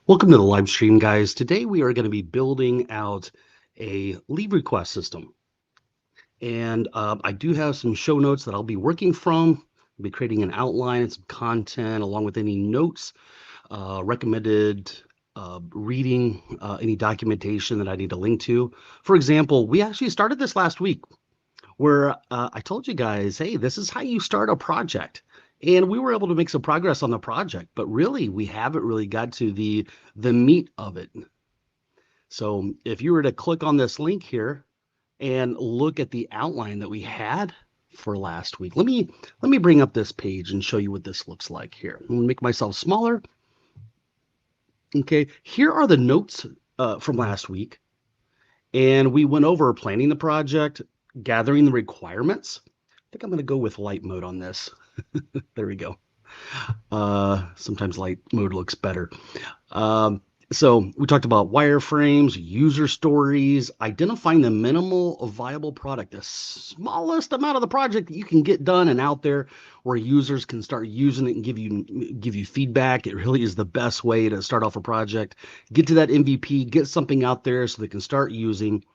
Welcome to the live stream, guys. Today we are going to be building out a leave request system. And I do have some show notes that I'll be working from. I'll be creating an outline and some content along with any notes, recommended reading, any documentation that I need to link to. For example, we actually started this last week where I told you guys, hey, this is how you start a project. And we were able to make some progress on the project, but really we haven't really got to the meat of it. So if you were to click on this link here and look at the outline that we had for last week, let me bring up this page and show you what this looks like here. I'm gonna make myself smaller. Okay, here are the notes from last week, and we went over planning the project, gathering the requirements. I think I'm gonna go with light mode on this. There we go. Sometimes light mode looks better. Um, so we talked about wireframes, user stories, identifying the minimal viable product, the smallest amount of the project that you can get done and out there where users can start using it and give you feedback. It really is the best way to start off a project. Get to that MVP, get something out there so they can start using.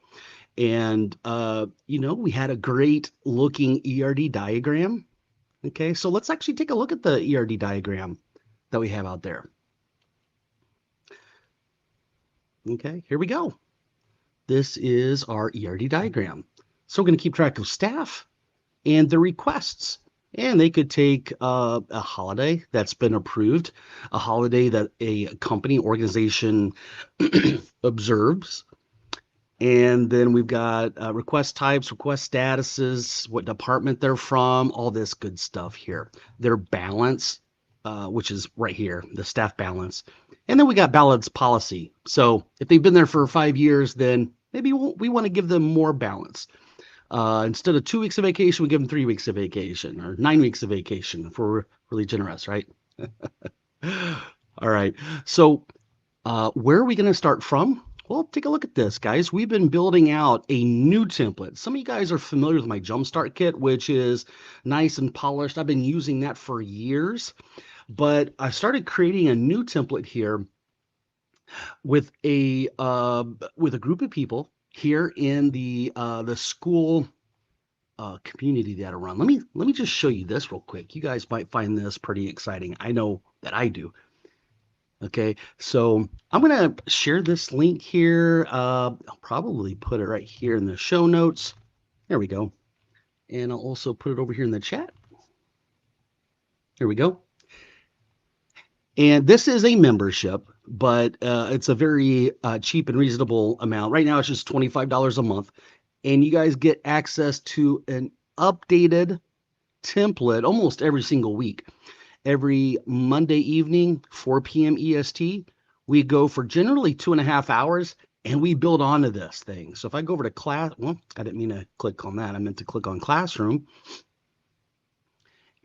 And we had a great looking ERD diagram. Okay, so let's actually take a look at the ERD diagram that we have out there. Okay, here we go. This is our ERD diagram. So we're going to keep track of staff and the requests. And they could take a holiday that's been approved, a holiday that a company organization observes. And then we've got request types, request statuses, what department they're from, all this good stuff here. Their balance, which is right here, the staff balance. And then we got balance policy. So if they've been there for 5 years, then maybe we want to give them more balance. Instead of 2 weeks of vacation, we give them 3 weeks of vacation or 9 weeks of vacation if we're really generous, right? All right. So where are we going to start from? Well, take a look at this, guys. We've been building out a new template. Some of you guys are familiar with my Jumpstart kit, which is nice and polished. I've been using that for years, but I started creating a new template here with a group of people here in the school community that I run. Let me just show you this real quick. You guys might find this pretty exciting. I know that I do. Okay, so I'm going to share this link here. I'll probably put it right here in the show notes. There we go. And I'll also put it over here in the chat. There we go. And this is a membership, but it's a very cheap and reasonable amount. Right now, it's just $25 a month. And you guys get access to an updated template almost every single week. Every Monday evening, 4 p.m. EST, we go for generally 2.5 hours and we build onto this thing. So if I go over to class, well, I didn't mean to click on that. I meant to click on classroom.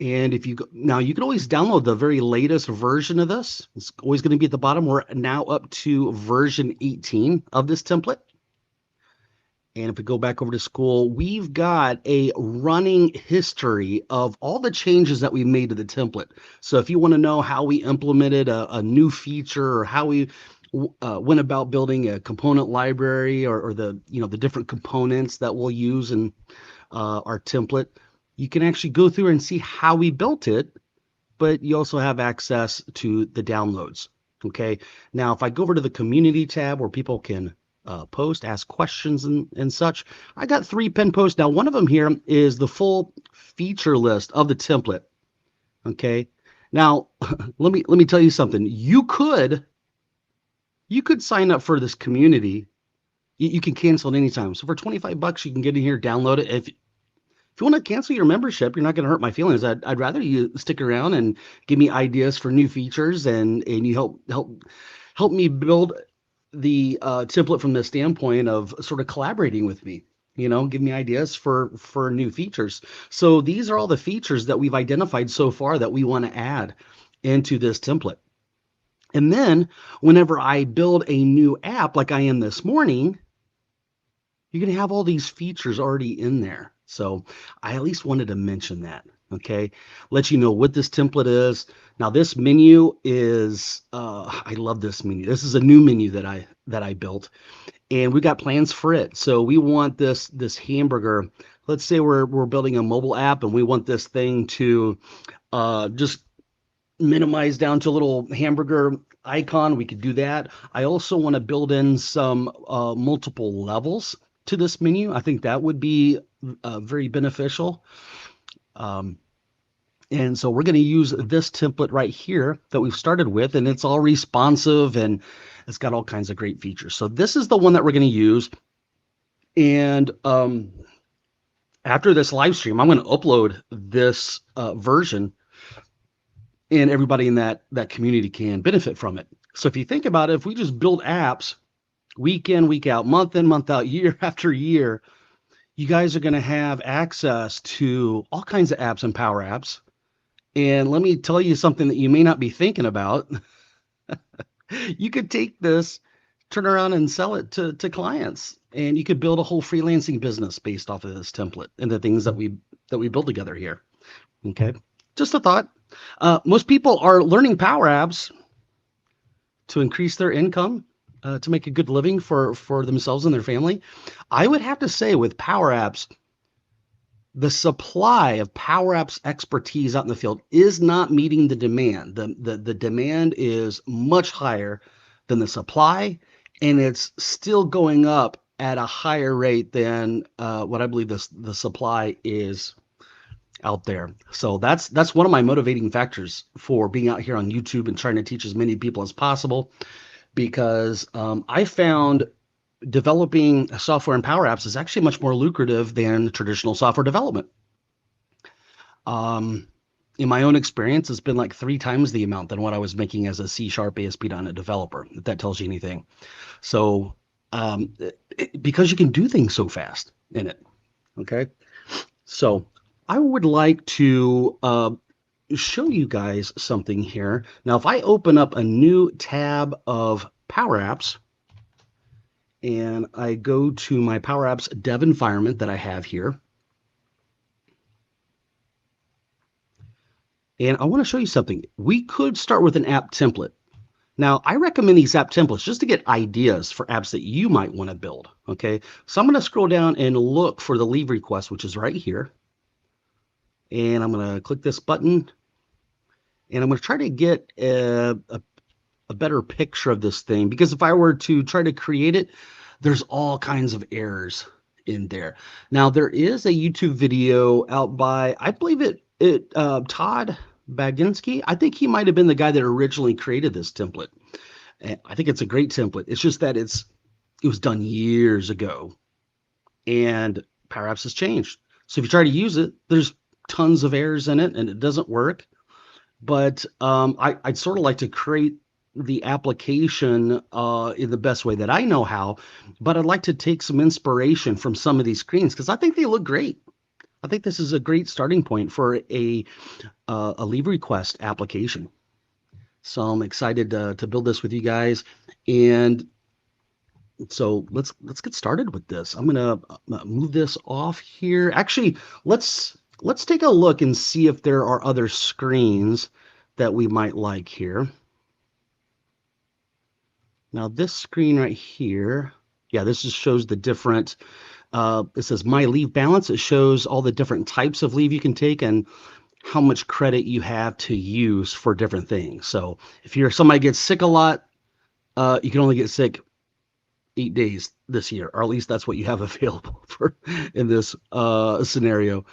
And if you go, now you can always download the very latest version of this. It's always going to be at the bottom. We're now up to version 18 of this template. And if we go back over to school, we've got a running history of all the changes that we made to the template. So if you want to know how we implemented a new feature or how we went about building a component library or the different components that we'll use in our template, you can actually go through and see how we built it, but you also have access to the downloads. Okay. Now, if I go over to the community tab where people can post, ask questions and such. I got 3 pinned posts. Now, one of them here is the full feature list of the template. Okay. Now, let me tell you something. You could sign up for this community. You can cancel at any time. So for $25, you can get in here, download it. If you want to cancel your membership, you're not going to hurt my feelings. I'd rather you stick around and give me ideas for new features and you help me build the template from the standpoint of sort of collaborating with me, give me ideas for new features. So these are all the features that we've identified so far that we want to add into this template. And then whenever I build a new app like I am this morning, you're going to have all these features already in there. So I at least wanted to mention that. Okay, let you know what this template is. Now this menu is I love this menu. This is a new menu that I built, and we got plans for it. So we want this hamburger. Let's say we're building a mobile app and we want this thing to just minimize down to a little hamburger icon. We could do that. I also want to build in some multiple levels to this menu. I think that would be very beneficial. Um, and so we're going to use this template right here that we've started with, and it's all responsive and it's got all kinds of great features. So this is the one that we're going to use. And after this live stream, I'm going to upload this version, and everybody in that community can benefit from it. So if you think about it, if we just build apps week in, week out, month in, month out, year after year, you guys are going to have access to all kinds of apps and Power Apps. And let me tell you something that you may not be thinking about. You could take this, turn around and sell it to clients, and you could build a whole freelancing business based off of this template and the things that we build together here. Okay, just a thought. Most people are learning Power Apps to increase their income, to make a good living for themselves and their family. I would have to say with Power Apps, the supply of Power Apps expertise out in the field is not meeting the demand. The demand is much higher than the supply, and it's still going up at a higher rate than what I believe the supply is out there. So that's one of my motivating factors for being out here on YouTube and trying to teach as many people as possible, because I found developing software and Power Apps is actually much more lucrative than traditional software development. In my own experience, it's been like 3 times the amount than what I was making as a C# ASP.NET developer, if that tells you anything. So because you can do things so fast in it. Okay, so I would like to show you guys something here. Now, if I open up a new tab of Power Apps, and I go to my Power Apps dev environment that I have here, and I want to show you something. We could start with an app template. Now, I recommend these app templates just to get ideas for apps that you might want to build. Okay, so I'm going to scroll down and look for the leave request, which is right here. And I'm going to click this button, and I'm going to try to get a better picture of this thing, because if I were to try to create it, there's all kinds of errors in there. Now, there is a YouTube video out by, I believe Todd Baginski. I think he might have been the guy that originally created this template. And I think it's a great template. It's just that it was done years ago, and Power Apps has changed. So if you try to use it, there's tons of errors in it, and it doesn't work. But I'd sort of like to create the application in the best way that I know how, but I'd like to take some inspiration from some of these screens because I think they look great. I think this is a great starting point for a leave request application. So I'm excited to build this with you guys, and so let's get started with this. I'm gonna move this off here. Actually, let's take a look and see if there are other screens that we might like here. Now this screen right here, yeah, this just shows the different, it says my leave balance. It shows all the different types of leave you can take and how much credit you have to use for different things. So if you're somebody gets sick a lot, you can only get sick 8 days this year, or at least that's what you have available for in this scenario.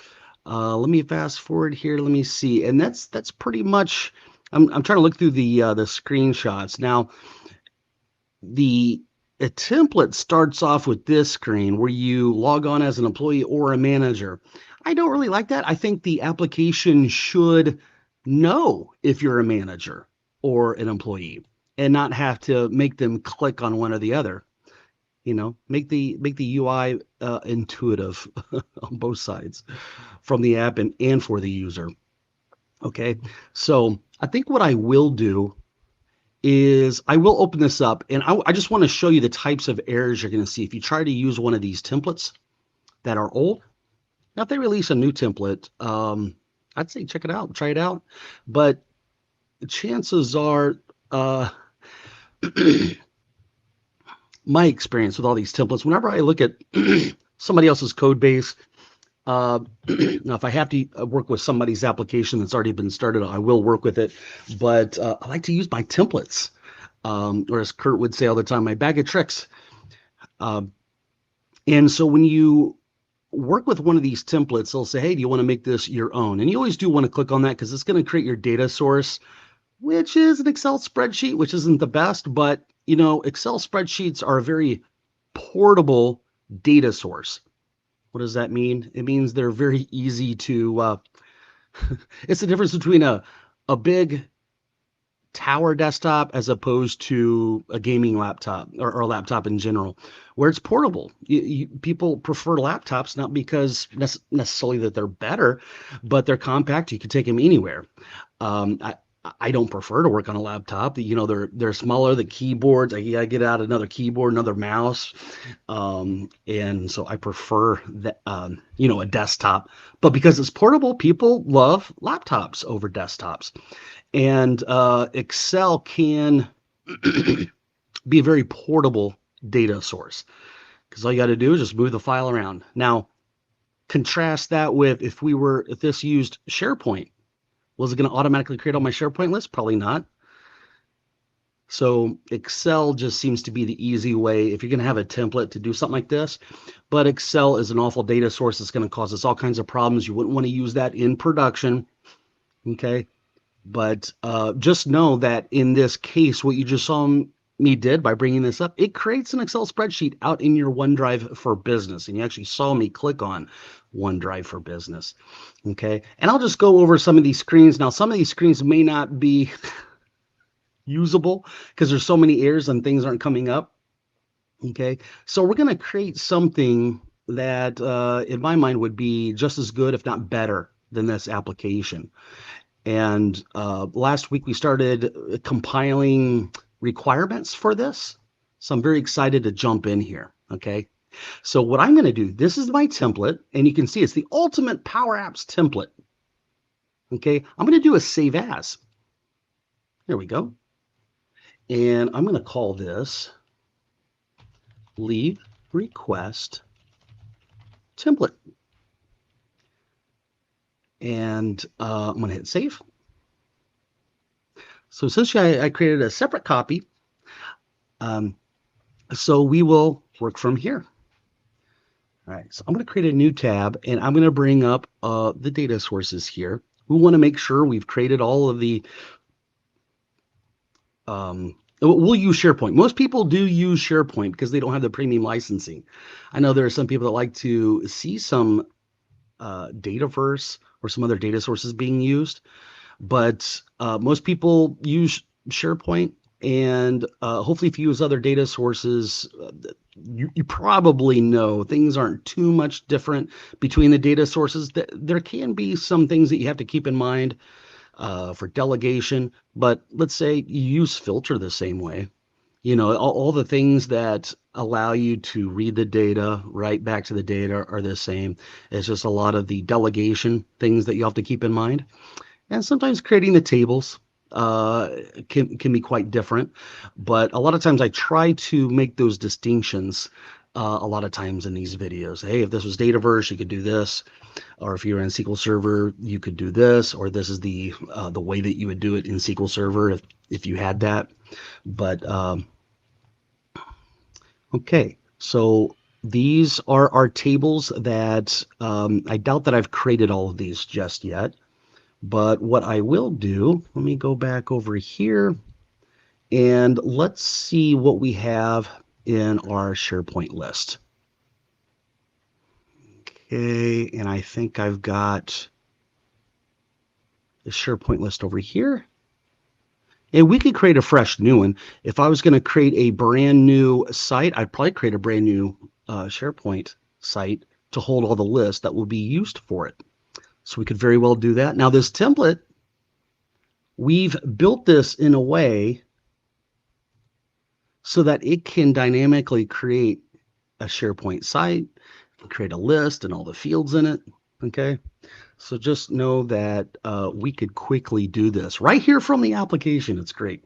Let me fast forward here. Let me see. And that's pretty much, I'm trying to look through the screenshots. Now, a template starts off with this screen where you log on as an employee or a manager. I don't really like that. I think the application should know if you're a manager or an employee and not have to make them click on one or the other. You know, make the UI intuitive on both sides, from the app and for the user. Okay, so I think what I will do is I will open this up, and I just want to show you the types of errors you're going to see if you try to use one of these templates that are old. Now, if they release a new template, I'd say check it out, try it out. But chances are, my experience with all these templates, whenever I look at somebody else's code base, now if I have to work with somebody's application that's already been started, I will work with it. But I like to use my templates, or as Kurt would say all the time, my bag of tricks. And so when you work with one of these templates, they'll say, hey, do you want to make this your own? And you always do want to click on that because it's going to create your data source, which is an Excel spreadsheet, which isn't the best, but you know, Excel spreadsheets are a very portable data source. What does that mean? It means they're very easy to, it's the difference between a big tower desktop as opposed to a gaming laptop or a laptop in general, where it's portable. People prefer laptops not because necessarily that they're better, but they're compact. You can take them anywhere. I don't prefer to work on a laptop. You know, they're smaller. The keyboards, I gotta get out another keyboard, another mouse, and so I prefer that, you know, a desktop. But because it's portable, people love laptops over desktops. And Excel can be a very portable data source because all you got to do is just move the file around. Now, contrast that with if this used SharePoint, was it going to automatically create all my SharePoint list? Probably not. So Excel just seems to be the easy way if you're going to have a template to do something like this. But Excel is an awful data source. It's going to cause us all kinds of problems. You wouldn't want to use that in production. Okay. But just know that in this case, what you just saw me did by bringing this up, it creates an Excel spreadsheet out in your OneDrive for Business. And you actually saw me click on OneDrive for Business. Okay. And I'll just go over some of these screens. Now, some of these screens may not be usable because there's so many errors and things aren't coming up. Okay. So we're going to create something that in my mind would be just as good, if not better, than this application. And last week we started compiling requirements for this. So I'm very excited to jump in here. Okay. So what I'm going to do, this is my template, and you can see it's the ultimate Power Apps template. Okay. I'm going to do a save as. There we go. And I'm going to call this leave request template. And I'm going to hit save. So essentially, I created a separate copy. So we will work from here. All right, so I'm going to create a new tab, and I'm going to bring up the data sources here. We want to make sure we've created all of the, we'll use SharePoint. Most people do use SharePoint because they don't have the premium licensing. I know there are some people that like to see some Dataverse or some other data sources being used, but most people use SharePoint. And hopefully if you use other data sources, you probably know things aren't too much different between the data sources. There can be some things that you have to keep in mind for delegation, but let's say you use filter the same way. You know, all the things that allow you to read the data, write back to the data are the same. It's just a lot of the delegation things that you have to keep in mind. And sometimes creating the tables can be quite different, but a lot of times I try to make those distinctions a lot of times in these videos. Hey, if this was Dataverse, you could do this, or if you're in SQL Server, you could do this, or this is the way that you would do it in SQL Server if you had that. But okay, so these are our tables that I doubt that I've created all of these just yet. But what I will do, let me go back over here and let's see what we have in our SharePoint list. Okay, and I think I've got the SharePoint list over here. And we could create a fresh new one. If I was going to create a brand new site, I'd probably create a brand new SharePoint site to hold all the lists that will be used for it. So we could very well do that. Now this template, we've built this in a way so that it can dynamically create a SharePoint site, create a list and all the fields in it. Okay. So just know that we could quickly do this right here from the application. It's great.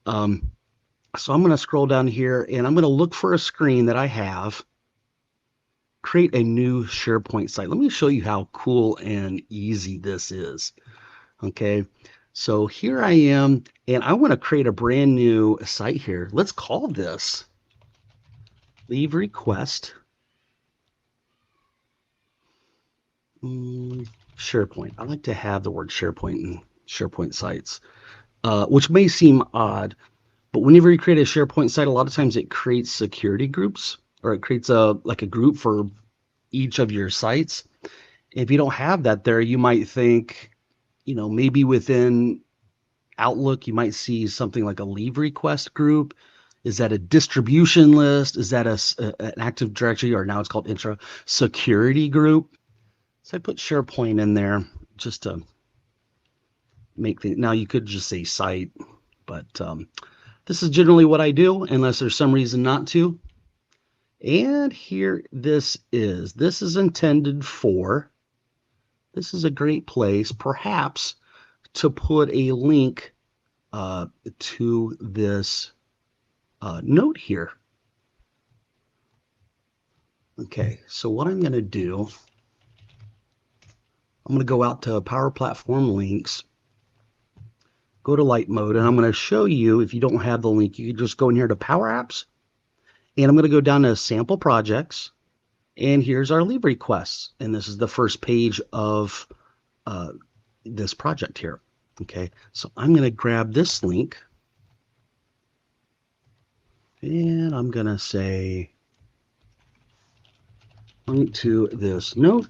So I'm going to scroll down here and I'm going to look for a screen that I have. Create a new SharePoint site. Let me show you how cool and easy this is. Okay, so here I am, and I want to create a brand new site here. Let's call this Leave Request SharePoint. I like to have the word SharePoint in SharePoint sites, which may seem odd, but whenever you create a SharePoint site, a lot of times it creates security groups, or it creates a group for each of your sites. If you don't have that there, you might think, maybe within Outlook, you might see something like a leave request group. Is that a distribution list? Is that an Active Directory, or now it's called Intra security group? So I put SharePoint in there just to make things. Now you could just say site, but this is generally what I do unless there's some reason not to. And here this is. This is intended for, this is a great place perhaps to put a link to this note here. Okay, so what I'm going to do, I'm going to go out to Power Platform Links, go to Light Mode, and I'm going to show you, if you don't have the link, you can just go in here to Power Apps, and I'm going to go down to Sample Projects, and here's our leave requests, and this is the first page of this project here. Okay, so I'm going to grab this link, and I'm going to say link to this note.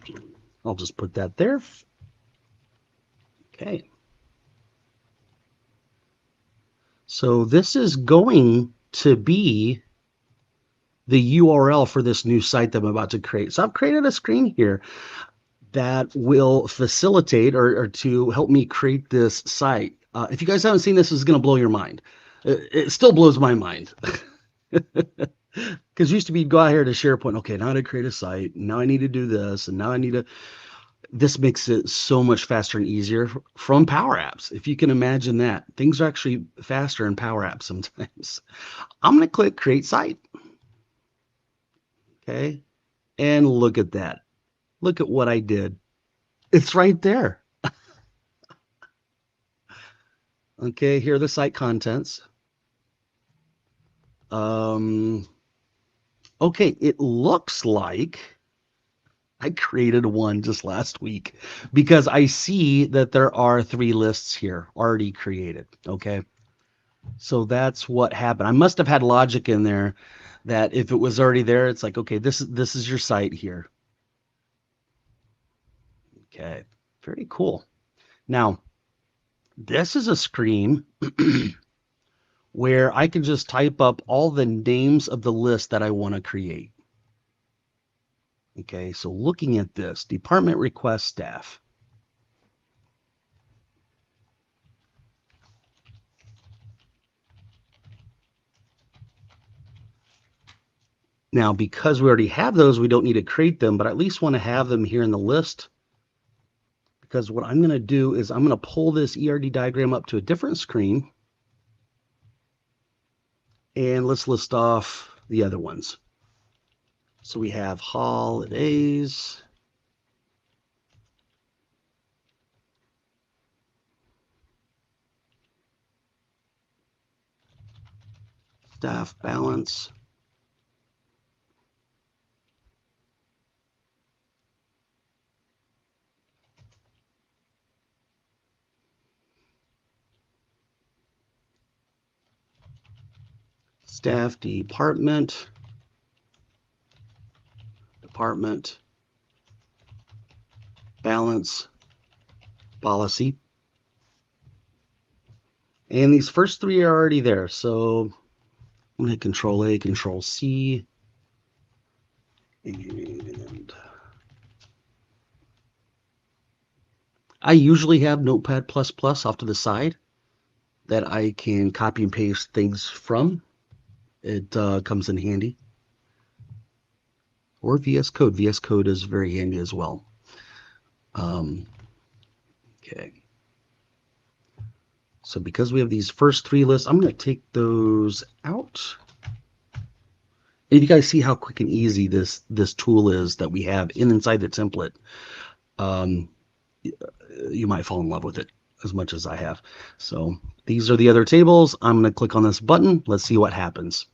I'll just put that there. Okay. So this is going to be the URL for this new site that I'm about to create. So I've created a screen here that will facilitate or to help me create this site. If you guys haven't seen this, it's going to blow your mind. It still blows my mind. Because used to be go out here to SharePoint. Okay, now to create a site. Now I need to do this, and now I need to. This makes it so much faster and easier from Power Apps. If you can imagine that, things are actually faster in Power Apps sometimes. I'm going to click Create Site. Okay, and look at that. Look at what I did. It's right there. Okay, here are the site contents. Okay, it looks like I created one just last week because I see that there are 3 lists here already created. Okay, so that's what happened. I must have had logic in there that if it was already there, it's like, okay, this is your site here. Okay, very cool. Now, this is a screen where I can just type up all the names of the list that I want to create. Okay, so looking at this, department request staff. Now, because we already have those, we don't need to create them, but I at least want to have them here in the list. Because what I'm going to do is I'm going to pull this ERD diagram up to a different screen. And let's list off the other ones. So we have holidays. Staff balance. Staff department. Department. Balance. Policy. And these first 3 are already there. So I'm going to hit Control A, Control C. And I usually have Notepad++ off to the side that I can copy and paste things from. It comes in handy. Or VS Code. VS Code is very handy as well. Okay. So because we have these first three lists, I'm going to take those out. And you guys see how quick and easy this tool is that we have inside the template. You might fall in love with it as much as I have. So these are the other tables. I'm going to click on this button. Let's see what happens.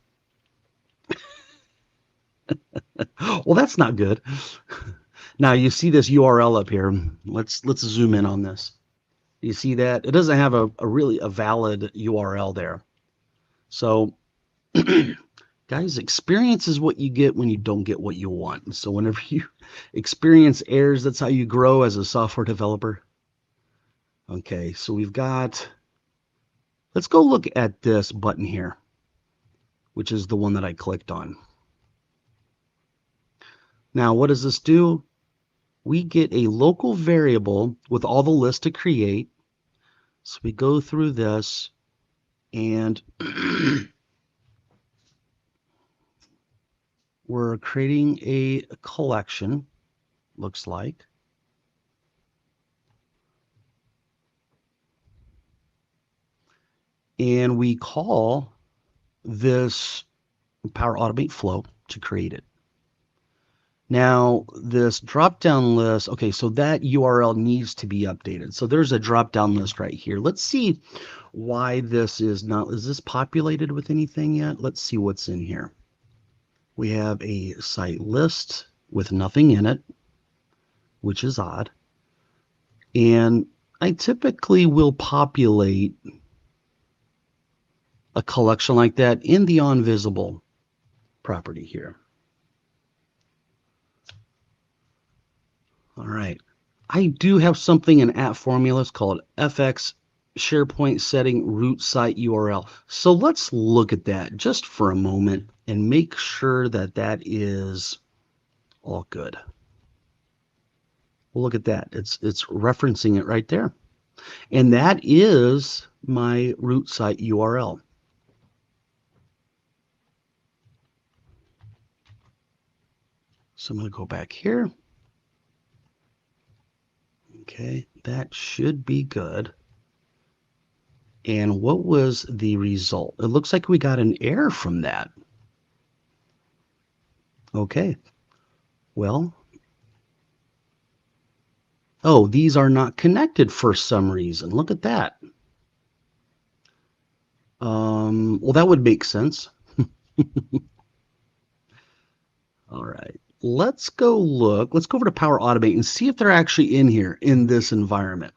Well, that's not good. Now you see this URL up here. Let's zoom in on this. You see that it doesn't have a really valid URL there. So guys, experience is what you get when you don't get what you want. So whenever you experience errors, that's how you grow as a software developer. Okay, so we've got, let's go look at this button here, which is the one that I clicked on. Now, what does this do? We get a local variable with all the lists to create. So we go through this and we're creating a collection, looks like. And we call this Power Automate Flow to create it. Now, this drop-down list, okay, so that URL needs to be updated. So there's a drop-down list right here. Let's see why this is not, is this populated with anything yet? Let's see what's in here. We have a site list with nothing in it, which is odd. And I typically will populate a collection like that in the onVisible property here. All right. I do have something in @formulas called FX SharePoint setting root site URL. So let's look at that just for a moment and make sure that that is all good. Well, look at that. It's referencing it right there. And that is my root site URL. So I'm going to go back here. Okay, that should be good. And what was the result? It looks like we got an error from that. Okay, well, oh, these are not connected for some reason. Look at that. Well, that would make sense. All right, let's go look. Let's go over to Power Automate and see if they're actually in here in this environment.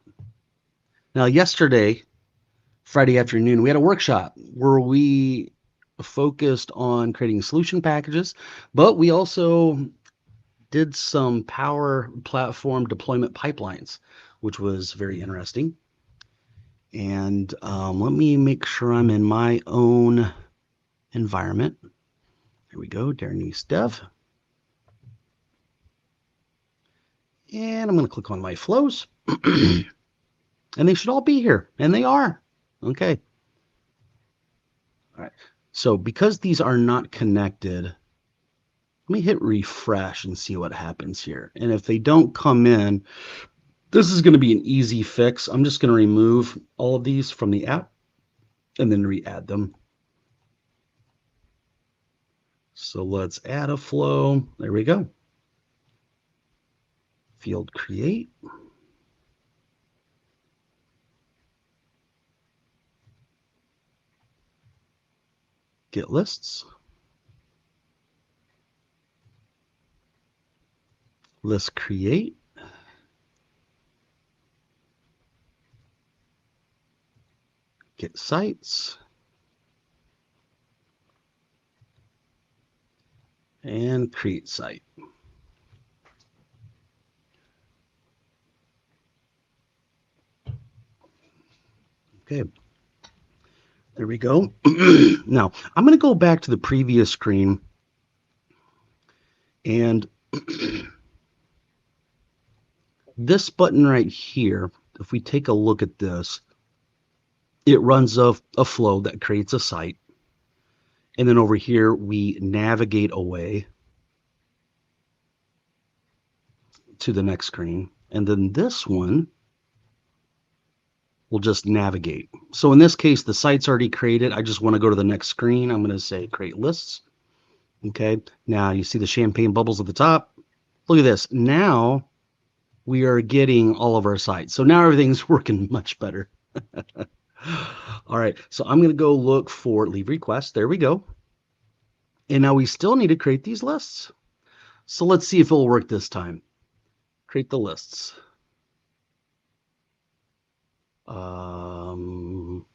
Now, yesterday, Friday afternoon, we had a workshop where we focused on creating solution packages, but we also did some Power Platform deployment pipelines, which was very interesting. And let me make sure I'm in my own environment. There we go, Darren Dev. And I'm going to click on my flows. And they should all be here. And they are. Okay. All right. So because these are not connected, let me hit refresh and see what happens here. And if they don't come in, this is going to be an easy fix. I'm just going to remove all of these from the app and then re-add them. So let's add a flow. There we go. Field create. Get lists. List create. Get sites. And create site. Okay. There we go. Now, I'm going to go back to the previous screen and this button right here, if we take a look at this, it runs a flow that creates a site. And then over here, we navigate away to the next screen. And then this one will just navigate. So in this case, the site's already created. I just want to go to the next screen. I'm going to say create lists. Okay. Now you see the champagne bubbles at the top. Look at this. Now we are getting all of our sites. So now everything's working much better. All right. So I'm going to go look for leave request. There we go. And now we still need to create these lists. So let's see if it'll work this time. Create the lists. I'm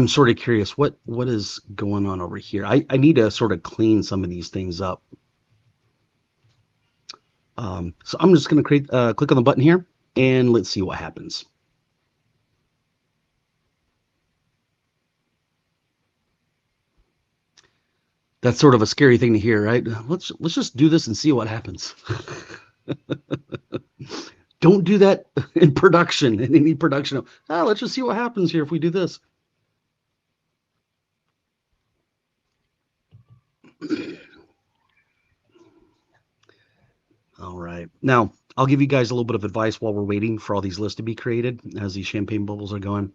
sort of curious what is going on over here. I need to sort of clean some of these things up. So I'm just going to create click on the button here and let's see what happens. That's sort of a scary thing to hear, right? Let's just do this and see what happens. Don't do that in production, in any production. Let's just see what happens here if we do this. All right. Now, I'll give you guys a little bit of advice while we're waiting for all these lists to be created as these champagne bubbles are going.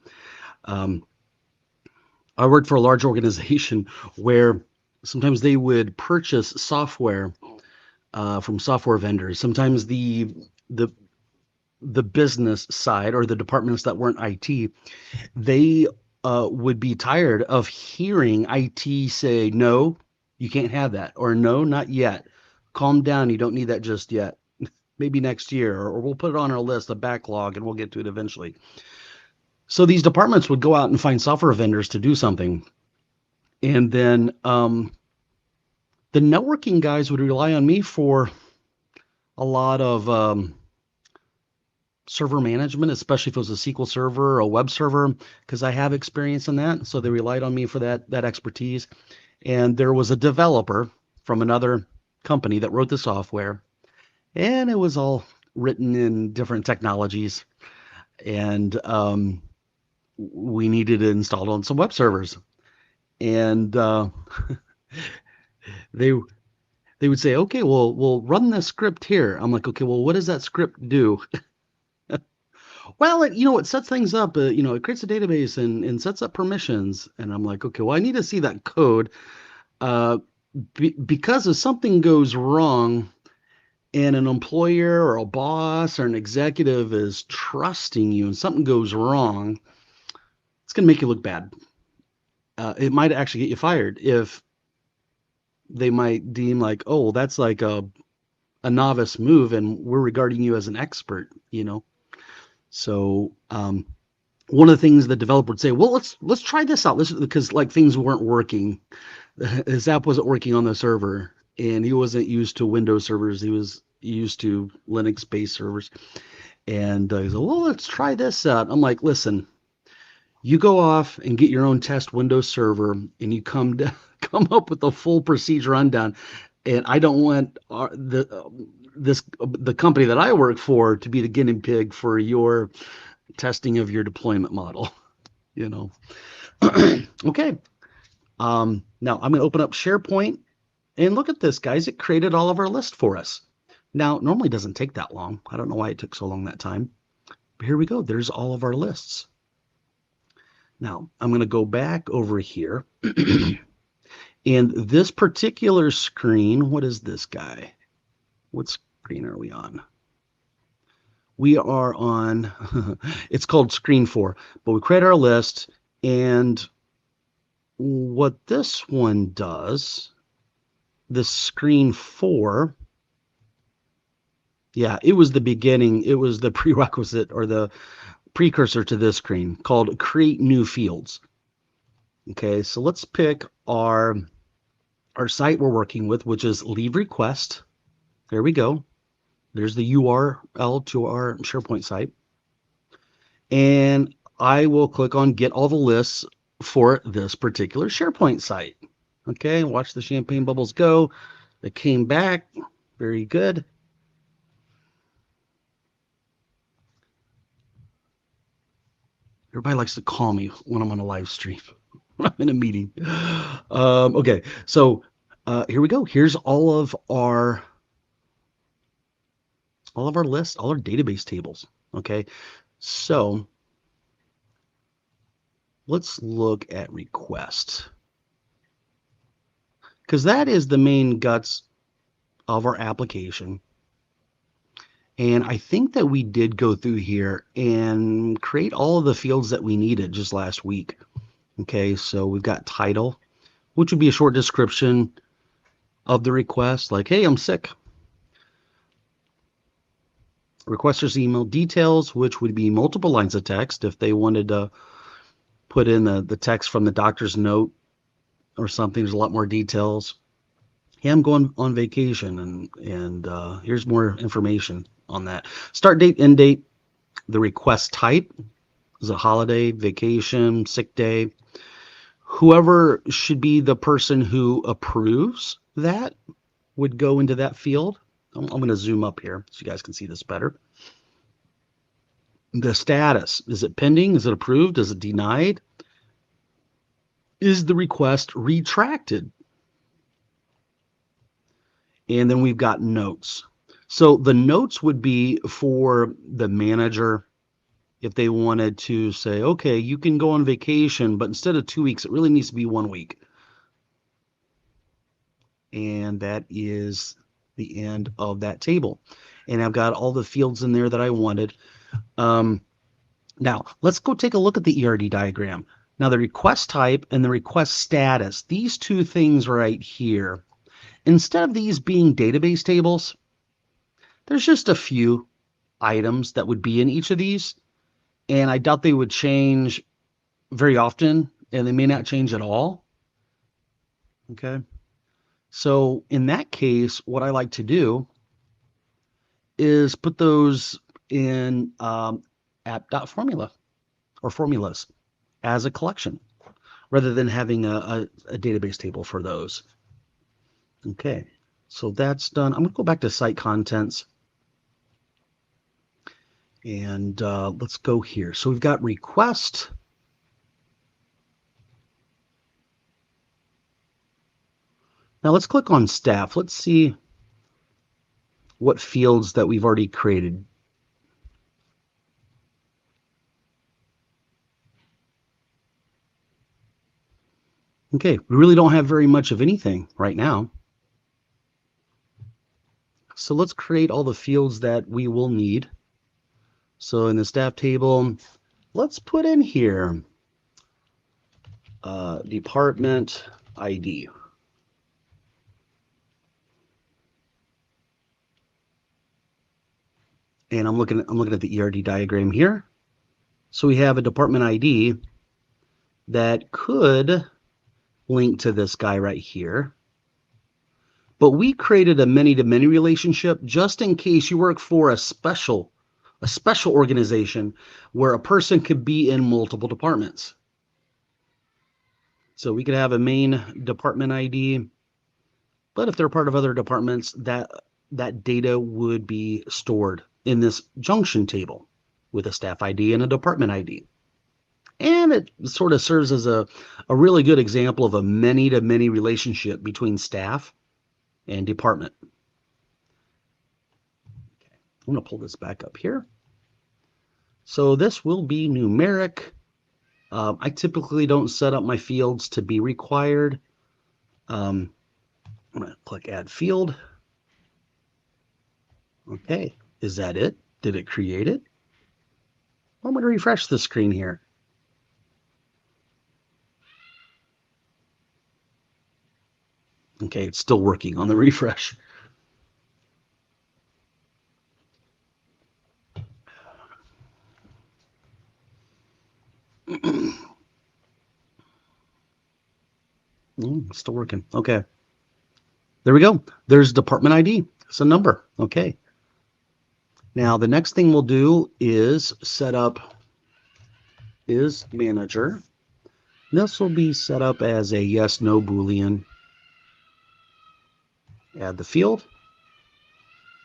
I worked for a large organization where sometimes they would purchase software from software vendors. Sometimes the business side or the departments that weren't IT, they would be tired of hearing IT say, no, you can't have that, or no, not yet. Calm down, you don't need that just yet. Maybe next year, or we'll put it on our list, a backlog, and we'll get to it eventually. So these departments would go out and find software vendors to do something. And then the networking guys would rely on me for a lot of server management, especially if it was a SQL server or a web server, because I have experience in that. So they relied on me for that expertise. And there was a developer from another company that wrote the software, and it was all written in different technologies. And we needed it installed on some web servers. And they would say, okay, well, we'll run this script here. I'm like, okay, well, what does that script do? Well, it sets things up. It creates a database and sets up permissions. And I'm like, okay, well, I need to see that code because if something goes wrong and an employer or a boss or an executive is trusting you and something goes wrong, it's going to make you look bad. It might actually get you fired if they might deem like, oh, that's like a novice move and we're regarding you as an expert, So one of the things the developer would say, well, let's try this out. Because like things weren't working. His app wasn't working on the server and he wasn't used to Windows servers. He was used to Linux-based servers. And he said, well, let's try this out. I'm like, listen, you go off and get your own test Windows server and you come up with a full procedure rundown. And I don't want the company that I work for to be the guinea pig for your testing of your deployment model, Okay. Now I'm going to open up SharePoint and look at this, guys. It created all of our list for us. Now, normally it doesn't take that long. I don't know why it took so long that time. But here we go. There's all of our lists. Now, I'm going to go back over here. And this particular screen, what is this guy? What screen are we on? We are on, it's called screen 4, but we create our list. And what this one does, this screen 4, yeah, it was the beginning. It was the prerequisite or the precursor to this screen called create new fields. Okay, so let's pick our site we're working with, which is leave request. There we go. There's the URL to our SharePoint site. And I will click on get all the lists for this particular SharePoint site. Okay, watch the champagne bubbles go. They came back. Very good. Everybody likes to call me when I'm on a live stream. I'm in a meeting. Okay, so here we go. Here's all of our all of our lists, all our database tables. Okay, so let's look at request, because that is the main guts of our application. And I think that we did go through here and create all of the fields that we needed just last week. Okay, so we've got title, which would be a short description of the request, like, hey, I'm sick. Requester's email details, which would be multiple lines of text if they wanted to put in the text from the doctor's note or something. There's a lot more details. Hey, I'm going on vacation, and here's more information on that. Start date, end date, the request type. Is it holiday, vacation, sick day? Whoever should be the person who approves that would go into that field. I'm going to zoom up here so you guys can see this better. The status, is it pending? Is it approved? Is it denied? Is the request retracted? And then we've got notes. So the notes would be for the manager if they wanted to say, okay, you can go on vacation, but instead of 2 weeks, it really needs to be 1 week. And that is the end of that table. And I've got all the fields in there that I wanted. Now, let's go take a look at the ERD diagram. Now, the request type and the request status, these two things right here, instead of these being database tables, there's just a few items that would be in each of these. And I doubt they would change very often, and they may not change at all. Okay. So in that case, what I like to do is put those in app.formula or formulas as a collection rather than having a database table for those. Okay, so that's done. I'm going to go back to site contents. And let's go here. So we've got request. Now let's click on staff. Let's see what fields that we've already created. Okay, we really don't have very much of anything right now. So let's create all the fields that we will need. So in the staff table, let's put in here department ID. And I'm looking at the ERD diagram here. So we have a department ID that could link to this guy right here. But we created a many-to-many relationship just in case you work for a special organization where a person could be in multiple departments. So we could have a main department ID, but if they're part of other departments, that data would be stored in this junction table with a staff ID and a department ID. And it sort of serves as a really good example of a many-to-many relationship between staff and department. Okay, I'm going to pull this back up here. So this will be numeric. I typically don't set up my fields to be required. I'm going to click add field. Okay, is that it? Did it create it? I'm going to refresh the screen here. Okay, it's still working on the refresh. Still working. Okay. There we go. There's department ID. It's a number. Okay. Now the next thing we'll do is set up is manager. This will be set up as a yes, no Boolean. Add the field.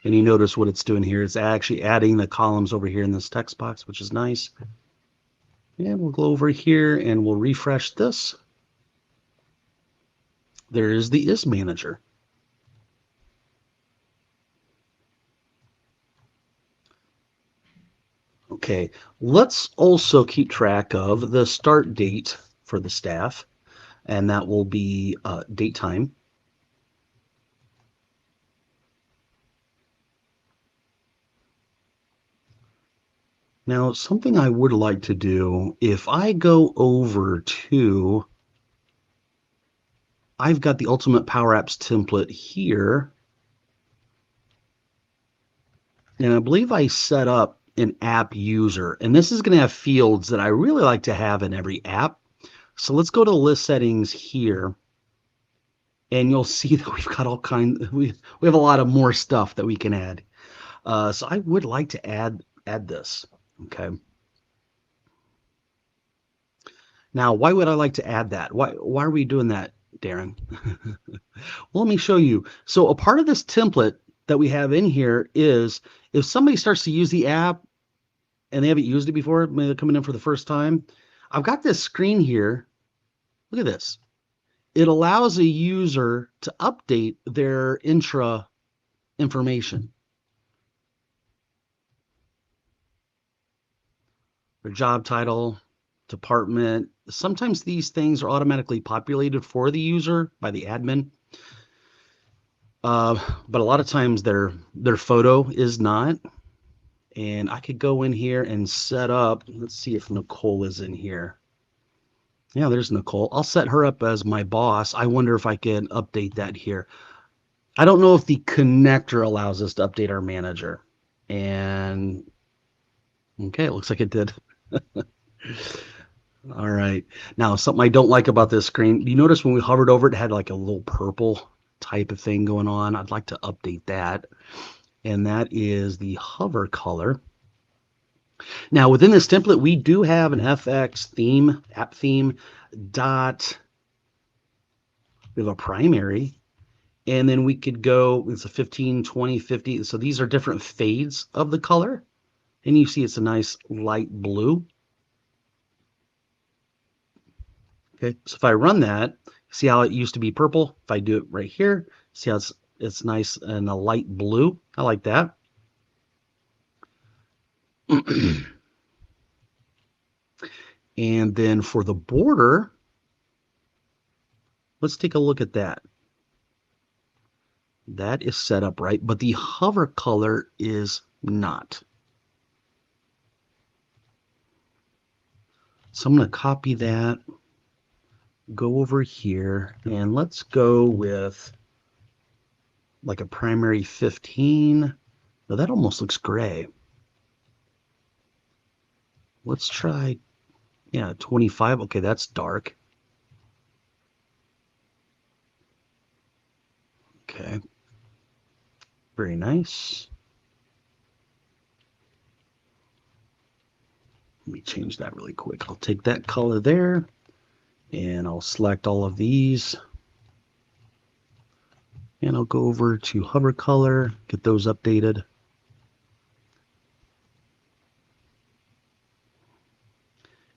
And you notice what it's doing here. It's actually adding the columns over here in this text box, which is nice. And we'll go over here and we'll refresh this. There is the is manager. Okay, let's also keep track of the start date for the staff, and that will be date time. Now, something I would like to do, if I go over to, I've got the Ultimate Power Apps template here, and I believe I set up an app user, and this is going to have fields that I really like to have in every app. So let's go to list settings here, and you'll see that we've got all kinds, we have a lot of more stuff that we can add. So I would like to add this. Okay. Now, why would I like to add that? Why are we doing that, Darren? Well, let me show you. So a part of this template that we have in here is if somebody starts to use the app and they haven't used it before, maybe they're coming in for the first time, I've got this screen here. Look at this. It allows a user to update their intra information, their job title, department. Sometimes these things are automatically populated for the user by the admin. But a lot of times their photo is not. And I could go in here and set up, let's see if Nicole is in here. Yeah, there's Nicole. I'll set her up as my boss. I wonder if I can update that here. I don't know if the connector allows us to update our manager. And okay, it looks like it did. All right. Now, something I don't like about this screen, do you notice when we hovered over it, it had like a little purple type of thing going on? I'd like to update that. And that is the hover color. Now, within this template, we do have an FX theme, app theme, dot. We have a primary. And then we could go, it's a 15, 20, 50. So these are different fades of the color. And you see it's a nice light blue. Okay, so if I run that, see how it used to be purple? If I do it right here, see how it's nice and a light blue. I like that. And then for the border, let's take a look at that. That is set up right, but the hover color is not. So I'm going to copy that, go over here, and let's go with like a primary 15. Now that almost looks gray. Let's try, yeah, 25. Okay, that's dark. Okay. Very nice. Let me change that really quick. I'll take that color there and I'll select all of these. And I'll go over to hover color, get those updated.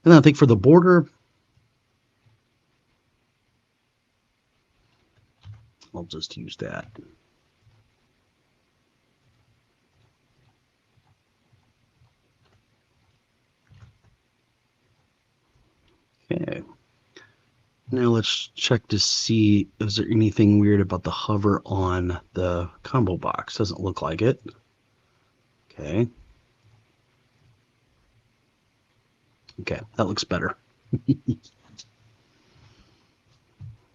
And then I think for the border, I'll just use that. Okay. Now let's check to see, is there anything weird about the hover on the combo box? Doesn't look like it. Okay. Okay, that looks better.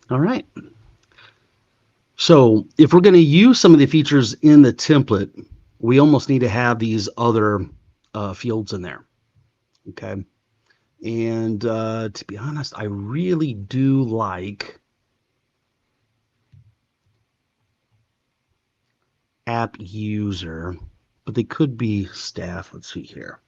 All right. So if we're going to use some of the features in the template, we almost need to have these other fields in there. Okay. And to be honest, I really do like app user, but they could be staff. Let's see here.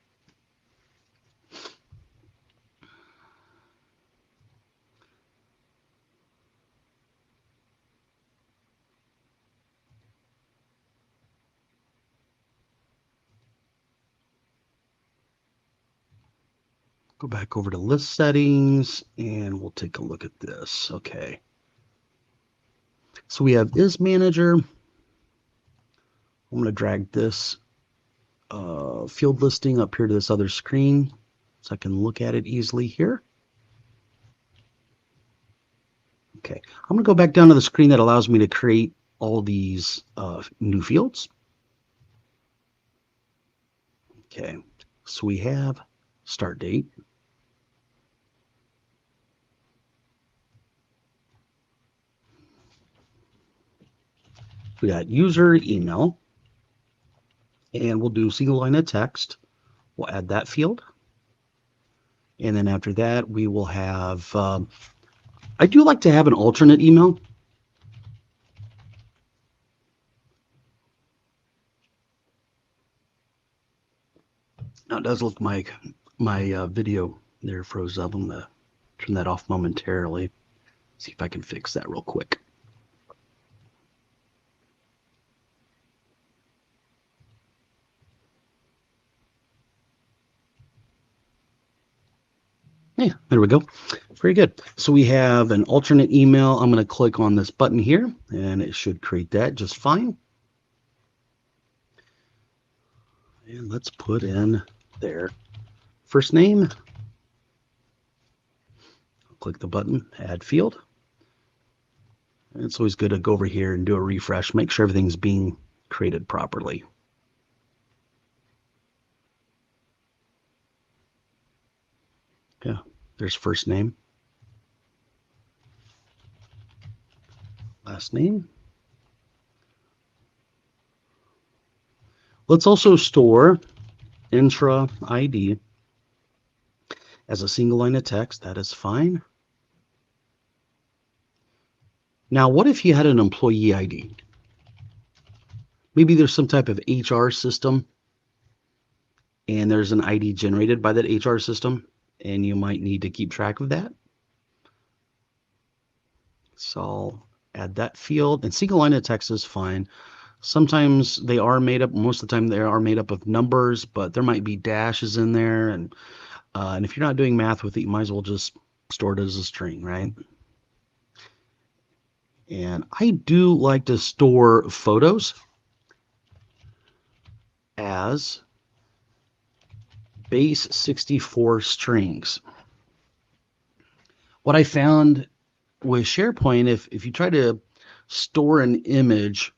Go back over to list settings and we'll take a look at this. Okay. So we have is manager. I'm going to drag this field listing up here to this other screen so I can look at it easily here. Okay, I'm going to go back down to the screen that allows me to create all these new fields. Okay, so we have start date. We got user email, and we'll do single line of text. We'll add that field. And then after that, we will have, I do like to have an alternate email. Now it does look like my video there froze up. I'm going to turn that off momentarily. See if I can fix that real quick. Yeah, there we go. Very good. So we have an alternate email. I'm going to click on this button here, and it should create that just fine. And let's put in their first name. Click the button, add field. And it's always good to go over here and do a refresh, make sure everything's being created properly. Yeah, there's first name, last name. Let's also store intra ID as a single line of text. That is fine. Now, what if you had an employee ID? Maybe there's some type of HR system and there's an ID generated by that HR system, and you might need to keep track of that. So I'll add that field, and single line of text is fine. Sometimes they are made up, most of the time they are made up of numbers, but there might be dashes in there, and if you're not doing math with it, you might as well just store it as a string, right? And I do like to store photos as base 64 strings. What I found with SharePoint, if you try to store an image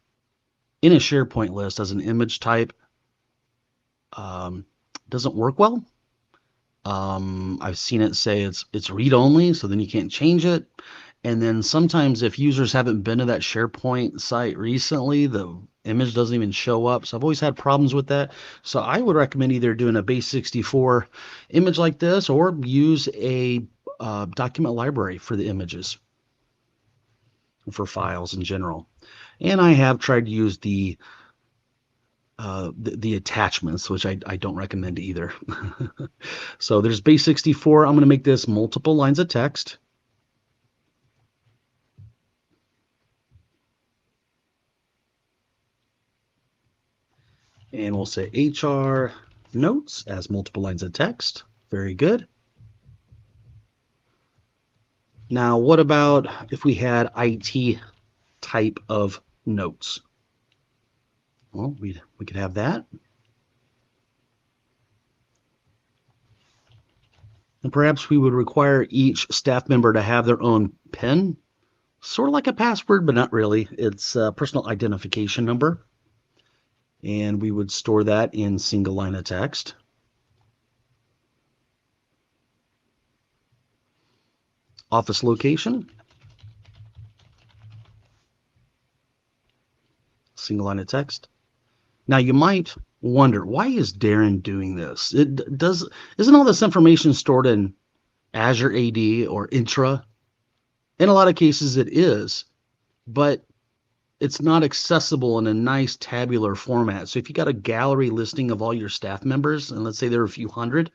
in a SharePoint list as an image type, doesn't work well. I've seen it say it's read only, so then you can't change it. And then sometimes if users haven't been to that SharePoint site recently, the image doesn't even show up. So I've always had problems with that. So I would recommend either doing a base 64 image like this, or use a document library for the images, for files in general. And I have tried to use the attachments, which I don't recommend either. So there's base 64. I'm going to make this multiple lines of text. And we'll say HR notes as multiple lines of text. Very good. Now, what about if we had IT type of notes? Well, we could have that. And perhaps we would require each staff member to have their own PIN, sort of like a password, but not really. It's a personal identification number. And we would store that in single line of text. Office location, single line of text. Now you might wonder, why is Darren doing this? Isn't all this information stored in Azure AD or Intra? In a lot of cases it is, but it's not accessible in a nice tabular format. So if you got a gallery listing of all your staff members, and let's say there are a few hundred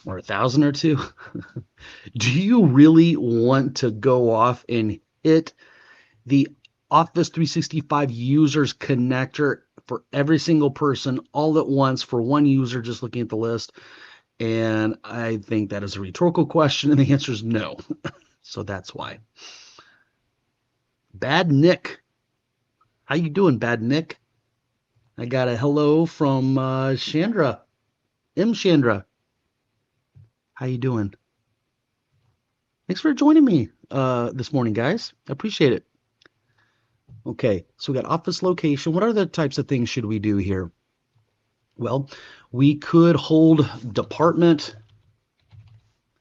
or 1,000 or two, do you really want to go off and hit the Office 365 users connector for every single person all at once for one user just looking at the list? And I think that is a rhetorical question, and the answer is no. So that's why. Bad Nick. How you doing, Bad Nick? I got a hello from Chandra. Chandra. How you doing? Thanks for joining me this morning, guys. I appreciate it. Okay, so we got office location. What other types of things should we do here? Well, we could hold department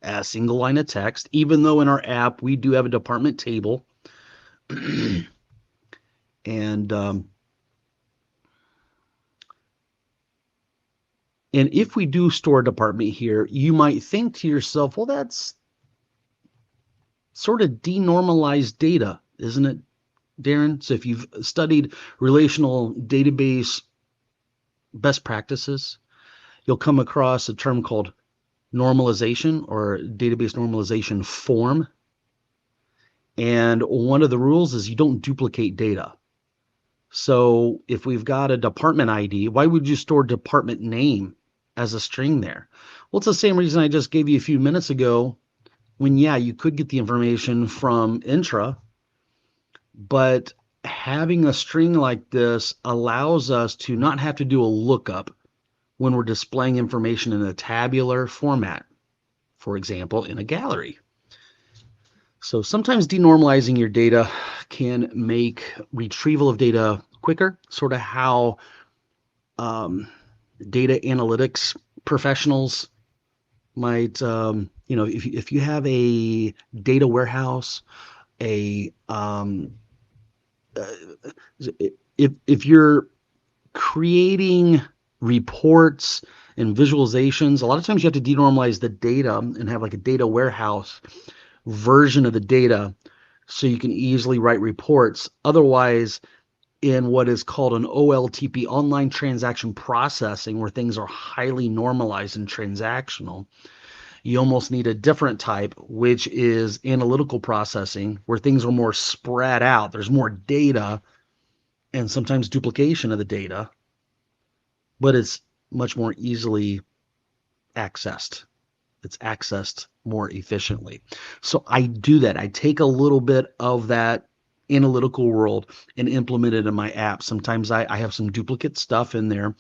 as single line of text, even though in our app we do have a department table. And if we do store a department here, you might think to yourself, well, that's sort of denormalized data, isn't it, Darren? So if you've studied relational database best practices, you'll come across a term called normalization or database normalization form. And one of the rules is you don't duplicate data. So if we've got a department ID, why would you store department name as a string there? Well, it's the same reason I just gave you a few minutes ago when, yeah, you could get the information from Intra, but having a string like this allows us to not have to do a lookup when we're displaying information in a tabular format, for example, in a gallery. So sometimes denormalizing your data can make retrieval of data quicker, sort of how data analytics professionals might, if you have a data warehouse, a if you're creating reports and visualizations, a lot of times you have to denormalize the data and have like a data warehouse version of the data so you can easily write reports. Otherwise, in what is called an OLTP, online transaction processing, where things are highly normalized and transactional, you almost need a different type, which is analytical processing, where things are more spread out. There's more data and sometimes duplication of the data, but it's much more easily accessed. It's accessed more efficiently. So I do that. I take a little bit of that analytical world and implement it in my app. Sometimes I have some duplicate stuff in there,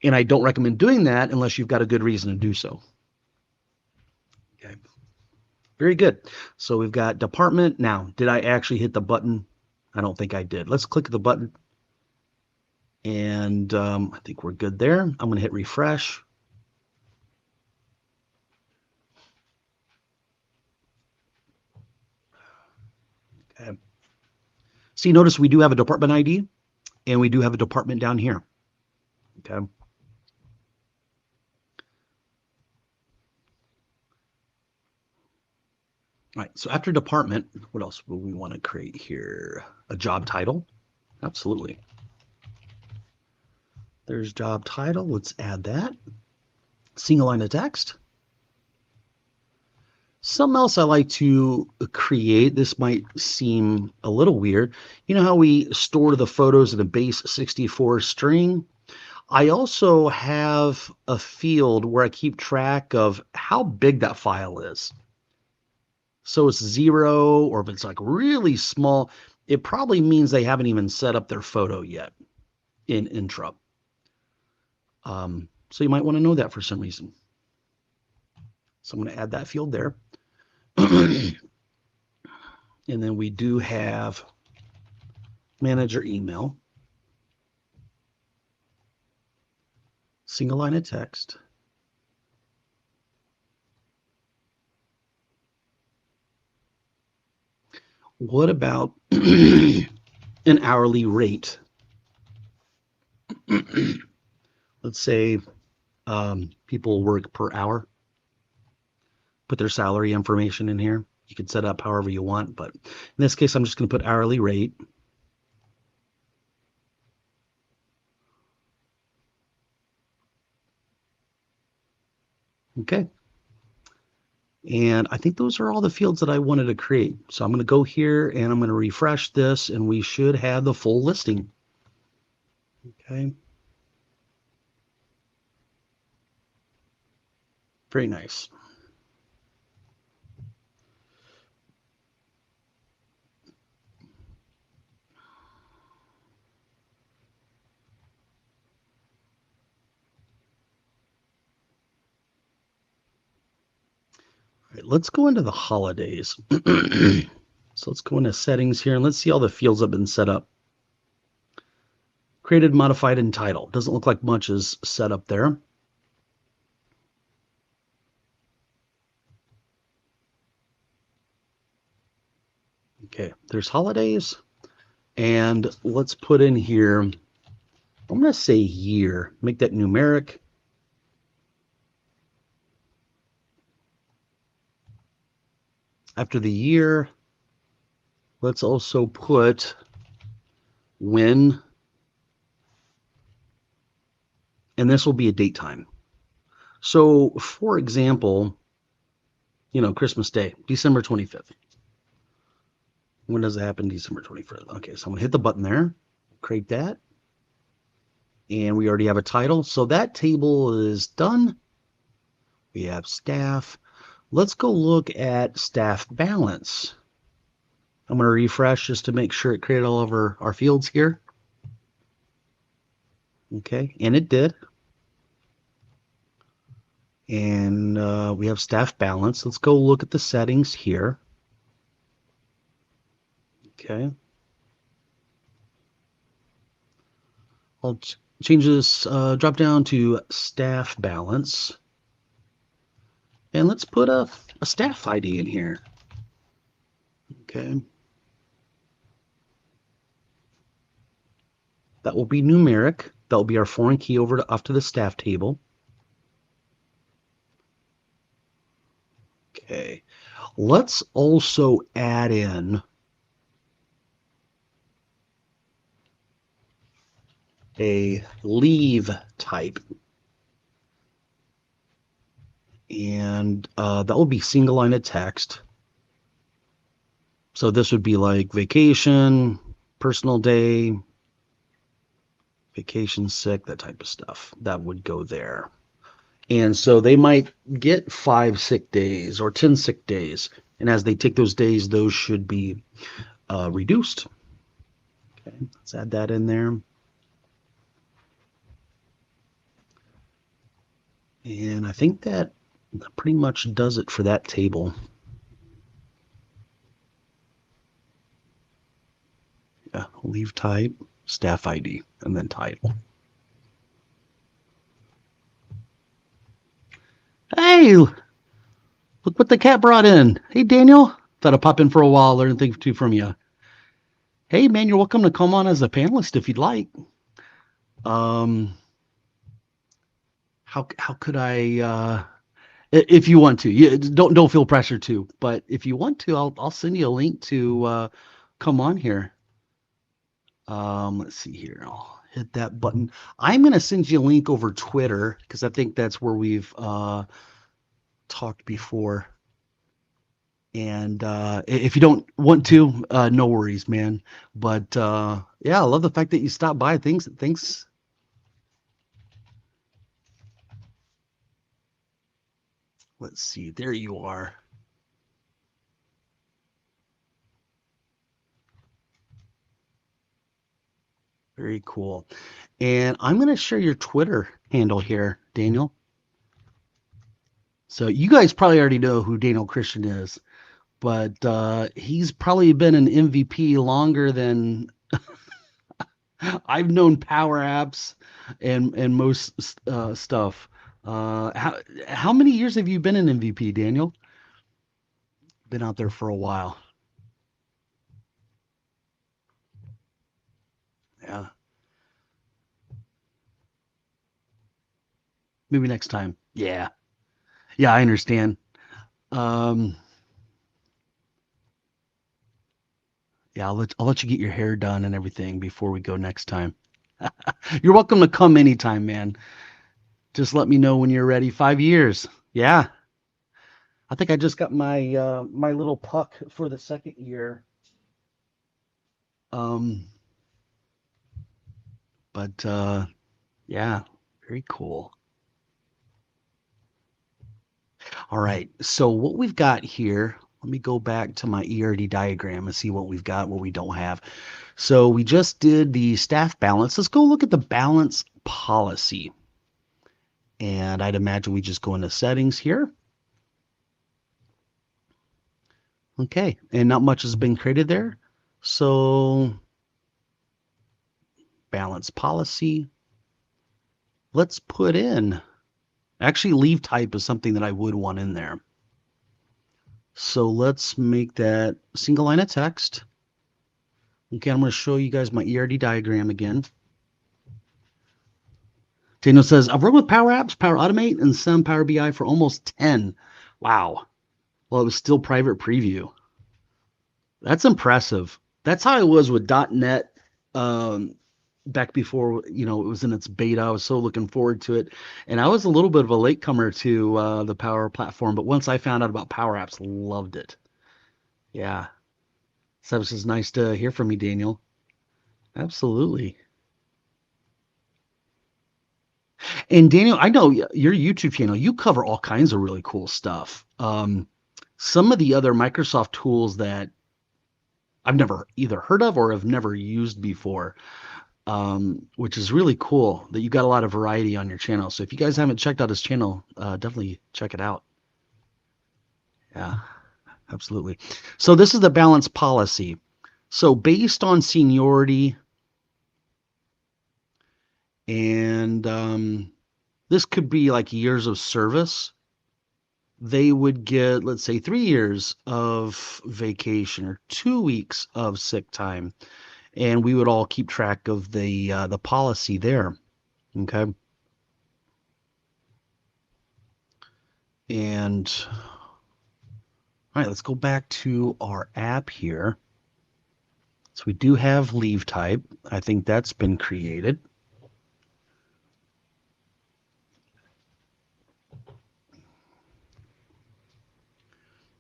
and I don't recommend doing that unless you've got a good reason to do so. Okay. Very good. So we've got department. Now, did I actually hit the button? I don't think I did. Let's click the button. And I think we're good there. I'm going to hit refresh. Okay. So you notice we do have a department ID and we do have a department down here. Okay. All right. So after department, what else will we want to create here? A job title. Absolutely. There's job title. Let's add that. Single line of text. Something else I like to create, this might seem a little weird. You know how we store the photos in a base 64 string? I also have a field where I keep track of how big that file is. So it's 0, or if it's like really small, it probably means they haven't even set up their photo yet in Intra. So you might want to know that for some reason. So I'm going to add that field there. And then we do have manager email, single line of text. What about an hourly rate? Let's say people work per hour. Put their salary information in here. You can set up however you want, but in this case, I'm just going to put hourly rate. Okay. And I think those are all the fields that I wanted to create. So I'm going to go here and I'm going to refresh this, and we should have the full listing. Okay. Very nice. right, let's go into the holidays. So let's go into settings here and let's see all the fields have been set up. Created, modified, and title. Doesn't look like much is set up there. Okay, there's holidays. And let's put in here, I'm going to say year. Make that numeric. After the year, let's also put when. And this will be a date time. So, for example, Christmas Day, December 25th. When does it happen? December 25th. Okay, so I'm going to hit the button there, create that. And we already have a title. So that table is done. We have staff. Let's go look at staff balance. I'm going to refresh just to make sure it created all of our fields here. Okay, and it did. And we have staff balance. Let's go look at the settings here. Okay. I'll change this, drop down to staff balance. And let's put a staff ID in here. Okay. That will be numeric. That will be our foreign key off to the staff table. Okay. Let's also add in a leave type. And that will be single line of text. So this would be like vacation, personal day, vacation sick, that type of stuff. That would go there. And so they might get 5 sick days or 10 sick days. And as they take those days, those should be reduced. Okay, let's add that in there. And I think that pretty much does it for that table. Yeah, leave type, staff ID, and then title. Hey, look what the cat brought in. Hey, Daniel. Thought I'd pop in for a while, learn a thing or two from you. Hey, man, you're welcome to come on as a panelist if you'd like. How could I? If you want to, don't feel pressure to. But if you want to, I'll send you a link to come on here. Let's see here. I'll hit that button. I'm going to send you a link over Twitter because I think that's where we've talked before. And if you don't want to, no worries, man. But yeah, I love the fact that you stopped by. Thanks. Let's see. There you are. Very cool. And I'm going to share your Twitter handle here, Daniel. So you guys probably already know who Daniel Christian is, but he's probably been an MVP longer than I've known Power Apps and most stuff. How many years have you been an MVP, Daniel? Been out there for a while. Yeah. Maybe next time. Yeah. Yeah, I understand. Um, yeah, I'll let you get your hair done and everything before we go next time. You're welcome to come anytime, man. Just let me know when you're ready. 5 years. Yeah. I think I just got my my little puck for the second year. Um, but yeah, very cool. All right. So what we've got here, let me go back to my ERD diagram and see what we've got, what we don't have. So we just did the staff balance. Let's go look at the balance policy. And I'd imagine we just go into settings here. Okay, and not much has been created there. So balance policy. Let's put in, actually leave type is something that I would want in there. So let's make that single line of text. Okay, I'm going to show you guys my ERD diagram again. Daniel says, I've worked with Power Apps, Power Automate, and some Power BI for almost 10. Wow. Well, it was still private preview. That's impressive. That's how I was with .NET back before, it was in its beta. I was so looking forward to it. And I was a little bit of a latecomer to the Power Platform, but once I found out about Power Apps, loved it. Yeah. So this is nice to hear from you, Daniel. Absolutely. And Daniel, I know your YouTube channel, you cover all kinds of really cool stuff. Some of the other Microsoft tools that I've never either heard of or have never used before, which is really cool that you got a lot of variety on your channel. So if you guys haven't checked out his channel, definitely check it out. Yeah, absolutely. So this is the balance policy. So based on seniority, and this could be like years of service, they would get, let's say, 3 years of vacation or 2 weeks of sick time, and we would all keep track of the policy there. Okay. And all right, let's go back to our app here. So we do have leave type. I think that's been created.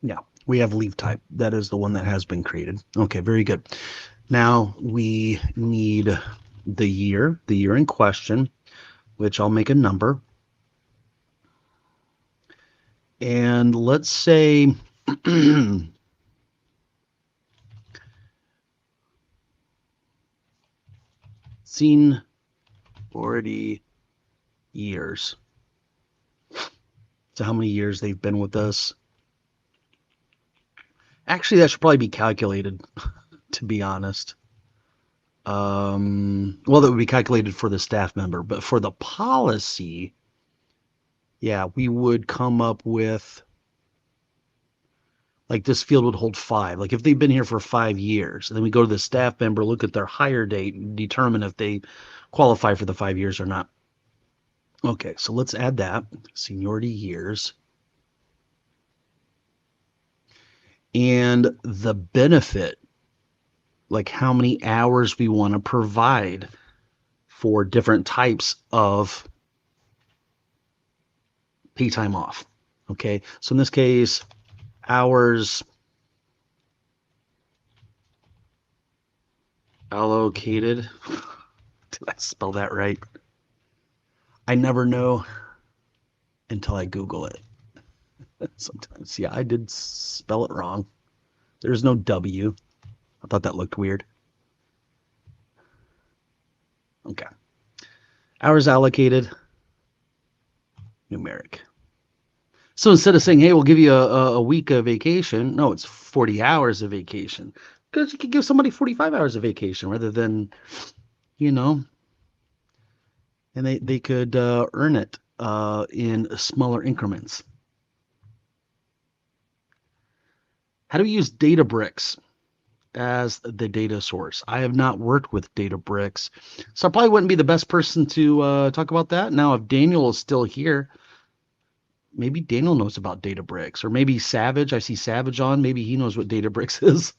Yeah, we have leave type. That is the one that has been created. Okay, very good. Now we need the year in question, which I'll make a number. And let's say seen already years. So how many years they've been with us? Actually, that should probably be calculated, to be honest. Well, that would be calculated for the staff member, but for the policy, yeah, we would come up with, like, this field would hold 5. Like if they've been here for 5 years, and then we go to the staff member, look at their hire date, and determine if they qualify for the 5 years or not. Okay, so let's add that seniority years. And the benefit, like how many hours we want to provide for different types of pay time off. Okay, so in this case, hours allocated. Did I spell that right? I never know until I Google it. Sometimes, yeah, I did spell it wrong. There's no W. I thought that looked weird. Okay. Hours allocated, numeric. So instead of saying, hey, we'll give you a week of vacation, no, it's 40 hours of vacation. Because you could give somebody 45 hours of vacation rather than, and they could earn it in smaller increments. How do we use Databricks as the data source? I have not worked with Databricks, so I probably wouldn't be the best person to talk about that. Now, if Daniel is still here, maybe Daniel knows about Databricks, or maybe Savage. I see Savage on. Maybe he knows what Databricks is.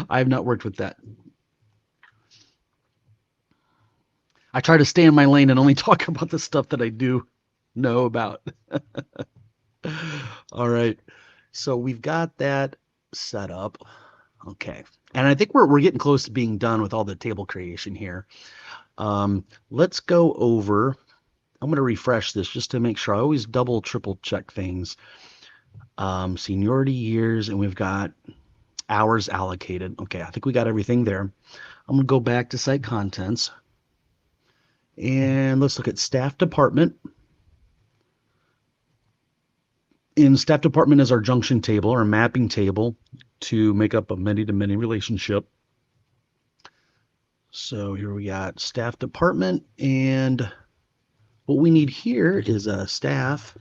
I have not worked with that. I try to stay in my lane and only talk about the stuff that I do know about. All right. So we've got that set up. Okay. And I think we're getting close to being done with all the table creation here. Let's go over. I'm going to refresh this just to make sure. I always double, triple check things. Seniority years, and we've got hours allocated. Okay, I think we got everything there. I'm going to go back to site contents. And let's look at staff department. in staff department is our junction table, our mapping table to make up a many-to-many relationship. So here we got staff department, and what we need here is a staff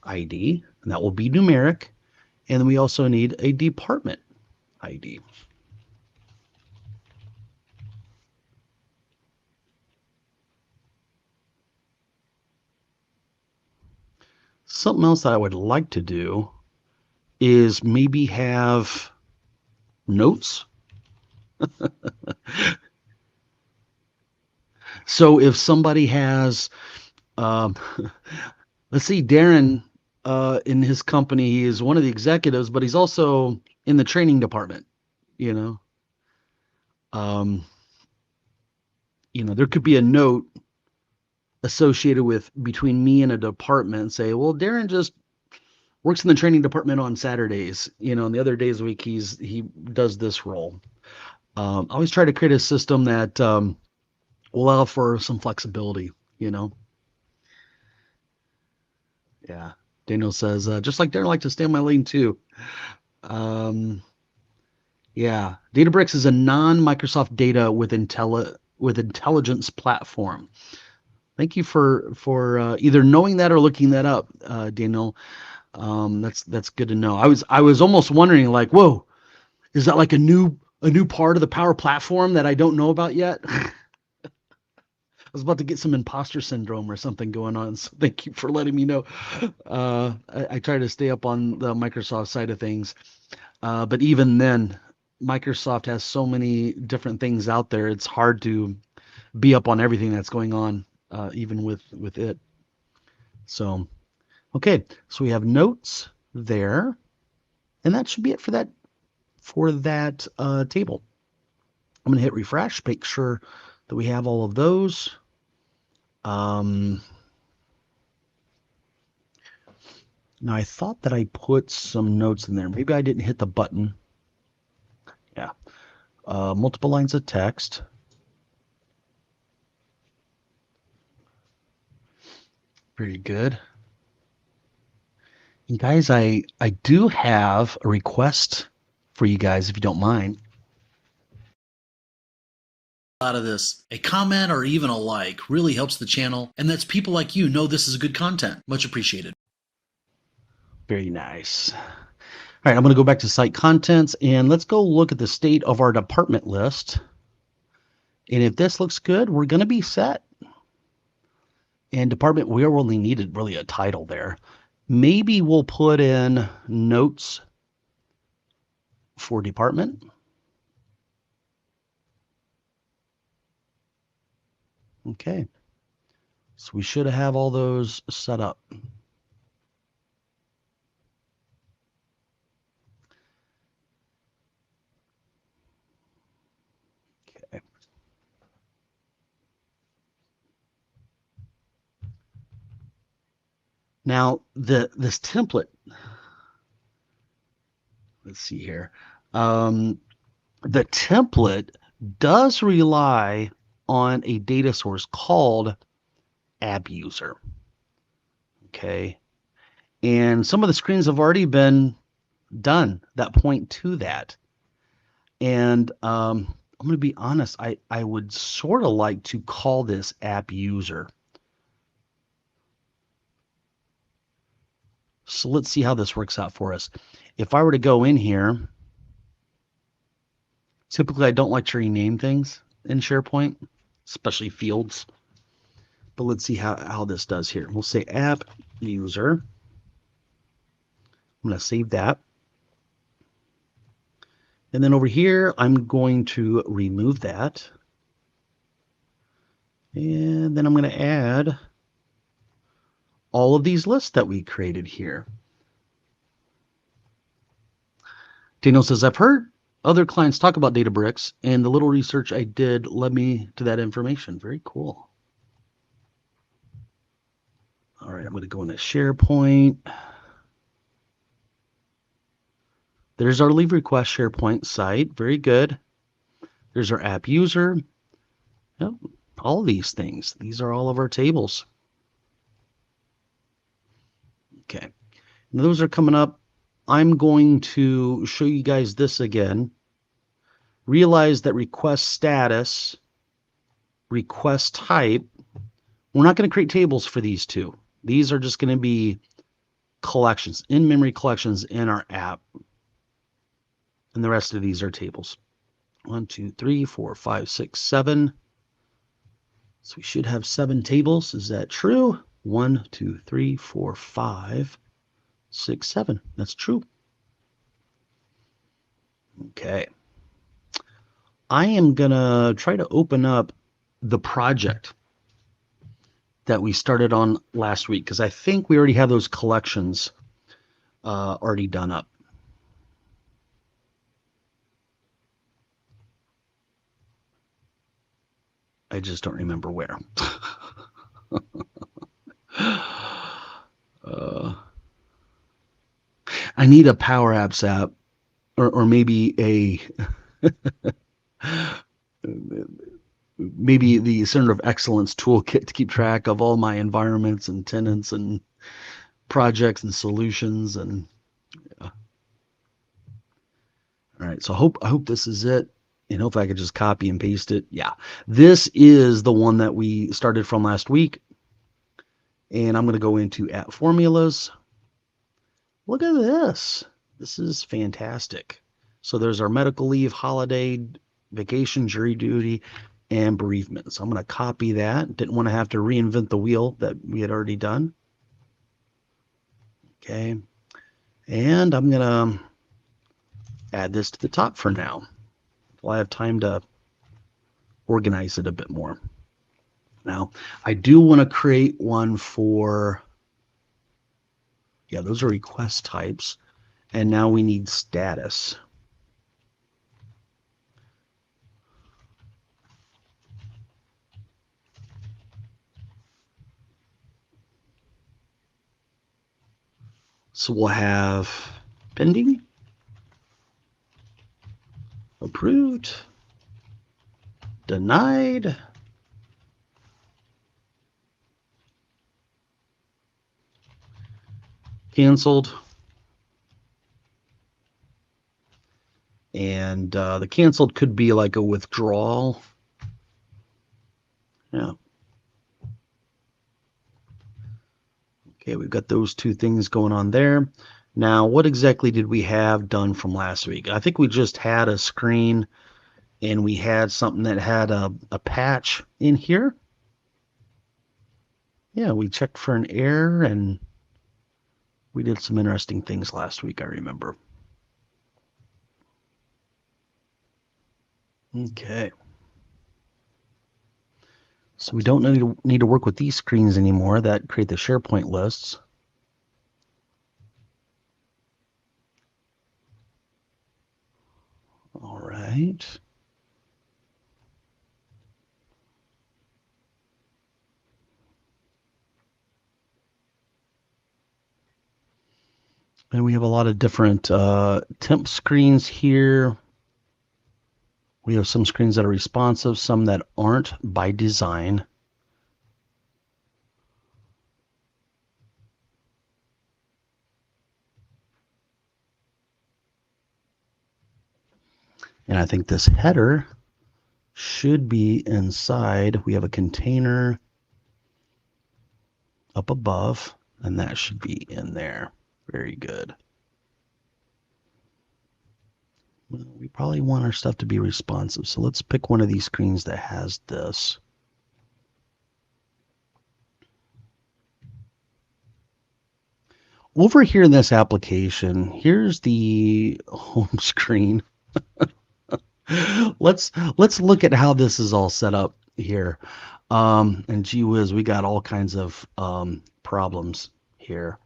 ID, and that will be numeric. And then we also need a department ID. Something else that I would like to do is maybe have notes. So if somebody has, um, let's see, Darren in his company, he is one of the executives, but he's also in the training department, you know. Um, there could be a note associated with between me and a department, say, well, Darren just works in the training department on Saturdays, and the other days of the week he does this role. I always try to create a system that will allow for some flexibility, Yeah. Daniel says, just like Darren, I like to stay in my lane too. Um, yeah. Databricks is a non-Microsoft data with intelligence platform. Thank you for either knowing that or looking that up, Daniel. That's good to know. I was almost wondering, like, whoa, is that like a new part of the Power Platform that I don't know about yet? I was about to get some imposter syndrome or something going on. So thank you for letting me know. I try to stay up on the Microsoft side of things, but even then, Microsoft has so many different things out there. It's hard to be up on everything that's going on, even with it. So, okay, so we have notes there, and that should be it for that table. I'm going to hit refresh, make sure that we have all of those. Now I thought that I put some notes in there. Maybe I didn't hit the button. Yeah. Multiple lines of text. Very good. And guys, I do have a request for you guys, if you don't mind. Out of this, a comment or even a like really helps the channel, and lets people like you know this is good content. Much appreciated. Very nice. All right, I'm going to go back to site contents, and let's go look at the state of our department list. And if this looks good, we're going to be set. And department, we only needed really a title there. Maybe we'll put in notes for department. Okay. So we should have all those set up. Okay. Now this template, let's see here. The template does rely on a data source called AppUser. Okay. And some of the screens have already been done that point to that. And I'm going to be honest, I would sort of like to call this AppUser. So let's see how this works out for us. If I were to go in here, typically I don't like to rename things in SharePoint, especially fields. But let's see how this does here. We'll say app user. I'm going to save that. And then over here, I'm going to remove that. And then I'm going to add all of these lists that we created here. Daniel says, I've heard other clients talk about Databricks, and the little research I did led me to that information. Very cool. All right, I'm going to go into SharePoint. There's our leave request SharePoint site. Very good. There's our app user. Yep, all these things. These are all of our tables. Okay. Those are coming up. I'm going to show you guys this again. Realize that request status, request type, we're not going to create tables for these two. These are just going to be collections, in-memory collections in our app. And the rest of these are tables. 1, 2, 3, 4, 5, 6, 7. So we should have 7 tables. Is that true? 1, 2, 3, 4, 5, 6, 7. That's true. Okay. I am going to try to open up the project that we started on last week, because I think we already have those collections already done up. I just don't remember where. I need a Power Apps app, or maybe a maybe the Center of Excellence toolkit to keep track of all my environments and tenants and projects and solutions. And all right, so I hope this is it. And hope I could just copy and paste it. Yeah, this is the one that we started from last week. And I'm going to go into app formulas. Look at this. This is fantastic. So there's our medical leave, holiday, vacation, jury duty, and bereavement. So I'm going to copy that. Didn't want to have to reinvent the wheel that we had already done. Okay. And I'm going to add this to the top for now. Well, I have time to organize it a bit more. Now, I do want to create one for, yeah, those are request types. And now we need status. So we'll have pending, approved, denied, canceled, and the canceled could be like a withdrawal. Yeah. Okay, we've got those two things going on there. Now, what exactly did we have done from last week? I think we just had a screen and we had something that had a patch in here. Yeah, we checked for an error and we did some interesting things last week, I remember. Okay. So we don't need to work with these screens anymore that create the SharePoint lists. All right. And we have a lot of different temp screens here. We have some screens that are responsive, some that aren't by design. And I think this header should be inside. We have a container up above, and that should be in there. Very good. Well, we probably want our stuff to be responsive, so let's pick one of these screens that has this. Over here in this application, here's the home screen. Let's look at how this is all set up here. And gee whiz, we got all kinds of problems here.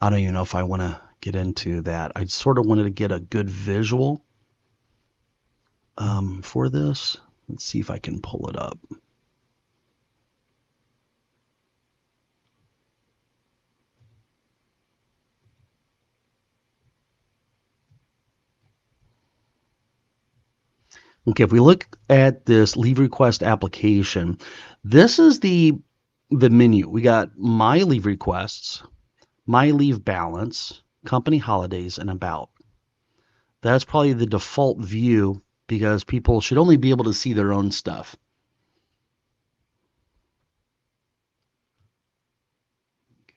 I don't even know if I want to get into that. I sort of wanted to get a good visual for this. Let's see if I can pull it up. Okay, if we look at this leave request application, this is the the menu. We got my leave requests, my leave balance, company holidays, and about. That's probably the default view because people should only be able to see their own stuff.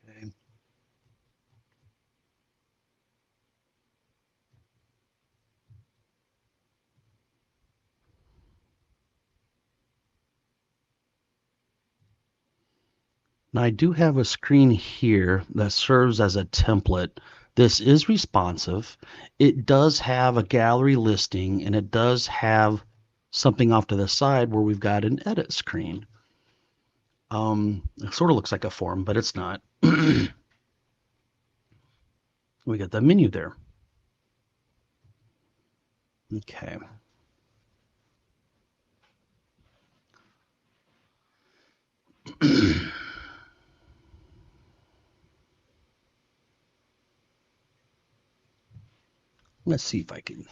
Okay. Now I do have a screen here that serves as a template. This is responsive. It does have a gallery listing and it does have something off to the side where we've got an edit screen. It sort of looks like a form, but it's not. We got the menu there. Okay. Let's see if I can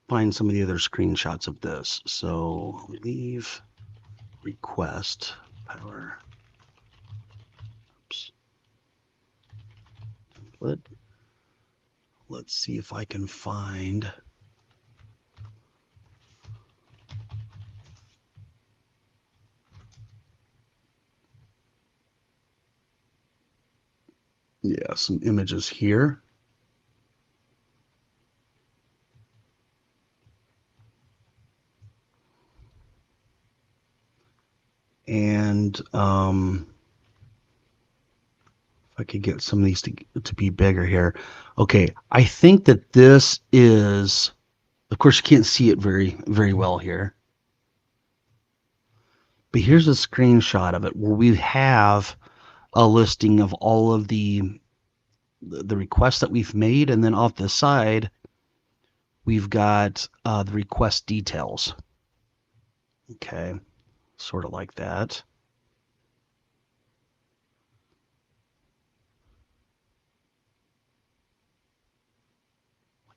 find some of the other screenshots of this. So leave request power. Oops. Let's see if I can find. Yeah, some images here. And if I could get some of these to be bigger here. Okay, I think that this is, of course, you can't see it very well here. But here's a screenshot of it where we have a listing of all of the requests that we've made, and then off the side we've got the request details. Okay, sort of like that.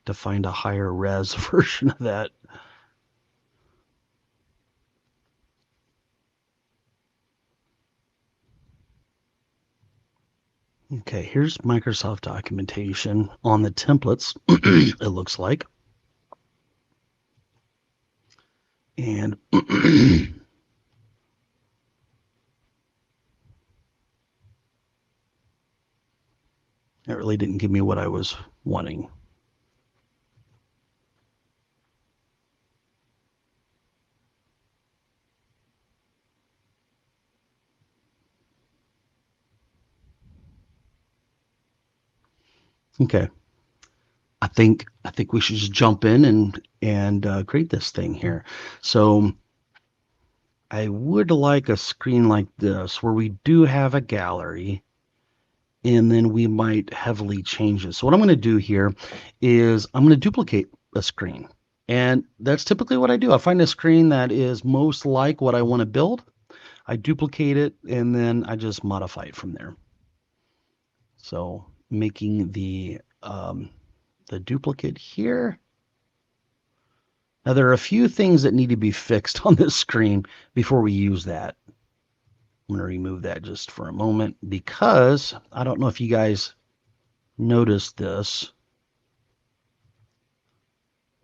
To find a higher res version of that. Okay, here's Microsoft documentation on the templates, it looks like. And it really didn't give me what I was wanting. Okay. I think we should just jump in and create this thing here. So I would like a screen like this where we do have a gallery and then we might heavily change it. So what I'm going to do here is I'm going to duplicate a screen. And that's typically what I do. I find a screen that is most like what I want to build. I duplicate it and then I just modify it from there. So making the duplicate here. Now there are a few things that need to be fixed on this screen before we use that. I'm going to remove that just for a moment because I don't know if you guys noticed this,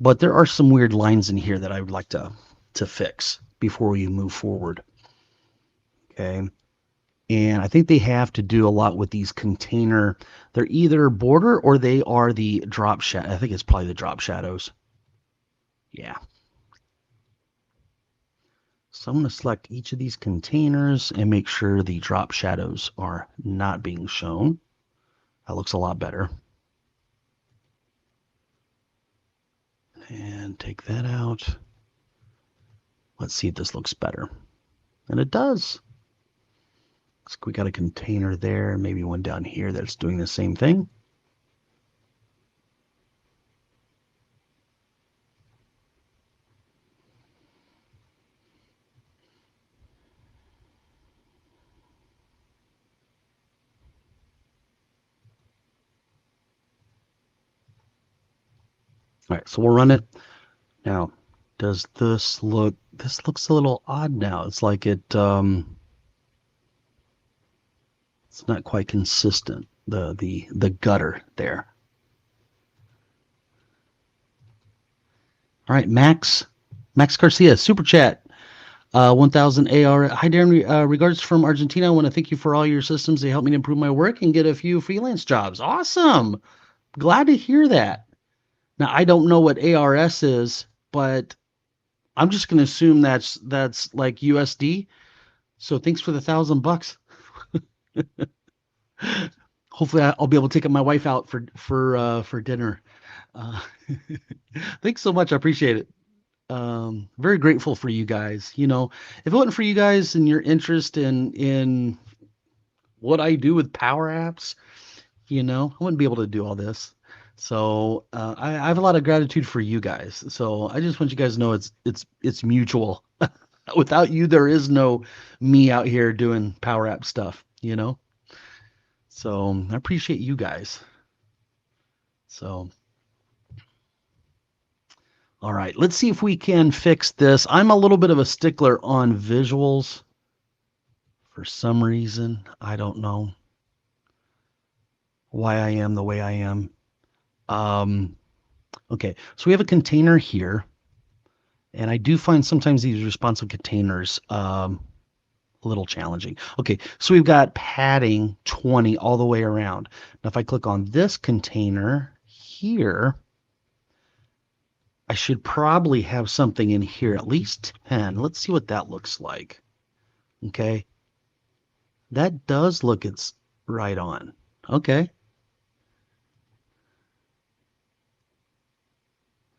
but there are some weird lines in here that I would like to fix before we move forward. Okay. And I think they have to do a lot with these container. They're either border or they are the drop shadow. I think it's probably the drop shadows. Yeah. So I'm going to select each of these containers and make sure the drop shadows are not being shown. That looks a lot better. And take that out. Let's see if this looks better. And it does. Looks like we got a container there, maybe one down here that's doing the same thing. All right, so we'll run it. Now, does this looks a little odd now. It's like it, It's not quite consistent, the gutter there. All right, Max Garcia, super chat. 1000 AR. Hi, Darren. Regards from Argentina. I want to thank you for all your systems. They help me to improve my work and get a few freelance jobs. Awesome. Glad to hear that. Now, I don't know what ARS is, but I'm just going to assume that's like USD. So thanks for the $1,000. Hopefully, I'll be able to take my wife out for dinner. Uh, thanks so much. I appreciate it. Very grateful for you guys. You know, if it wasn't for you guys and your interest in what I do with Power Apps, you know, I wouldn't be able to do all this. So I have a lot of gratitude for you guys. So I just want you guys to know it's mutual. Without you, there is no me out here doing Power App stuff, you know? So I appreciate you guys. So, all right, let's see if we can fix this. I'm a little bit of a stickler on visuals for some reason. I don't know why I am the way I am. Okay, so we have a container here, and I do find sometimes these responsive containers a little challenging. Okay, so we've got padding 20 all the way around. Now, if I click on this container here, I should probably have something in here, at least 10. Let's see what that looks like. Okay, that does look it's right on. Okay.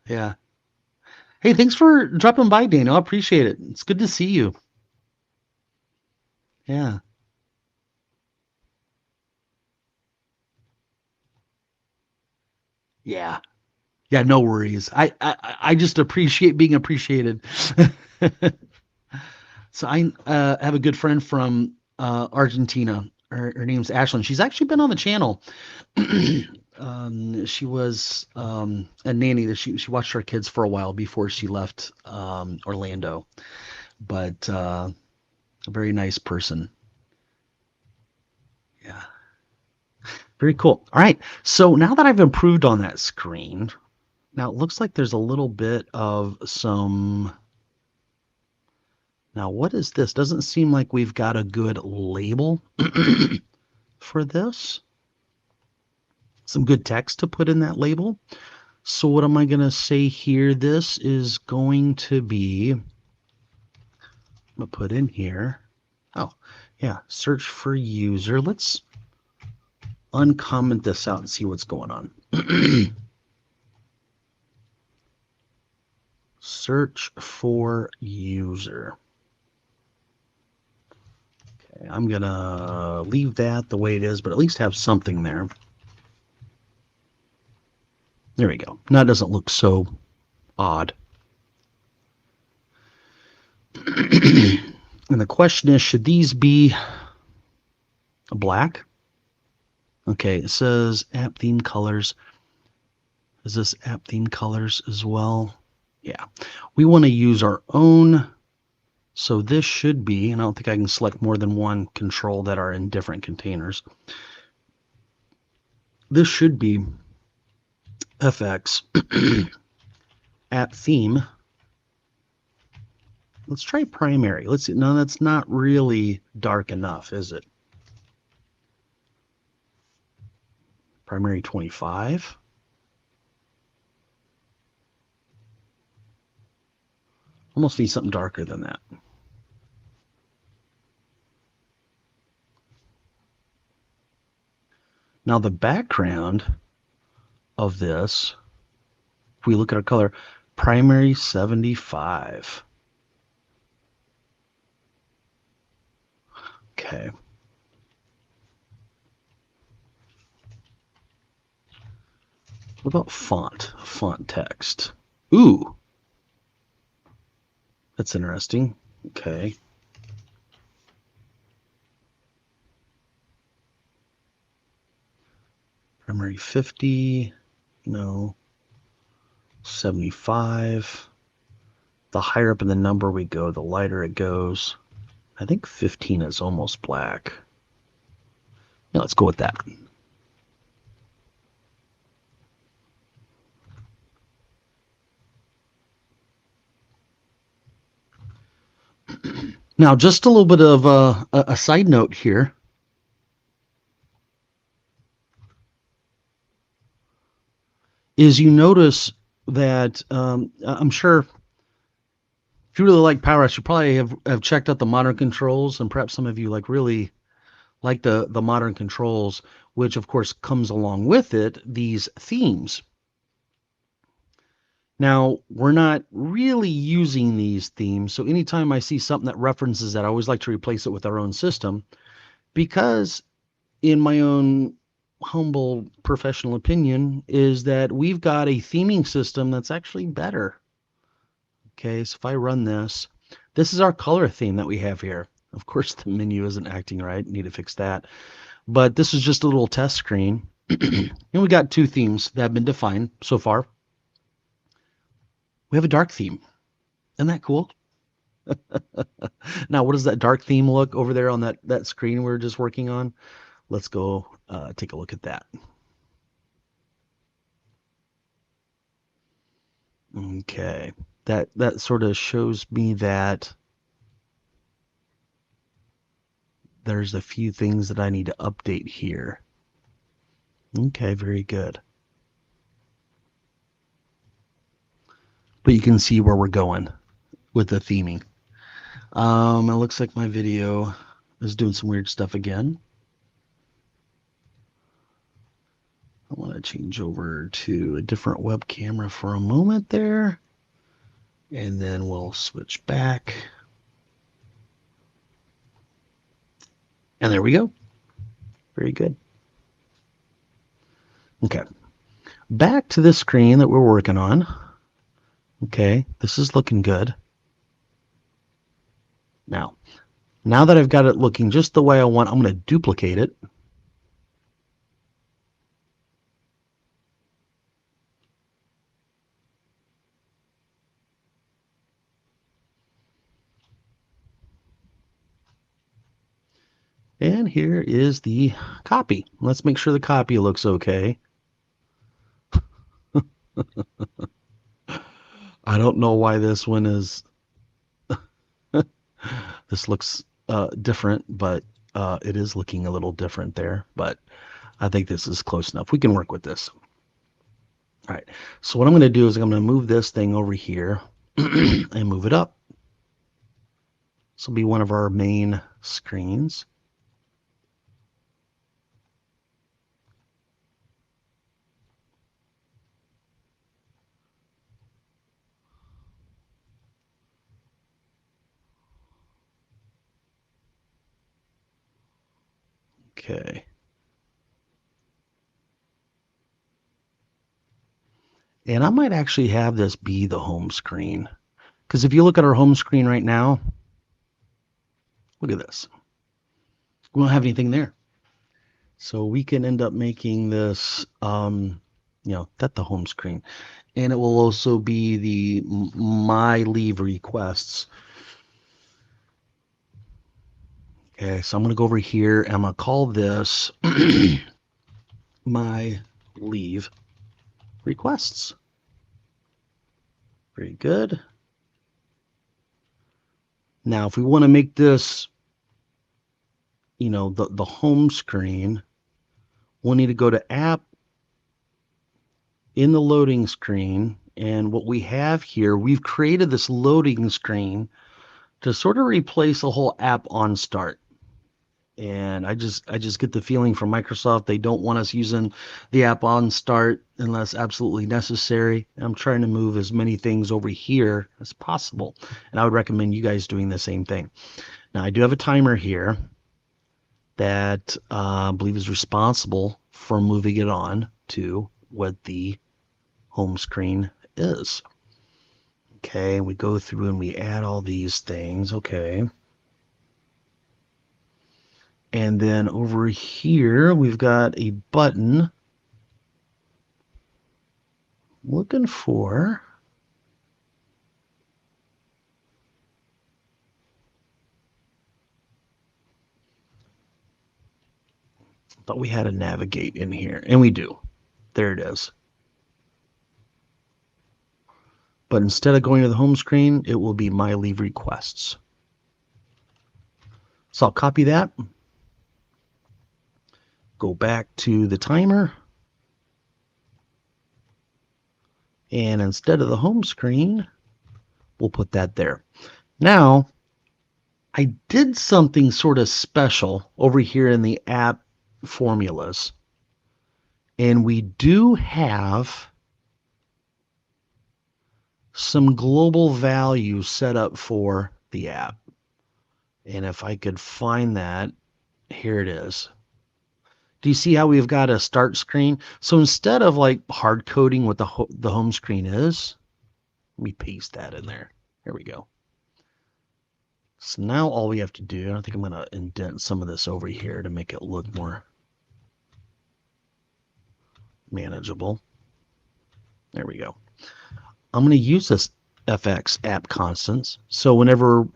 Yeah. Hey, thanks for dropping by, Daniel. I appreciate it. It's good to see you. Yeah. Yeah. Yeah, no worries. I just appreciate being appreciated. So I have a good friend from Argentina. Her name's Ashlyn. She's actually been on the channel. She was a nanny that she watched our kids for a while before she left Orlando. But a very nice person. Yeah. Very cool. All right. So now that I've improved on that screen, now it looks like there's a little bit of some. Now, what is this? Doesn't seem like we've got a good label for this. Some good text to put in that label. So what am I going to say here? This is going to be, I'm going to put in here. Oh, yeah. Search for user. Let's uncomment this out and see what's going on. Search for user. Okay, I'm going to leave that the way it is, but at least have something there. There we go. Now it doesn't look so odd. And the question is, should these be black? Okay, it says app theme colors. Is this app theme colors as well? Yeah, we want to use our own. So this should be, and I don't think I can select more than one control that are in different containers. This should be FX app theme. Let's try primary. Let's see. No, that's not really dark enough, is it? Primary 25. Almost need something darker than that. Now the background of this, if we look at our color, primary 75. Okay. What about font? Font text. Ooh. That's interesting. Okay. Primary 50. No. 75. The higher up in the number we go, the lighter it goes. I think 15 is almost black. Yeah, let's go with that. Now, just a little bit of a side note here is you notice that I'm sure if you really like Power Apps, you probably have checked out the modern controls, and perhaps some of you like really like the modern controls, which of course comes along with it, these themes. Now, we're not really using these themes, so anytime I see something that references that, I always like to replace it with our own system because in my own humble professional opinion is that we've got a theming system that's actually better. Okay, so if I run this, this is our color theme that we have here. Of course, the menu isn't acting right. Need to fix that. But this is just a little test screen. And we got two themes that have been defined so far. We have a dark theme. Isn't that cool? Now, what does that dark theme look over there on that screen we were just working on? Let's go take a look at that. Okay, that sort of shows me that there's a few things that I need to update here. Okay, very good. But you can see where we're going with the theming. It looks like my video is doing some weird stuff again. I want to change over to a different web camera for a moment there, and then we'll switch back. And there we go. Very good. Okay. Back to the screen that we're working on. Okay, this is looking good. Now that I've got it looking just the way I want, I'm going to duplicate it. And here is the copy. Let's make sure the copy looks okay. I don't know why this one is, this looks different, but it is looking a little different there, but I think this is close enough. We can work with this. All right, so what I'm going to do is I'm going to move this thing over here and move it up. This will be one of our main screens. Okay. And I might actually have this be the home screen. Because if you look at our home screen right now, look at this. We don't have anything there. So we can end up making this, that the home screen. And it will also be the my leave requests. Okay, so I'm going to go over here and I'm going to call this my leave requests. Very good. Now, if we want to make this, the home screen, we'll need to go to app in the loading screen. And what we have here, we've created this loading screen to sort of replace the whole app on start. And I just get the feeling from Microsoft they don't want us using the app on start unless absolutely necessary. I'm trying to move as many things over here as possible, and I would recommend you guys doing the same thing. Now I do have a timer here that I believe is responsible for moving it on to what the home screen is. Okay, we go through and we add all these things. Okay. And then over here, we've got a button looking for Thought we had a navigate in here, and we do. There it is. But instead of going to the home screen, it will be My Leave Requests. So I'll copy that, go back to the timer, and instead of the home screen, we'll put that there. Now, I did something sort of special over here in the app formulas, and we do have some global values set up for the app. And if I could find that, here it is. Do you see how we've got a start screen? So instead of like hard coding what the home screen is, let me paste that in there. Here we go. So now all we have to do, I think I'm going to indent some of this over here to make it look more manageable. There we go. I'm going to use this FX app constants. So whenever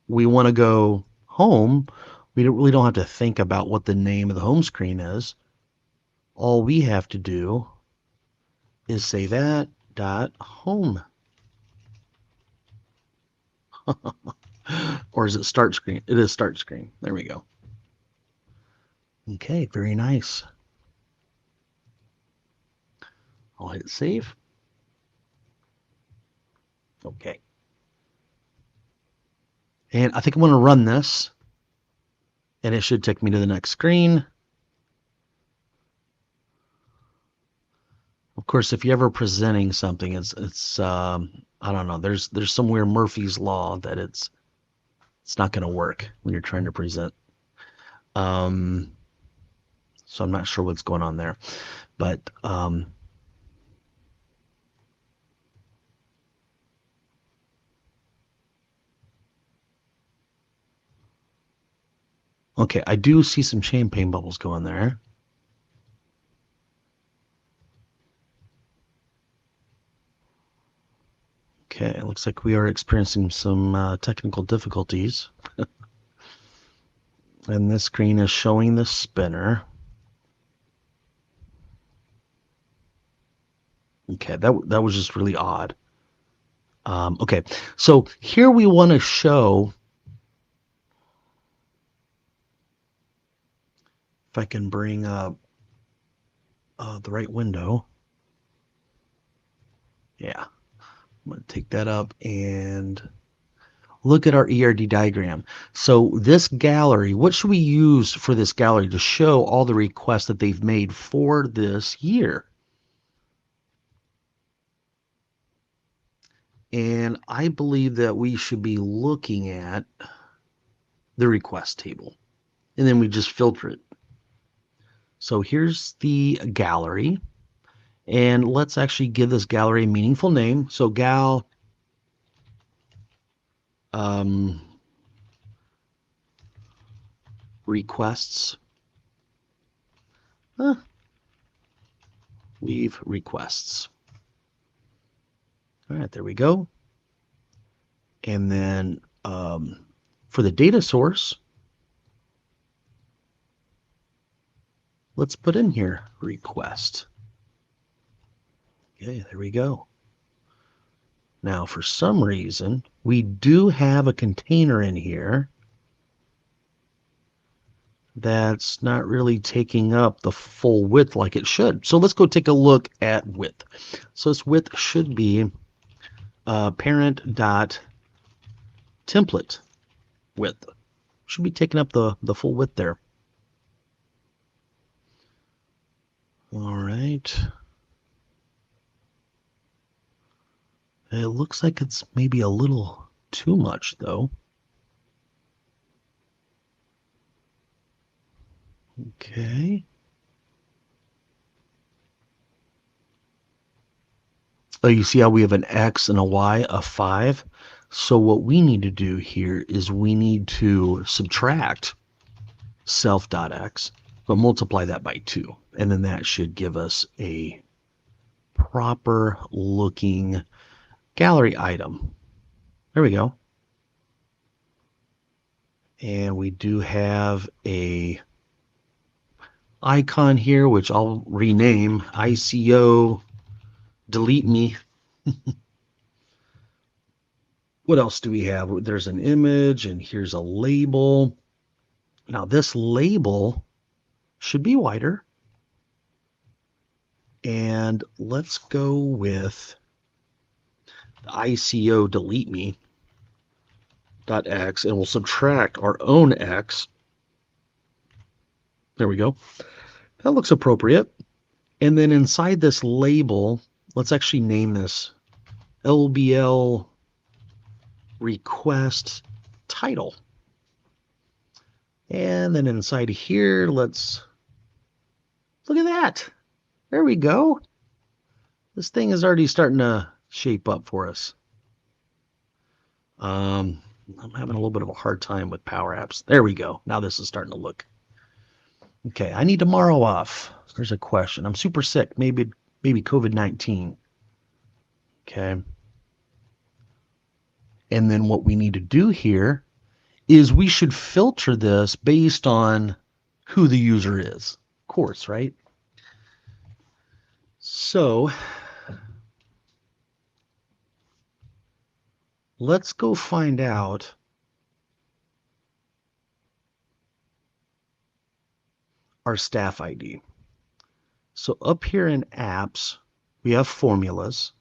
we want to go home, we really don't have to think about what the name of the home screen is. All we have to do is say that dot home. Or is it start screen? It is start screen. There we go. Okay, very nice. I'll hit save. Okay. And I think I'm going to run this, and it should take me to the next screen. Of course, if you're ever presenting something, it's I don't know. There's somewhere Murphy's Law that it's not going to work when you're trying to present. So I'm not sure what's going on there, but okay, I do see some champagne bubbles going there. Okay, it looks like we are experiencing some technical difficulties. And this screen is showing the spinner. Okay, that was just really odd. Okay, so here we want to show, if I can bring up the right window. Yeah, I'm going to take that up and look at our ERD diagram. So this gallery, what should we use for this gallery to show all the requests that they've made for this year? And I believe that we should be looking at the request table, and then we just filter it. So here's the gallery, and let's actually give this gallery a meaningful name. So gal requests, leave requests. All right, there we go. And then for the data source, let's put in here request. Okay, there we go. Now, for some reason, we do have a container in here that's not really taking up the full width like it should. So let's go take a look at width. So this width should be parent.template width. Should be taking up the full width there. All right. It looks like it's maybe a little too much, though. Okay. Oh, you see how we have an X and a Y, a 5? So what we need to do here is we need to subtract self.x, but multiply that by 2. And then that should give us a proper looking gallery item. There we go. And we do have a icon here, which I'll rename ICO delete me. What else do we have? There's an image and here's a label. Now this label should be wider. And let's go with ICO delete me dot x, and we'll subtract our own x. There we go. That looks appropriate. And then inside this label, let's actually name this LBL request title. And then inside here, let's look at that. There we go. This thing is already starting to shape up for us. I'm having a little bit of a hard time with Power Apps. There we go. Now this is starting to look. Okay, I need tomorrow off. There's a question. I'm super sick. Maybe COVID-19. Okay. And then what we need to do here is we should filter this based on who the user is. Of course, right? So let's go find out our staff ID. So up here in apps, we have formulas.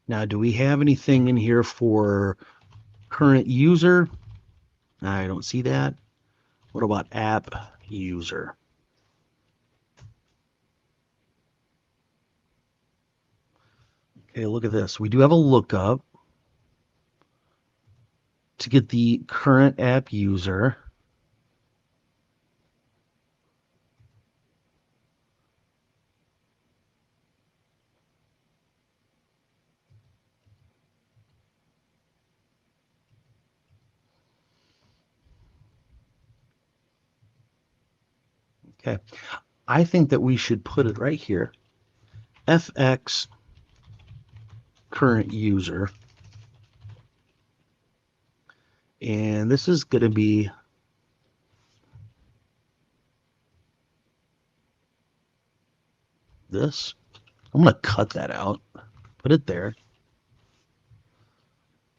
Now, do we have anything in here for current user? I don't see that. What about app user? Okay, look at this. We do have a lookup to get the current app user. Okay, I think that we should put it right here. FX current user. And this is going to be this. I'm going to cut that out, put it there,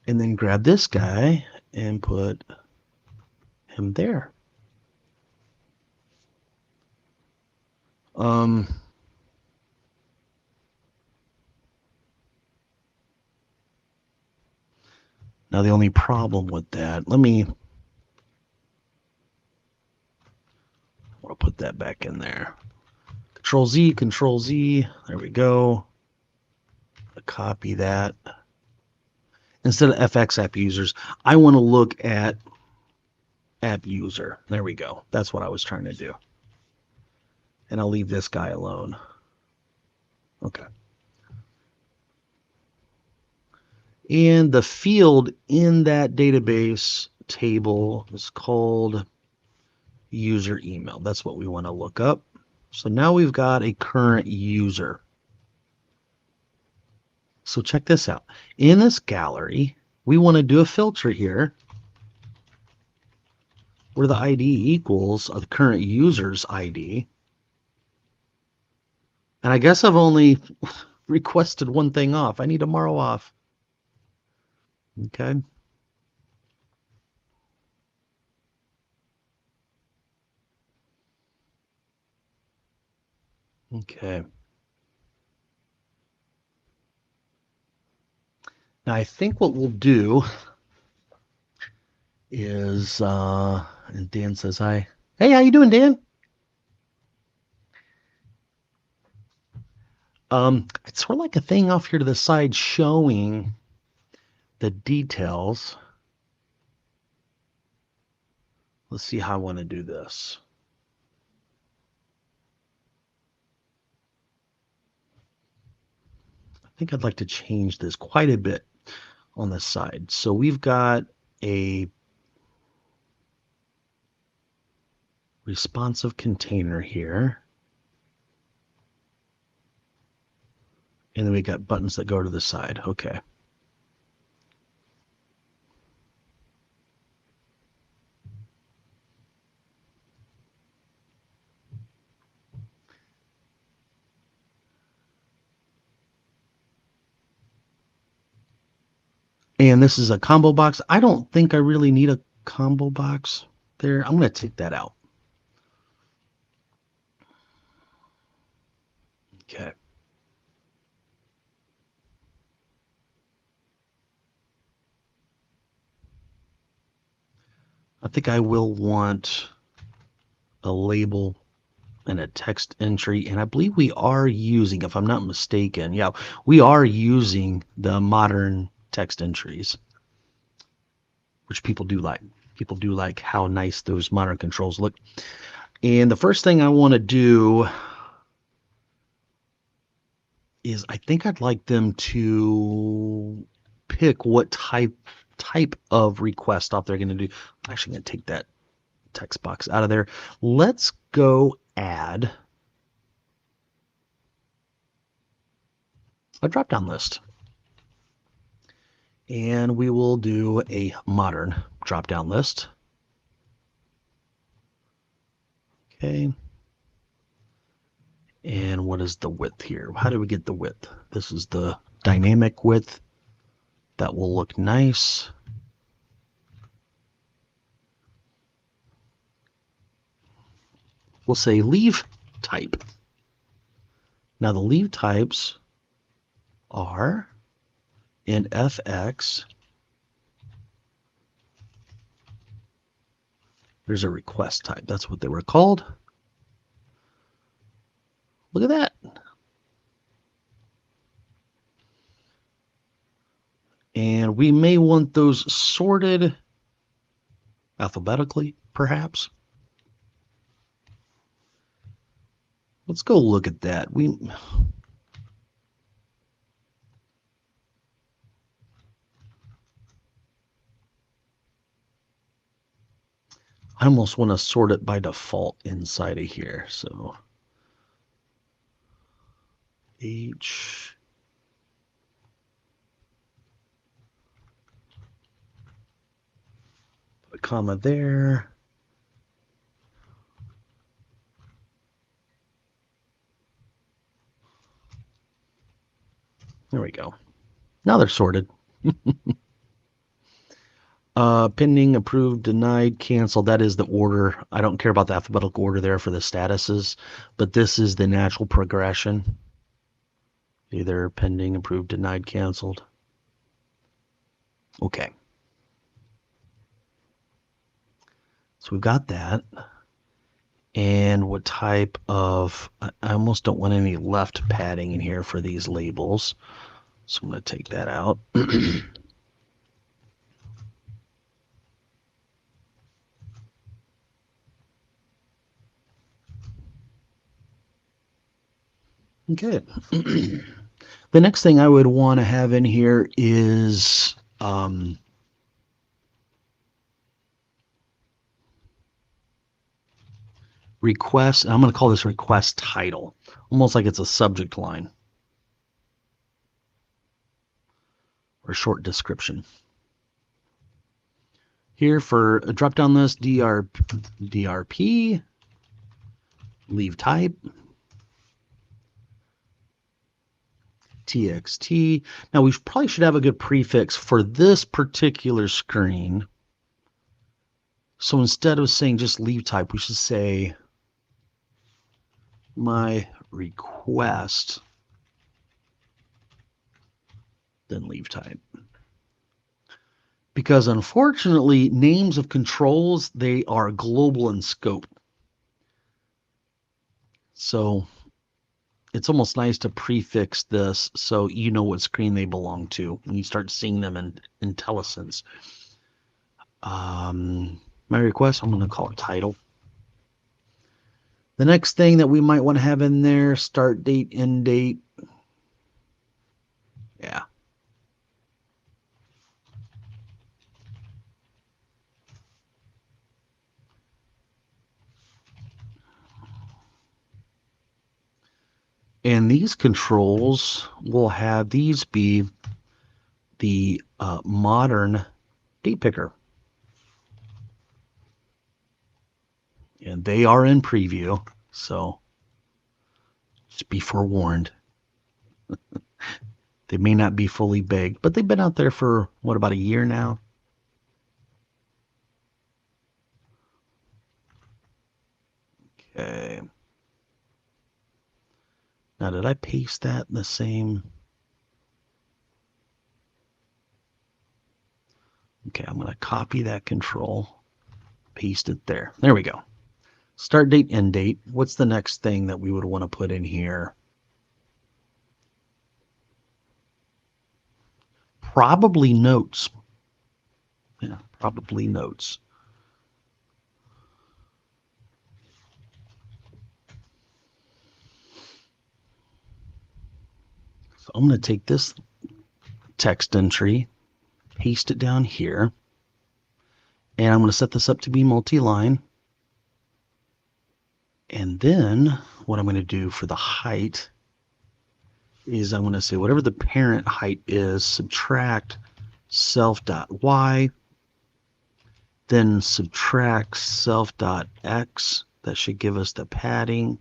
and then grab this guy and put him there. Now the only problem with that, I'll put that back in there. Control Z, there we go. Copy that. Instead of FX app users, I want to look at app user. There we go. That's what I was trying to do. And I'll leave this guy alone. Okay. And the field in that database table is called user email. That's what we want to look up. So now we've got a current user. So check this out. In this gallery, we want to do a filter here where the ID equals the current user's ID. And I guess I've only requested one thing off. I need tomorrow off. Okay. Okay. Now I think what we'll do is, and Dan says hi. Hey, how you doing, Dan? It's sort of like a thing off here to the side showing the details. Let's see how I want to do this. I think I'd like to change this quite a bit on this side. So we've got a responsive container here. And then we got buttons that go to the side. Okay. And this is a combo box. I don't think I really need a combo box there. I'm going to take that out. Okay. I think I will want a label and a text entry. And I believe we are using, if I'm not mistaken, yeah, we are using the modern text entries, which people do like. People do like how nice those modern controls look. And the first thing I want to do is I think I'd like them to pick what type of request off they're going to do. I'm actually going to take that text box out of there. Let's go add a drop-down list. And we will do a modern drop-down list. Okay. And what is the width here? How do we get the width? This is the dynamic width. That will look nice. We'll say leave type. Now the leave types are in FX. There's a request type. That's what they were called. Look at that. And we may want those sorted alphabetically, perhaps. Let's go look at that. I almost want to sort it by default inside of here. So H, put a comma there. There we go. Now they're sorted. Pending, approved, denied, canceled. That is the order. I don't care about the alphabetical order there for the statuses, but this is the natural progression. Either pending, approved, denied, canceled. Okay. So we've got that. And what type of, I almost don't want any left padding in here for these labels. So I'm going to take that out. Okay. The next thing I would want to have in here is request. I'm going to call this request title, almost like it's a subject line or short description. Here for a drop-down list, DRP, leave type, TXT. Now we probably should have a good prefix for this particular screen. So instead of saying just leave type, we should say my request, then leave type. Because unfortunately, names of controls, they are global in scope. So it's almost nice to prefix this so you know what screen they belong to when you start seeing them in IntelliSense. My request, I'm going to call it title. The next thing that we might want to have in there, start date, end date. Yeah. And these controls will have these be the modern date picker. And they are in preview, so just be forewarned. They may not be fully baked, but they've been out there for, what, about a year now? Okay. Now, did I paste that in the same? Okay, I'm going to copy that control, paste it there. There we go. Start date, end date. What's the next thing that we would want to put in here? Probably notes. Yeah, probably notes. So I'm going to take this text entry, paste it down here, and I'm going to set this up to be multi-line. And then what I'm going to do for the height is I'm going to say whatever the parent height is, subtract self.y, then subtract self.x. That should give us the padding.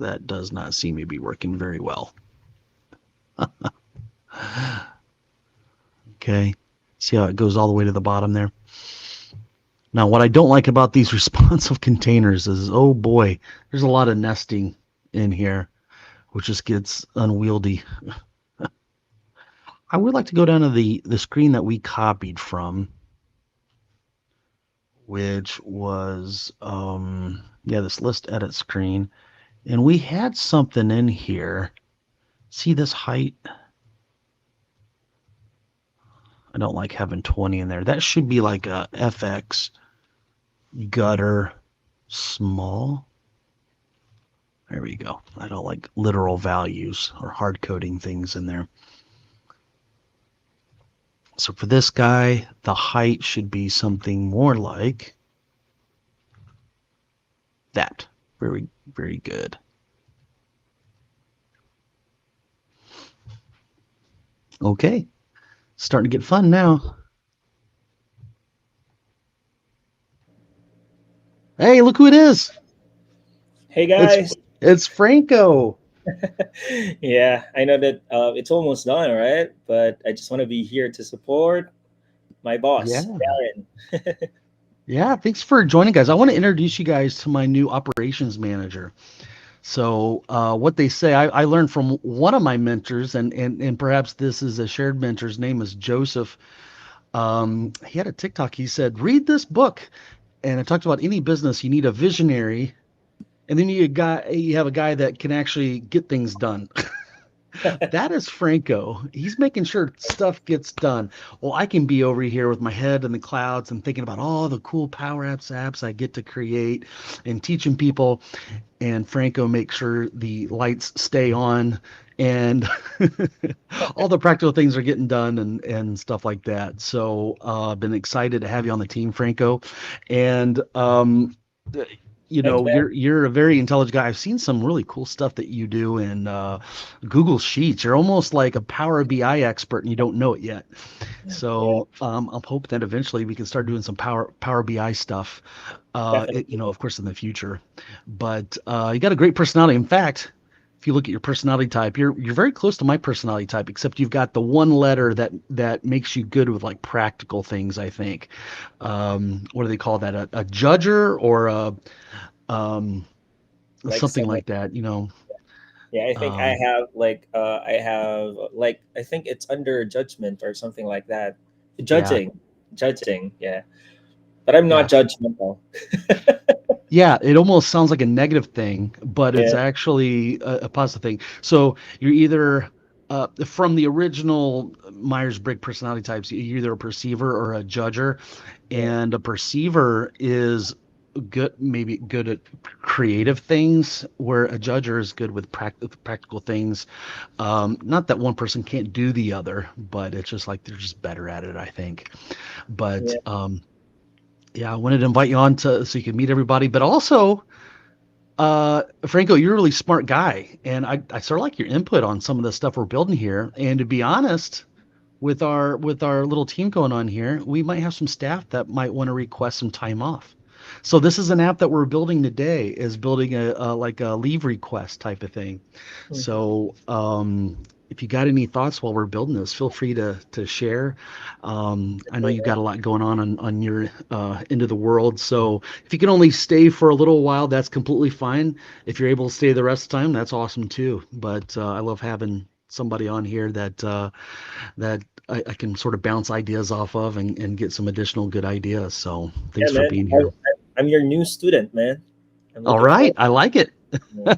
That does not seem to be working very well. Okay, see how it goes all the way to the bottom there? Now, what I don't like about these responsive containers is, oh boy, there's a lot of nesting in here, which just gets unwieldy. I would like to go down to the screen that we copied from, which was, this list edit screen. And we had something in here. See this height? I don't like having 20 in there. That should be like a FX gutter small. There we go. I don't like literal values or hard coding things in there. So for this guy, the height should be something more like that. Very, very good. Okay. Starting to get fun now. Hey, look who it is. Hey guys. It's Franco. Yeah, I know that it's almost done, right? But I just want to be here to support my boss, Yeah. Darren. Yeah, thanks for joining, guys. I want to introduce you guys to my new operations manager. So what they say, I learned from one of my mentors, and perhaps this is a shared mentor's name is Joseph. He had a TikTok. He said, read this book. And it talked about any business, you need a visionary, and then you have a guy that can actually get things done. That is Franco. He's making sure stuff gets done. Well, I can be over here with my head in the clouds and thinking about all the cool Power Apps I get to create and teaching people. And Franco makes sure the lights stay on and all the practical things are getting done and stuff like that. So I've been excited to have you on the team, Franco. And Thanks, man. you're a very intelligent guy. I've seen some really cool stuff that you do in Google Sheets. You're almost like a Power BI expert and you don't know it yet. Yeah, So I'm hoping that eventually we can start doing some Power BI stuff. definitely. Of course, in the future. But you got a great personality. In fact, if you look at your personality type, you're very close to my personality type, except you've got the one letter that makes you good with like practical things, I think. What do they call that? A judger or a um, Like something someone. like that, you know. Yeah, I think Um, I have like I think it's under judgment or something like that. yeah, Judging. Yeah, but I'm not yeah, judgmental. yeah. It almost sounds like a negative thing, but it's Yeah. actually a positive thing. So you're either from the original Myers-Briggs personality types, you're either a perceiver or a judger, Yeah. and a perceiver is good, maybe good at creative things, where a judger is good with practical things. Not that one person can't do the other, but it's just like they're just better at it, I think. But Yeah. yeah, I wanted to invite you on so you can meet everybody, but also, Franco, you're a really smart guy, and I sort of like your input on some of the stuff we're building here. And to be honest, with our little team going on here, we might have some staff that might want to request some time off. So this is an app that we're building today, is building a like a leave request type of thing. Mhm. So if you got any thoughts while we're building this, feel free to share. I know you've got a lot going on your end of the world. So if you can only stay for a little while, that's completely fine. If you're able to stay the rest of the time, that's awesome too. But I love having somebody on here that I can sort of bounce ideas off of and get some additional good ideas. So Yeah, thanks for man. being here. I'm your new student, man. I'm All looking forward. right, I like it. Yeah.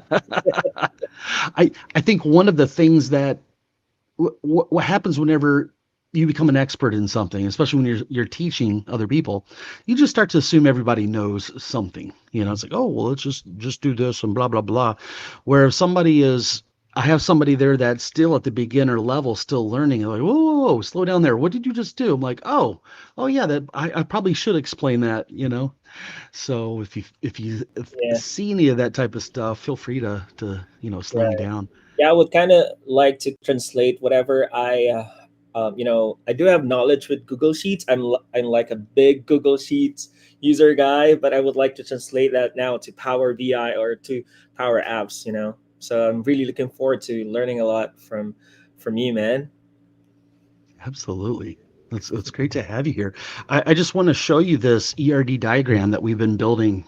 I think one of the things that what happens whenever you become an expert in something, especially when you're teaching other people, you just start to assume everybody knows something. It's like, oh well, let's just do this and blah blah blah. Where if somebody is, I have somebody there that's still at the beginner level, still learning. They're like, whoa, whoa, whoa, slow down there. What did you just do? I'm like, oh yeah, that I probably should explain that. So if Yeah. see any of that type of stuff, feel free to slow me Right. down. Yeah, I would kind of like to translate whatever I do have knowledge with Google Sheets. I'm like a big Google Sheets user guy, but I would like to translate that now to Power BI or to Power Apps. So I'm really looking forward to learning a lot from you, man. Absolutely. It's great to have you here. I just want to show you this ERD diagram that we've been building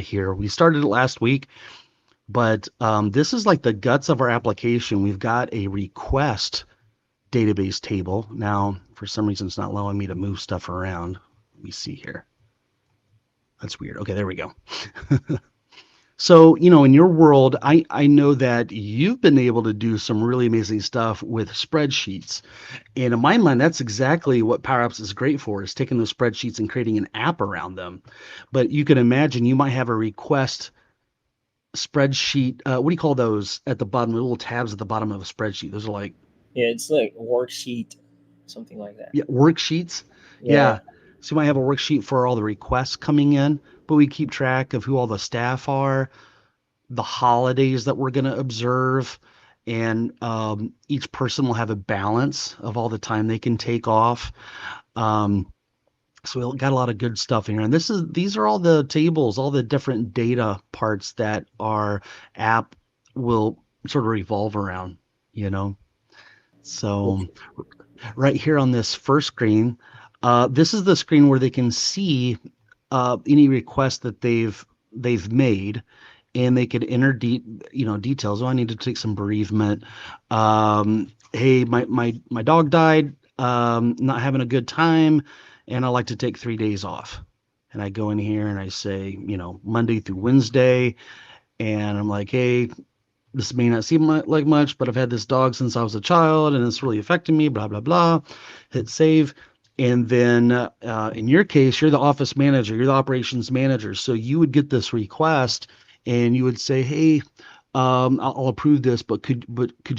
here. We started it last week, but this is like the guts of our application. We've got a request database table. Now, for some reason, it's not allowing me to move stuff around. Let me see here. That's weird. Okay, there we go. So, in your world, I know that you've been able to do some really amazing stuff with spreadsheets. And in my mind, that's exactly what Power Apps is great for, is taking those spreadsheets and creating an app around them. But you can imagine you might have a request spreadsheet. What do you call those at the bottom, the little tabs at the bottom of a spreadsheet? Those are like, Yeah, it's like worksheet, something like that. yeah, worksheets. Yeah. Yeah. So you might have a worksheet for all the requests coming in, but we keep track of who all the staff are, the holidays that we're going to observe, and each person will have a balance of all the time they can take off. Um, so we got a lot of good stuff in here, and these are all the tables, all the different data parts that our app will sort of revolve around. You know, so right here on this first screen, this is the screen where they can see any requests that they've made, and they could enter details. Oh, I need to take some bereavement. Hey, my dog died. Not having a good time, and I like to take 3 days off. And I go in here and I say, Monday through Wednesday, and I'm like, hey, this may not seem like much, but I've had this dog since I was a child, and it's really affecting me. Blah blah blah. Hit save. And then in your case, you're the office manager, you're the operations manager. So you would get this request and you would say, hey, I'll approve this, but could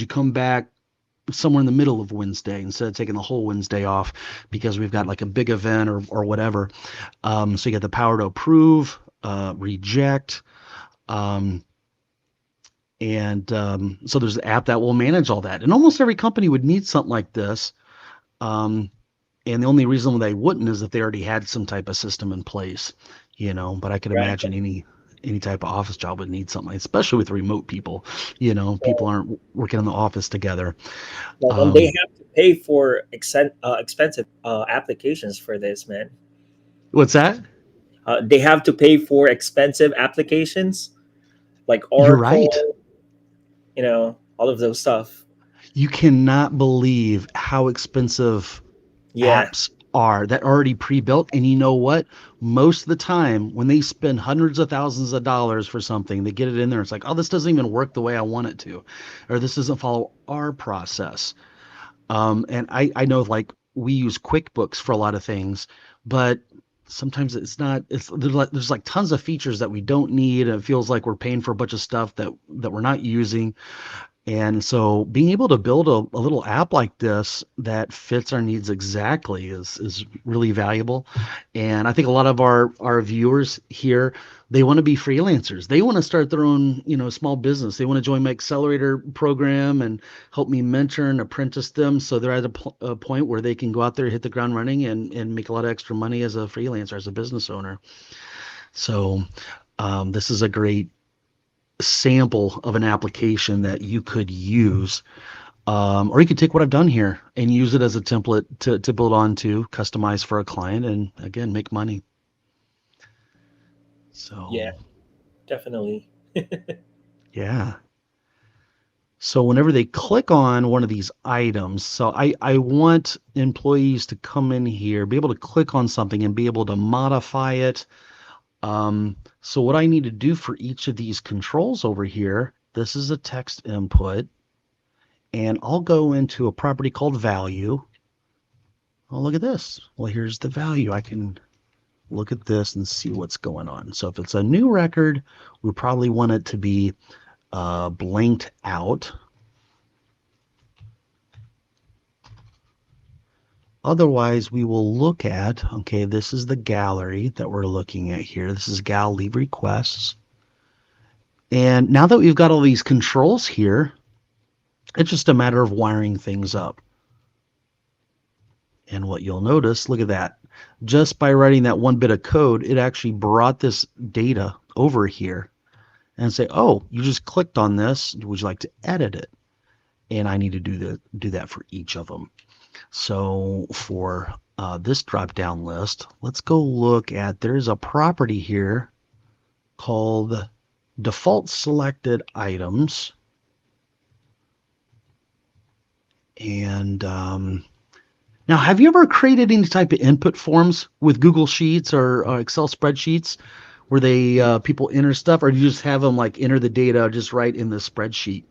you come back somewhere in the middle of Wednesday instead of taking the whole Wednesday off because we've got like a big event or whatever. So you got the power to approve, reject. Um, and so there's an app that will manage all that. And almost every company would need something like this. Um, and the only reason they wouldn't is if they already had some type of system in place. But I could Right. imagine any type of office job would need something, especially with remote people. People aren't working in the office together. Like, and they Um, have to pay for expensive applications for this, man. what's that? They have to pay for expensive applications like You're right. Oracle, all of those stuff. You cannot believe how expensive Yeah. apps are that are already pre-built. And you know what? Most of the time, when they spend hundreds of thousands of dollars for something, they get it in there. It's like, oh, this doesn't even work the way I want it to, or this doesn't follow our process. And I know like we use QuickBooks for a lot of things, but sometimes it's not. There's like tons of features that we don't need, and it feels like we're paying for a bunch of stuff that we're not using. And so being able to build a little app like this that fits our needs exactly is really valuable. And I think a lot of our viewers here, they want to be freelancers. They want to start their own, small business. They want to join my accelerator program and help me mentor and apprentice them so they're at a point where they can go out there, hit the ground running and make a lot of extra money as a freelancer, as a business owner. So this is a great sample of an application that you could use. Or you could take what I've done here and use it as a template to build onto, customize for a client, and again, make money. Yeah, So, definitely. yeah. So whenever they click on one of these items, so I want employees to come in here, be able to click on something and be able to modify it. So what I need to do for each of these controls over here, this is a text input, and I'll go into a property called value. Oh, look at this. Well, here's the value. I can look at this and see what's going on. So if it's a new record, we probably want it to be blanked out. Otherwise, we will look at, okay, this is the gallery that we're looking at here. This is gal leave requests. And now that we've got all these controls here, it's just a matter of wiring things up. And what you'll notice, look at that. Just by writing that one bit of code, it actually brought this data over here and say, oh, you just clicked on this. Would you like to edit it? And I need to do that for each of them. So for this drop-down list, let's go look at, there's a property here called default selected items. And now, have you ever created any type of input forms with Google Sheets or Excel spreadsheets where they people enter stuff, or do you just have them like enter the data just right in the spreadsheet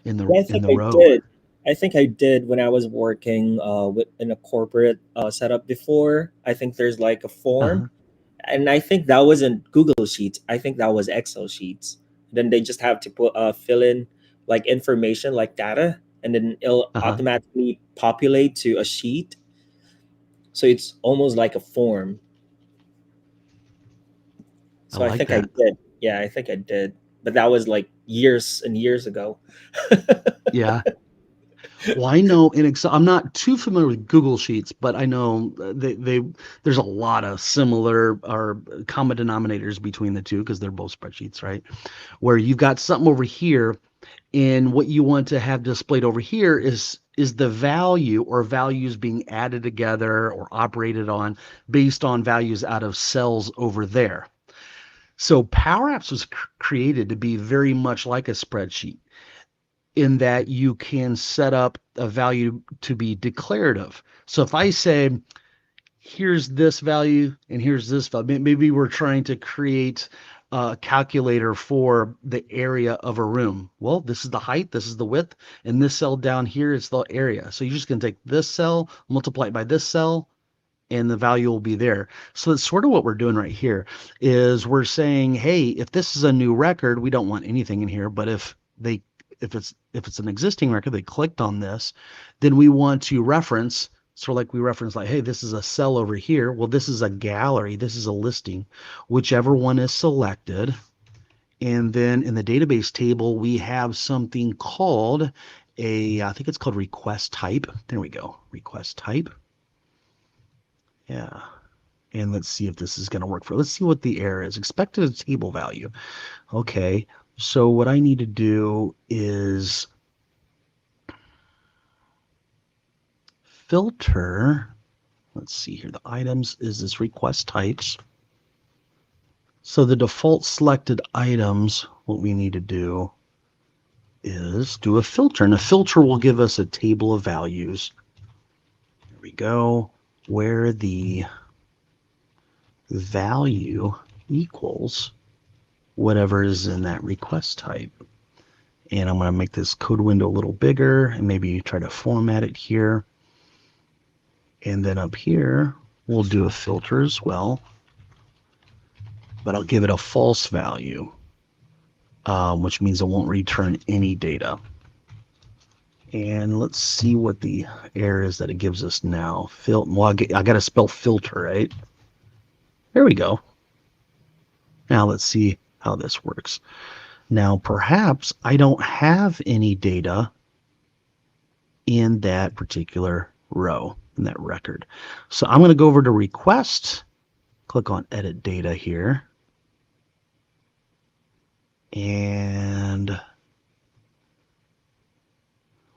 in Yeah, I in think the I row? did. I think I did when I was working in a corporate setup before. I think there's like a form, Uh-huh. and I think that wasn't Google Sheets. I think that was Excel sheets. Then they just have to fill in like information, like data, and then it'll Uh-huh. automatically populate to a sheet. So it's almost like a form. I So I like think I that. did. Yeah, I think I did. But that was like years and years ago. Yeah. Well, I know in Excel, I'm not too familiar with Google Sheets, but I know there's a lot of similar or common denominators between the two because they're both spreadsheets, right? Where you've got something over here, and what you want to have displayed over here is the value or values being added together or operated on based on values out of cells over there. So Power Apps was created to be very much like a spreadsheet in that you can set up a value to be declarative. So if I say, here's this value and here's this value, maybe we're trying to create a calculator for the area of a room. Well, this is the height, this is the width, and this cell down here is the area. So you're just going to take this cell, multiply it by this cell, and the value will be there. So that's sort of what we're doing right here is we're saying, hey, if this is a new record, we don't want anything in here, but if it's an existing record, they clicked on this, then we want to reference, sort of like we reference like, hey, this is a cell over here. Well, this is a gallery, this is a listing, whichever one is selected. And then in the database table, we have something called I think it's called request type. There we go, request type. Yeah. And let's see if this is going to work let's see what the error is. Expected table value. Okay. So what I need to do is filter. Let's see here. The items is this request types. So the default selected items, what we need to do is do a filter. And a filter will give us a table of values. Here we go. Where the value equals whatever is in that request type. And I'm going to make this code window a little bigger and maybe try to format it here. And then up here, we'll do a filter as well, but I'll give it a false value, which means it won't return any data. And let's see what the error is that it gives us now. Well, I got to spell filter, right? There we go. Now let's see how this works. Now, perhaps I don't have any data in that particular row, in that record. So I'm going to go over to request, click on edit data here. And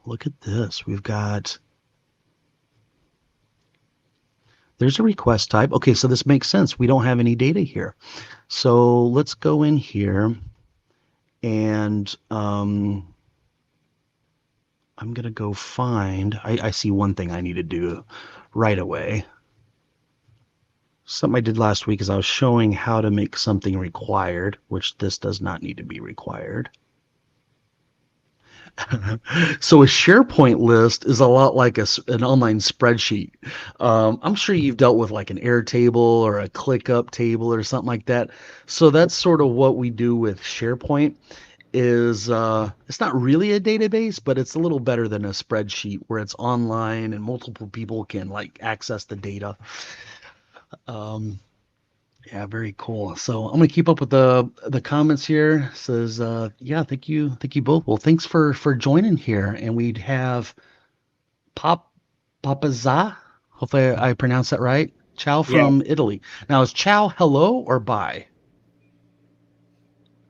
look at this. We've got, there's a request type. Okay, so this makes sense. We don't have any data here. So let's go in here and I'm going to go find, I see one thing I need to do right away. Something I did last week is I was showing how to make something required, which this does not need to be required. So a SharePoint list is a lot like an online spreadsheet. I'm sure you've dealt with like an Airtable or a ClickUp table or something like that. So that's sort of what we do with SharePoint. Is it's not really a database, but it's a little better than a spreadsheet where it's online and multiple people can like access the data. Yeah, very cool. So I'm gonna keep up with the comments here. It says, yeah, thank you both. Well, thanks for joining here. And we'd have Papaza. Hopefully I pronounced that right. Ciao Yeah. from Italy. Now is ciao hello or bye?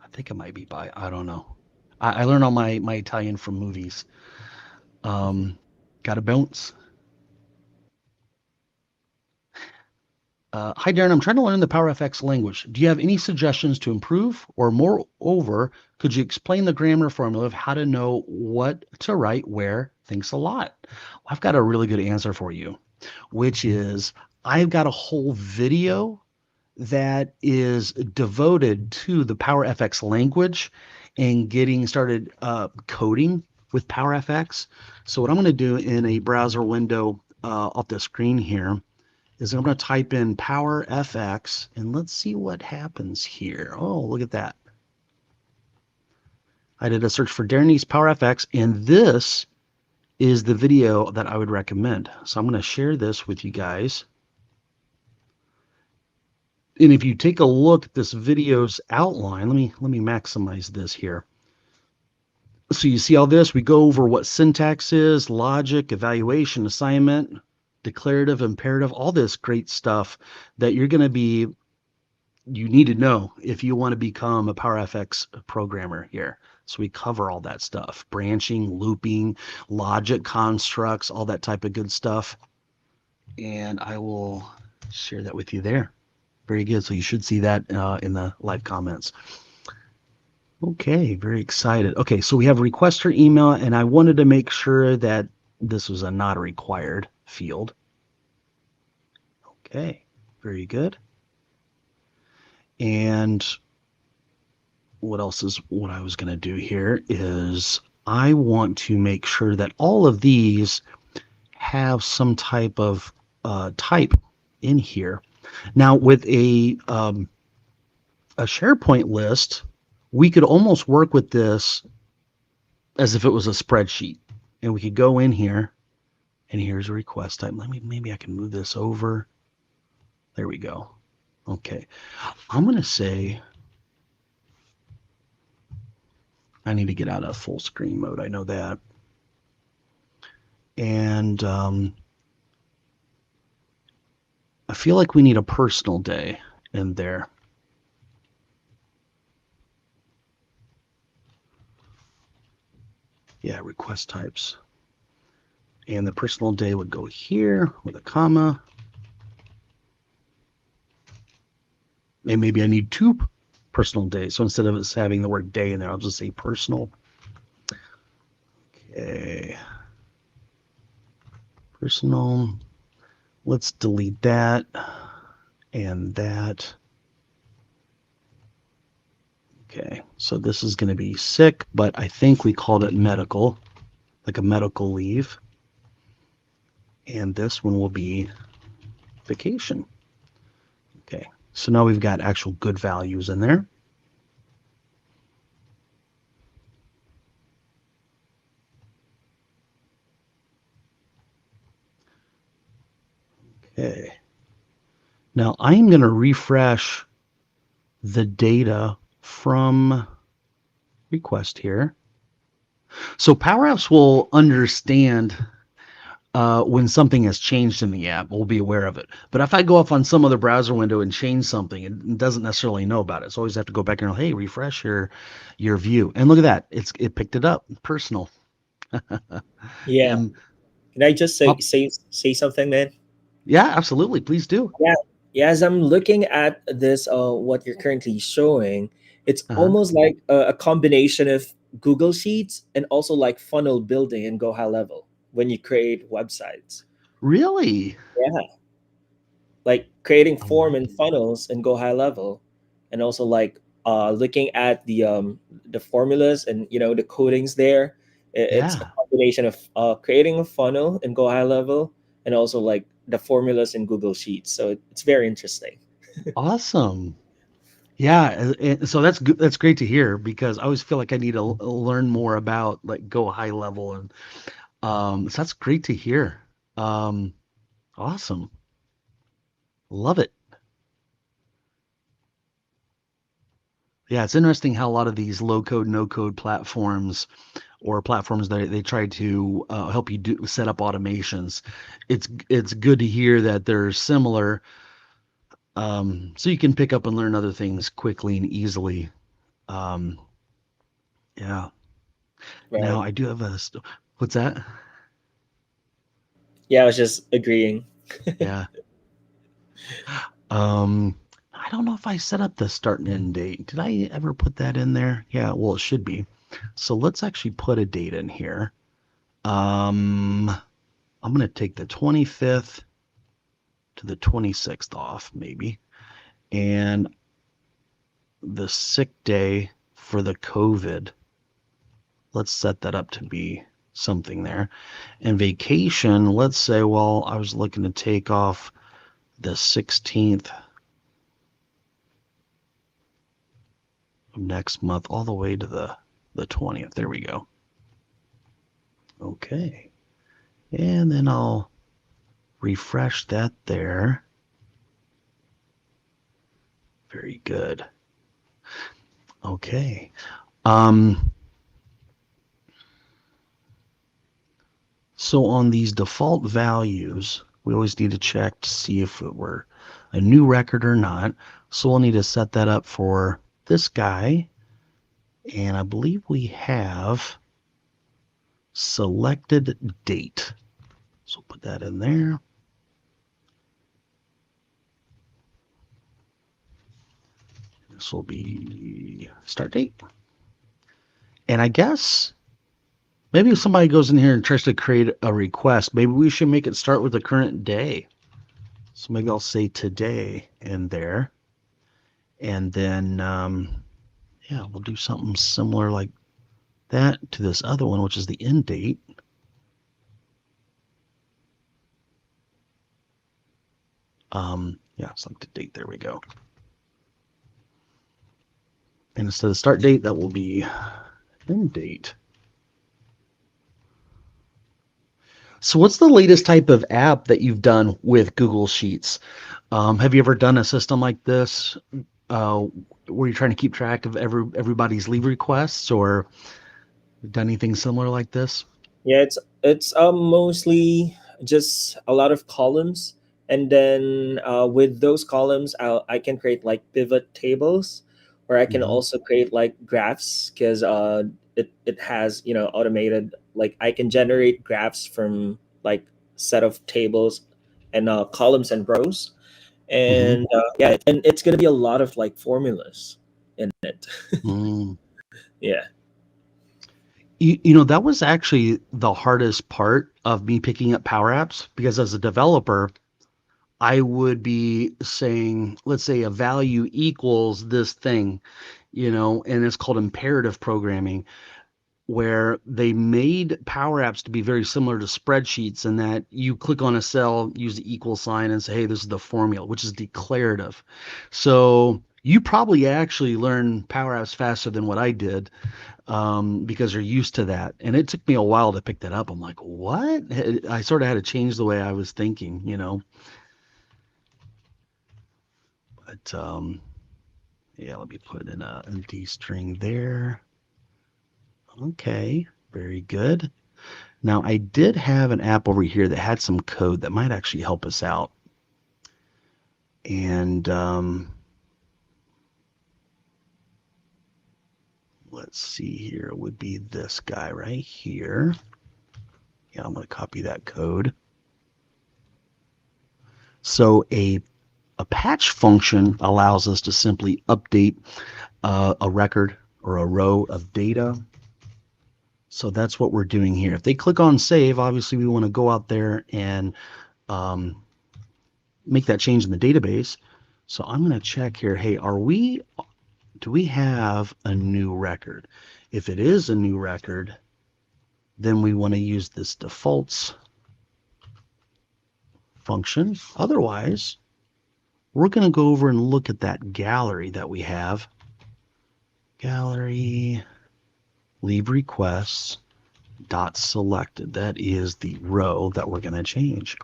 I think it might be bye. I don't know. I learned all my Italian from movies. Gotta bounce. Hi, Darren. I'm trying to learn the PowerFX language. Do you have any suggestions to improve? Or moreover, could you explain the grammar formula of how to know what to write where? Thanks a lot. Well, I've got a really good answer for you, which is I've got a whole video that is devoted to the PowerFX language and getting started coding with PowerFX. So what I'm going to do in a browser window off the screen here is I'm going to type in PowerFX and let's see what happens here. Oh, look at that. I did a search for Darren East PowerFX, and this is the video that I would recommend. So I'm going to share this with you guys. And if you take a look at this video's outline, let me maximize this here. So you see all this, we go over what syntax is, logic, evaluation, assignment, declarative, imperative, all this great stuff that you need to know if you want to become a PowerFX programmer here. So we cover all that stuff, branching, looping, logic constructs, all that type of good stuff. And I will share that with you there. Very good. So you should see that in the live comments. Okay, very excited. Okay, so we have requester email, and I wanted to make sure that this was not a required field. Okay, very good. And what else is what I was going to do here is I want to make sure that all of these have some type of type in here. Now with a SharePoint list, we could almost work with this as if it was a spreadsheet, and we could go in here and here's a request type. Maybe I can move this over. There we go. Okay, I'm going to say I need to get out of full screen mode. I know that. And I feel like we need a personal day in there. Yeah, request types. And the personal day would go here with a comma. And maybe I need two personal days. So instead of us having the word day in there, I'll just say personal. Okay. Personal. Let's delete that and that. Okay, so this is going to be sick, but I think we called it medical, like a medical leave. And this one will be vacation. Okay, so now we've got actual good values in there. Okay. Now I'm going to refresh the data from request here. So Power Apps will understand when something has changed in the app, we'll be aware of it. But if I go off on some other browser window and change something, it doesn't necessarily know about it. So I always have to go back and go, hey, refresh your view. And look at that. It picked it up. Personal. Yeah. And Can I just say pop, say something, man? yeah, absolutely. Please do. Yeah. Yeah, as I'm looking at this, what you're currently showing, it's Uh-huh. almost like a combination of Google Sheets and also like funnel building and Go High Level when you create websites. Really? Yeah, like creating Oh, form and funnels and Go High Level, and also like looking at the formulas and the codings there. It's a yeah. combination of creating a funnel and Go High Level, and also like the formulas in Google Sheets. So it's very interesting. Awesome. Yeah, so that's good. That's great to hear because I always feel like I need to learn more about like go high level and so that's great to hear. Um, awesome. Love it. Yeah, it's interesting how a lot of these low code, no code platforms or platforms that they try to help you do set up automations. It's good to hear that they're similar, so you can pick up and learn other things quickly and easily. Um, yeah. Now Right. I do have what's that? Yeah, I was just agreeing. Yeah. Um, I don't know if I set up the start and end date. Did I ever put that in there? Yeah, well, it should be. So let's actually put a date in here. Um, I'm going to take the 25th to the 26th off, maybe. And the sick day for the COVID, let's set that up to be something there. And vacation, let's say, well, I was looking to take off the 16th of next month all the way to the 20th. There we go. Okay. And then I'll refresh that there. Very good. Okay. Um, so on these default values, we always need to check to see if it were a new record or not. So we'll need to set that up for this guy. And I believe we have selected date. So put that in there. This will be start date. And I guess maybe if somebody goes in here and tries to create a request, maybe we should make it start with the current day. So maybe I'll say today in there. And then, yeah, we'll do something similar like that to this other one, which is the end date. Yeah, select the date. There we go. And instead of start date, that will be end date. So, what's the latest type of app that you've done with Google Sheets? Have you ever done a system like this uh, where you're trying to keep track of everybody's leave requests, or done anything similar like this? Yeah, it's mostly just a lot of columns, and then with those columns, I can create like pivot tables, or I can Hmm. also create like graphs because it has automated, like I can generate graphs from like set of tables and columns and rows, Hmm. and yeah, and it's gonna be a lot of like formulas in it. Mm. Yeah. You know, that was actually the hardest part of me picking up Power Apps because as a developer, I would be saying, let's say a value equals this thing, and it's called imperative programming, where they made Power Apps to be very similar to spreadsheets in that you click on a cell, use the equal sign, and say, hey, this is the formula, which is declarative. So you probably actually learn Power Apps faster than what I did because you're used to that. And it took me a while to pick that up. I'm like, what? I sort of had to change the way I was thinking. But yeah, let me put in a empty string there. Okay, very good. Now, I did have an app over here that had some code that might actually help us out. And let's see here, it would be this guy right here. Yeah, I'm going to copy that code. So a patch function allows us to simply update a record or a row of data. So that's what we're doing here. If they click on save, obviously we want to go out there and make that change in the database. So I'm going to check here. Hey, do we have a new record? If it is a new record, then we want to use this defaults function. Otherwise, we're going to go over and look at that gallery that we have. Gallery, leave requests, dot selected. That is the row that we're going to change.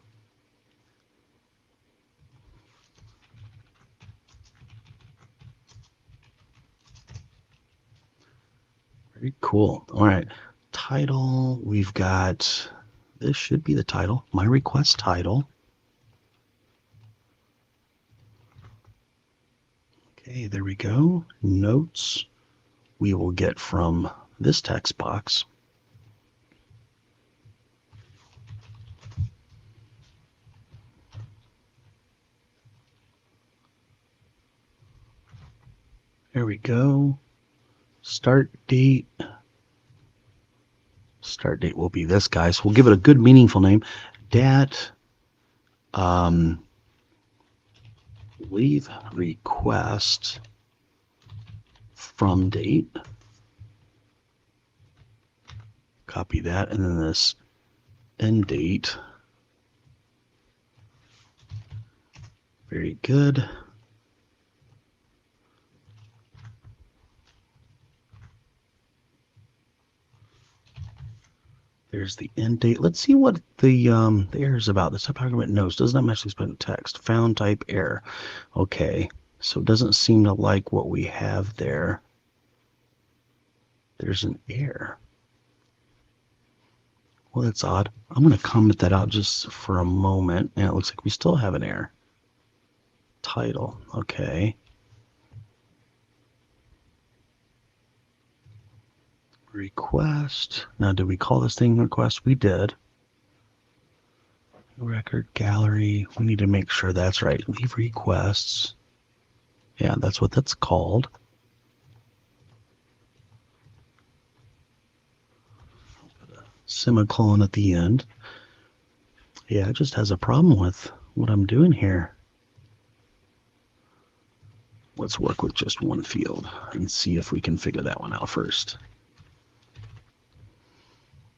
Very cool. All right. Title, we've got, this should be the title, my request title. Okay, there we go. Notes we will get from this text box. There we go. Start date. Start date will be this guy. So we'll give it a good meaningful name. Dat leave request from date. Copy that, and then this end date. Very good. There's the end date. Let's see what the error is about. This type argument knows does not match the expected text. Found type error. Okay, so it doesn't seem to like what we have there. There's an error. Well, that's odd. I'm going to comment that out just for a moment, and it looks like we still have an error. Title. Okay. Request. Now, did we call this thing request? We did. Record gallery. We need to make sure that's right. Leave requests. Yeah, that's what that's called. Put a semicolon at the end. Yeah, it just has a problem with what I'm doing here. Let's work with just one field and see if we can figure that one out first.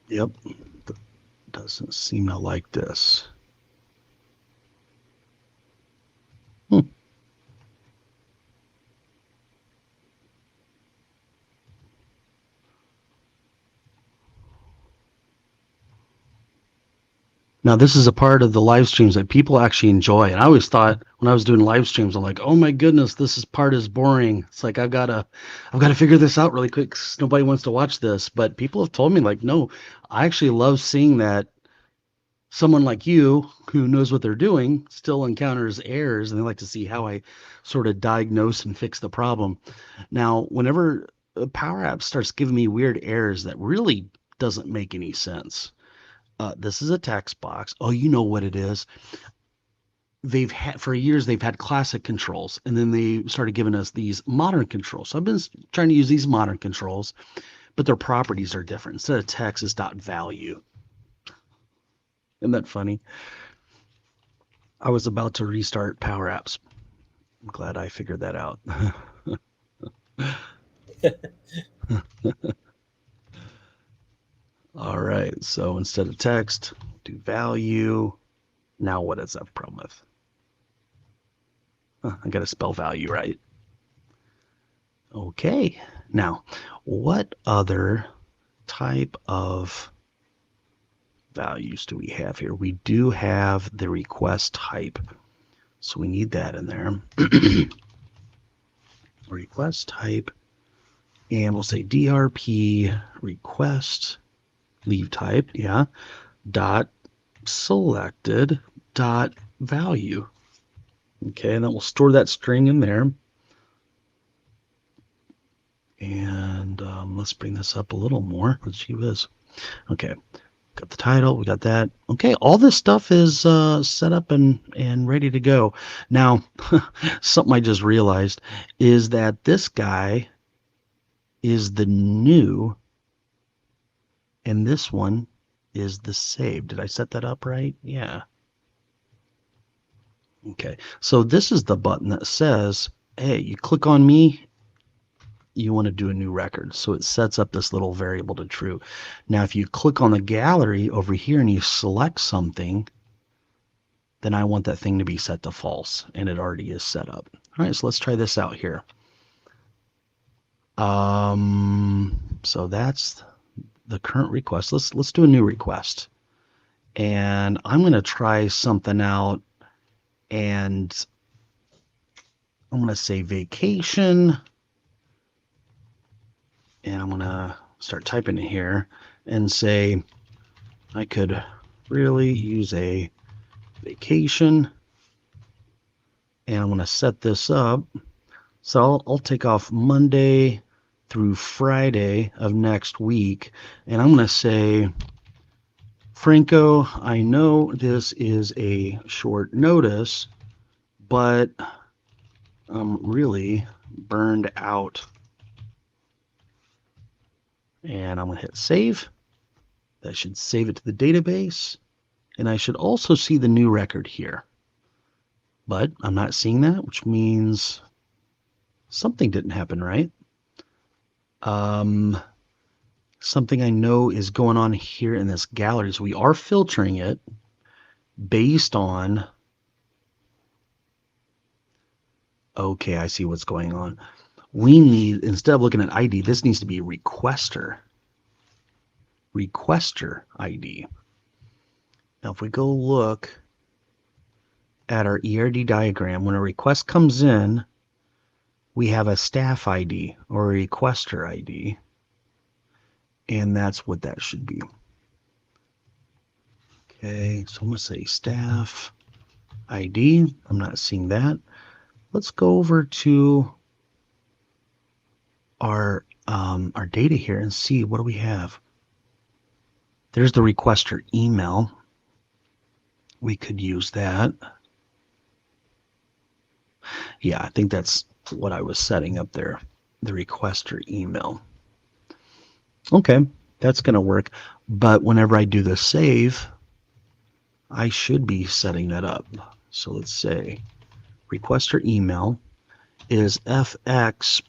Yep, doesn't seem to like this. Now, this is a part of the live streams that people actually enjoy. And I always thought when I was doing live streams, I'm like, oh my goodness, this part is boring. It's like I've got to figure this out really quick because nobody wants to watch this. But people have told me, like, no, I actually love seeing that someone like you who knows what they're doing still encounters errors, and they like to see how I sort of diagnose and fix the problem. Now, whenever Power Apps starts giving me weird errors that really doesn't make any sense. This is a text box. Oh, you know what it is. They've had for years, they've had classic controls, and then they started giving us these modern controls. So I've been trying to use these modern controls, but their properties are different. Instead of text, it's .value. Isn't that funny? I was about to restart Power Apps. I'm glad I figured that out. All right, so instead of text, do value. Now what is that problem with? I got to spell value right. Okay, now what other type of values do we have here? We do have the request type, so we need that in there. Request type, and we'll say DRP request leave type, yeah, dot selected dot value. Okay, and then we'll store that string in there. And let's bring this up a little more. Let's see this. Okay, got the title, we got that. Okay, all this stuff is set up and ready to go. Now, something I just realized is that this guy is the new, and this one is the save. Did I set that up right? Yeah. Okay, so this is the button that says, hey, you click on me, you want to do a new record. So it sets up this little variable to true. Now, if you click on the gallery over here and you select something, then I want that thing to be set to false, and it already is set up. All right, so let's try this out here. So that's the current request. Let's do a new request. And I'm going to try something out, and I'm going to say vacation. And I'm going to start typing in here and say I could really use a vacation. And I'm going to set this up. So I'll take off Monday through Friday of next week. And I'm going to say, Franco, I know this is a short notice, but I'm really burned out. And I'm going to hit save. That should save it to the database. And I should also see the new record here. But I'm not seeing that, which means something didn't happen right. Something I know is going on here in this gallery. So we are filtering it based on... Okay, I see what's going on. We need, instead of looking at ID, this needs to be requester. Requester ID. Now, if we go look at our ERD diagram, when a request comes in, we have a staff ID or a requester ID. And that's what that should be. Okay, so I'm going to say staff ID. I'm not seeing that. Let's go over to our data here and see what do we have. There's the requester email. We could use that. Yeah, I think that's what I was setting up there, the requester email. Okay, that's going to work. But whenever I do the save, I should be setting that up. So let's say requester email is fx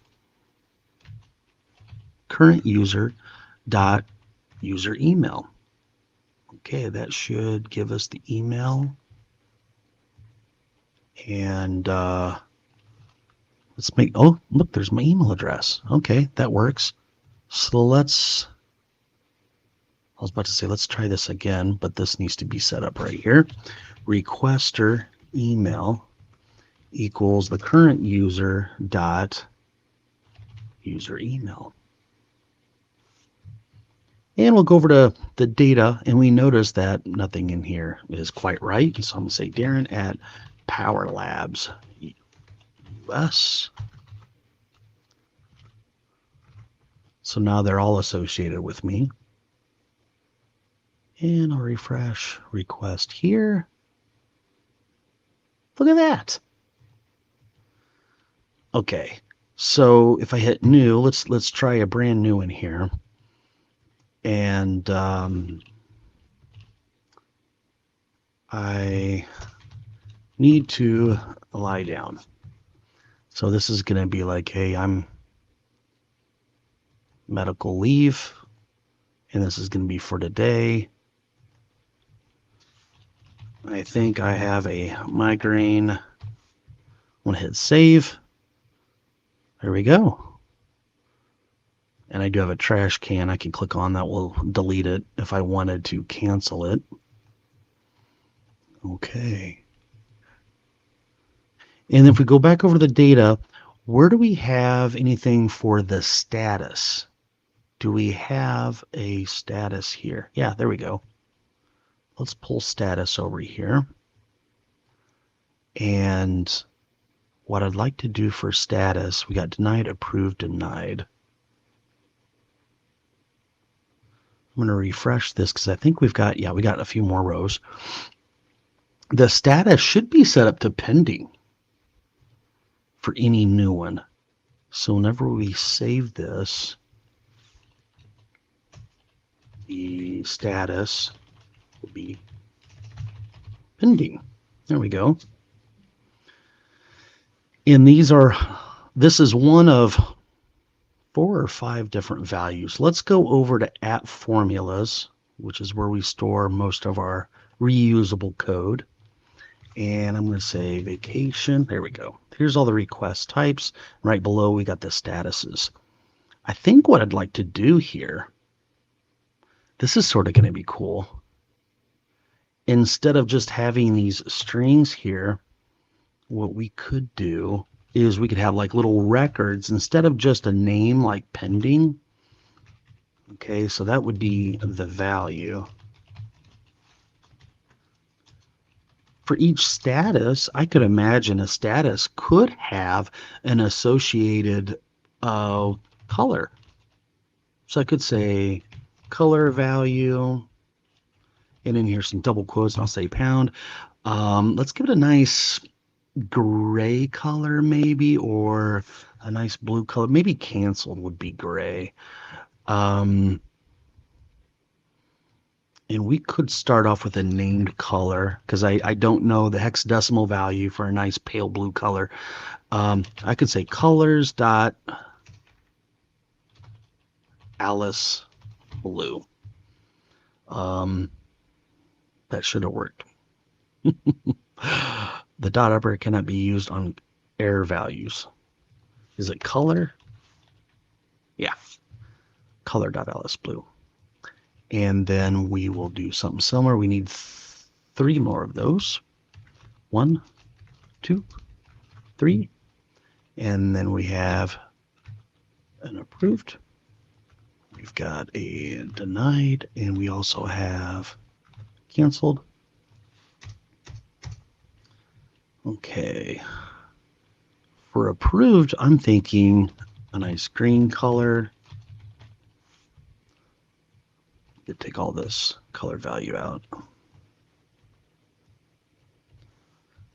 current user dot user email. Okay, that should give us the email. And let's make, oh, look, there's my email address. Okay, that works. So let's, I was about to say, let's try this again, but this needs to be set up right here. Requester email equals the current user dot user email. And we'll go over to the data, and we notice that nothing in here is quite right. So I'm going to say Darren at Power Labs US. So now they're all associated with me. And I'll refresh request here. Look at that. Okay, so if I hit new, let's try a brand new one here. And I need to lie down. So this is going to be like, hey, I'm medical leave, and this is going to be for today. I think I have a migraine. I'm going to hit save. There we go. And I do have a trash can I can click on that will delete it if I wanted to cancel it. Okay. And if we go back over the data, where do we have anything for the status? do we have a status here? Yeah, there we go. Let's pull status over here. And what I'd like to do for status, we got denied, approved, denied. I'm going to refresh this because I think we got a few more rows. The status should be set up to pending for any new one. So whenever we save this, the status will be pending. There we go. And this is one of 4 or 5 different values. Let's go over to app formulas, which is where we store most of our reusable code. And I'm going to say vacation. There we go. Here's all the request types. Right below, we got the statuses. I think what I'd like to do here, this is sort of going to be cool. Instead of just having these strings here, what we could do is we could have like little records instead of just a name like pending. Okay, so that would be the value. For each status, I could imagine a status could have an associated color. So I could say color value, and in here some double quotes, and I'll say pound. Let's give it a nice gray color maybe, or a nice blue color. Maybe canceled would be gray. And we could start off with a named color because I don't know the hexadecimal value for a nice pale blue color. I could say colors dot Alice blue. That should have worked. The dot operator cannot be used on error values. Is it color? Yeah. Color.Alice blue. And then we will do something similar. We need 3 more of those. 1, 2, 3. And then we have an approved. We've got a denied. And we also have canceled. Okay. For approved, I'm thinking a nice green color. You take all this color value out.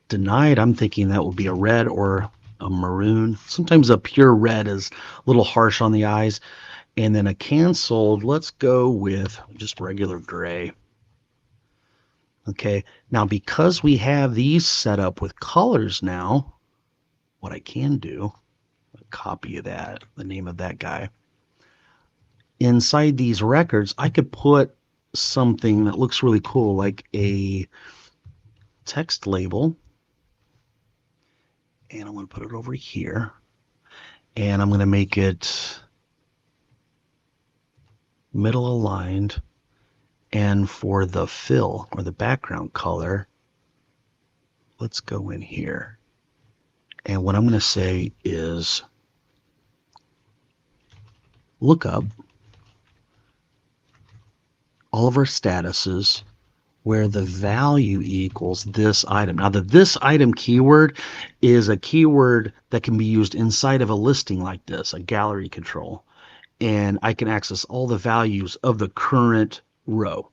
Denied, I'm thinking that will be a red or a maroon. Sometimes a pure red is a little harsh on the eyes. And then a canceled, let's go with just regular gray. Okay, now because we have these set up with colors now, what I can do, a copy of that, the name of that guy. Inside these records, I could put something that looks really cool, like a text label. And I'm going to put it over here. And I'm going to make it middle aligned. And for the fill or the background color, let's go in here. And what I'm going to say is look up all of our statuses where the value equals this item. Now, the this item keyword is a keyword that can be used inside of a listing like this, a gallery control. And I can access all the values of the current row.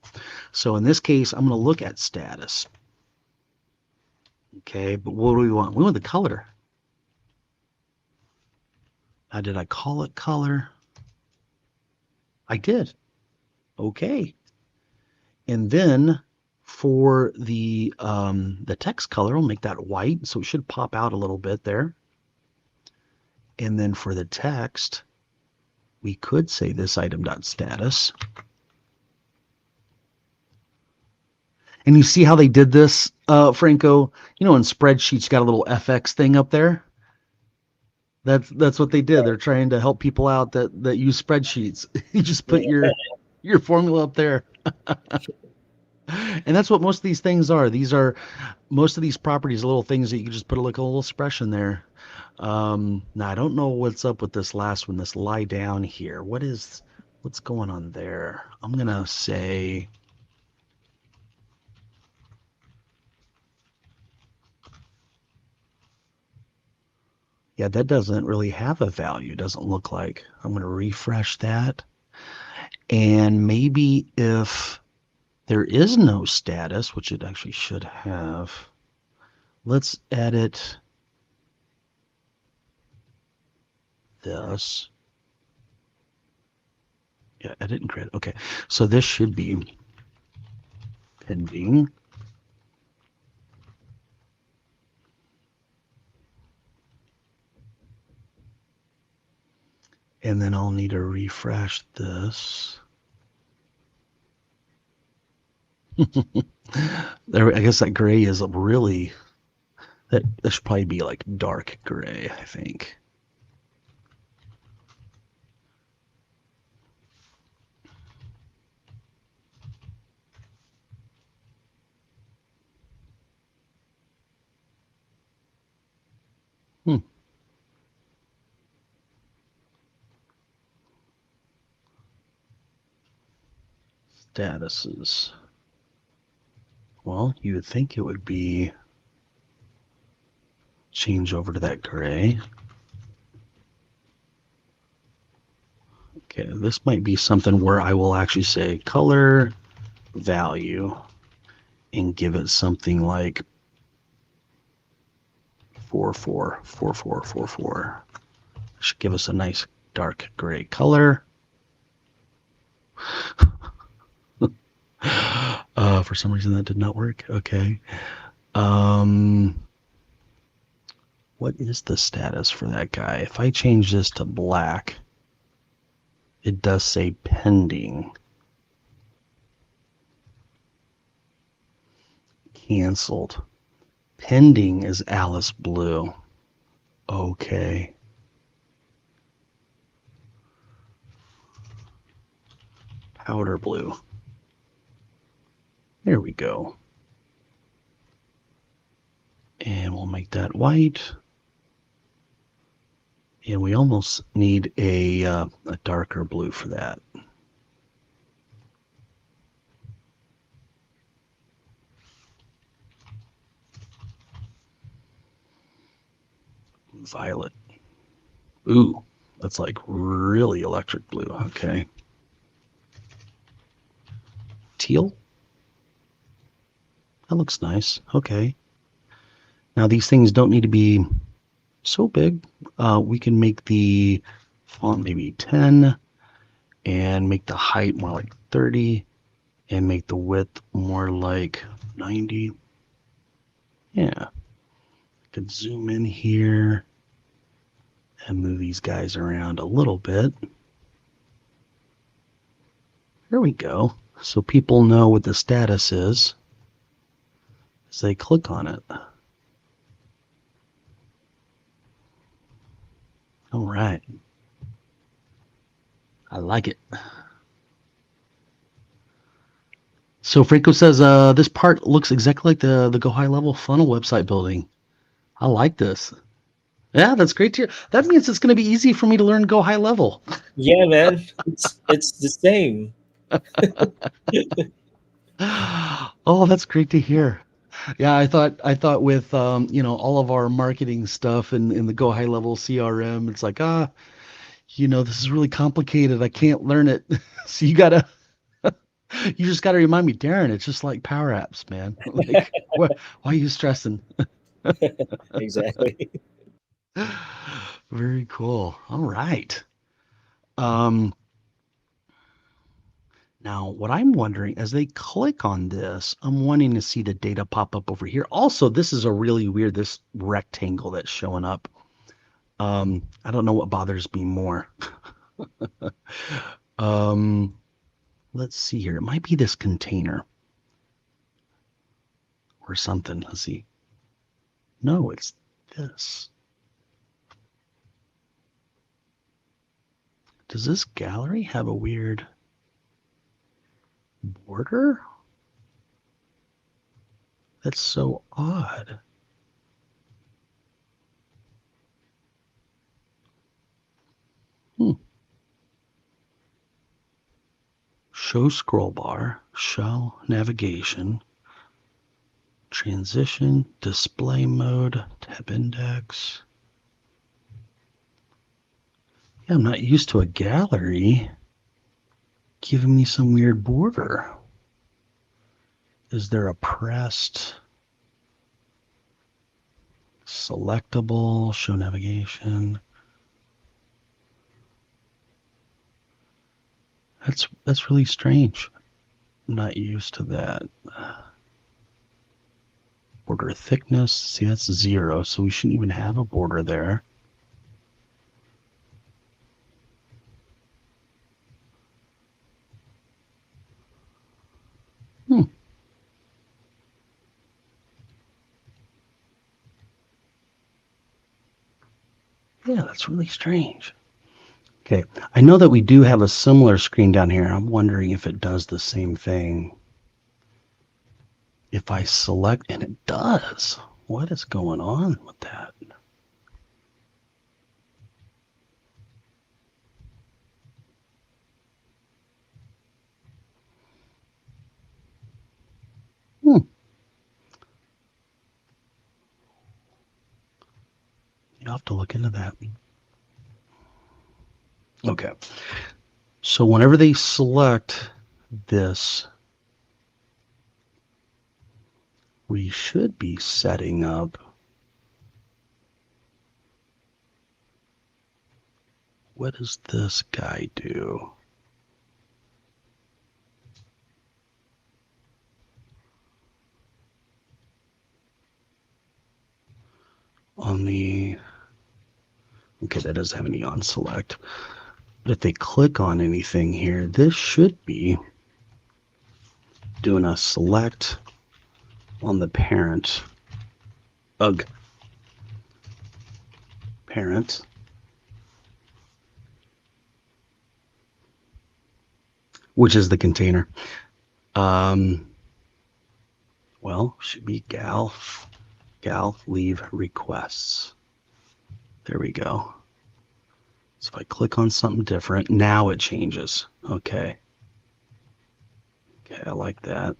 So in this case, I'm going to look at status. Okay, but what do we want? We want the color. Now, did I call it color? I did. Okay. And then for the text color, we'll make that white, so it should pop out a little bit there. And then for the text, we could say this item.status. And you see how they did this, Franco? You know, in spreadsheets, you got a little FX thing up there. That's what they did. They're trying to help people out that use spreadsheets. You just put your formula up there. And that's what most of these things are. Most of these properties, little things that you can just put like a little expression there. Now I don't know what's up with this last one, this lie down here. What is what's going on there? I'm going to say, yeah, that doesn't really have a value. Doesn't look like. I'm going to refresh that. And maybe if there is no status, which it actually should have, let's edit this. Yeah, edit and create. Okay, so this should be pending. And then I'll need to refresh this. There, I guess that gray is really, that should probably be like dark gray, I think. Hmm. Statuses. Well, you would think it would be change over to that gray. Okay, this might be something where I will actually say color value and give it something like 444444. Should give us a nice dark gray color. For some reason that did not work. Okay. What is the status for that guy? If I change this to black, it does say pending. Canceled. Pending is Alice Blue. Okay. Powder blue. There we go. And we'll make that white. And we almost need a darker blue for that. Violet. Ooh, that's like really electric blue. Okay. Teal. That looks nice. Okay. Now these things don't need to be so big. We can make the font maybe 10 and make the height more like 30 and make the width more like 90. Yeah. I could zoom in here and move these guys around a little bit. There we go. So people know what the status is as they click on it. All right. I like it. So Franco says this part looks exactly like the Go High Level funnel website building. I like this. Yeah, that's great to hear. That means it's going to be easy for me to learn Go High Level. Yeah, man, it's the same. Oh, that's great to hear. Yeah, I thought with all of our marketing stuff and in the Go High Level CRM, it's like this is really complicated. I can't learn it. So you just gotta remind me, Darren, it's just like Power Apps, man. Like why are you stressing? Exactly. Very cool. All right. Um, Now, what I'm wondering as they click on this, I'm wanting to see the data pop up over here. Also, this is a really weird, this rectangle that's showing up. I don't know what bothers me more. um, let's see here. It might be this container or something. Let's see. No, it's this. Does this gallery have a weird border? That's so odd. Hmm. show scroll bar, show navigation, transition, display mode, tab index. Yeah, I'm not used to a gallery giving me some weird border. Is there a pressed, selectable, show navigation? That's really strange. I'm not used to that. Border thickness, see that's 0, so we shouldn't even have a border there. Yeah, that's really strange. Okay, I know that we do have a similar screen down here. I'm wondering if it does the same thing. If I select, and it does. What is going on with that? You'll have to look into that. Okay. So whenever they select this, we should be setting up what does this guy do? On the, okay, that doesn't have any on select. But if they click on anything here, this should be doing a select on the parent. Ugh. Parent. Which is the container. Well, should be gal leave requests. There we go. So if I click on something different, now it changes. Okay. Okay, I like that.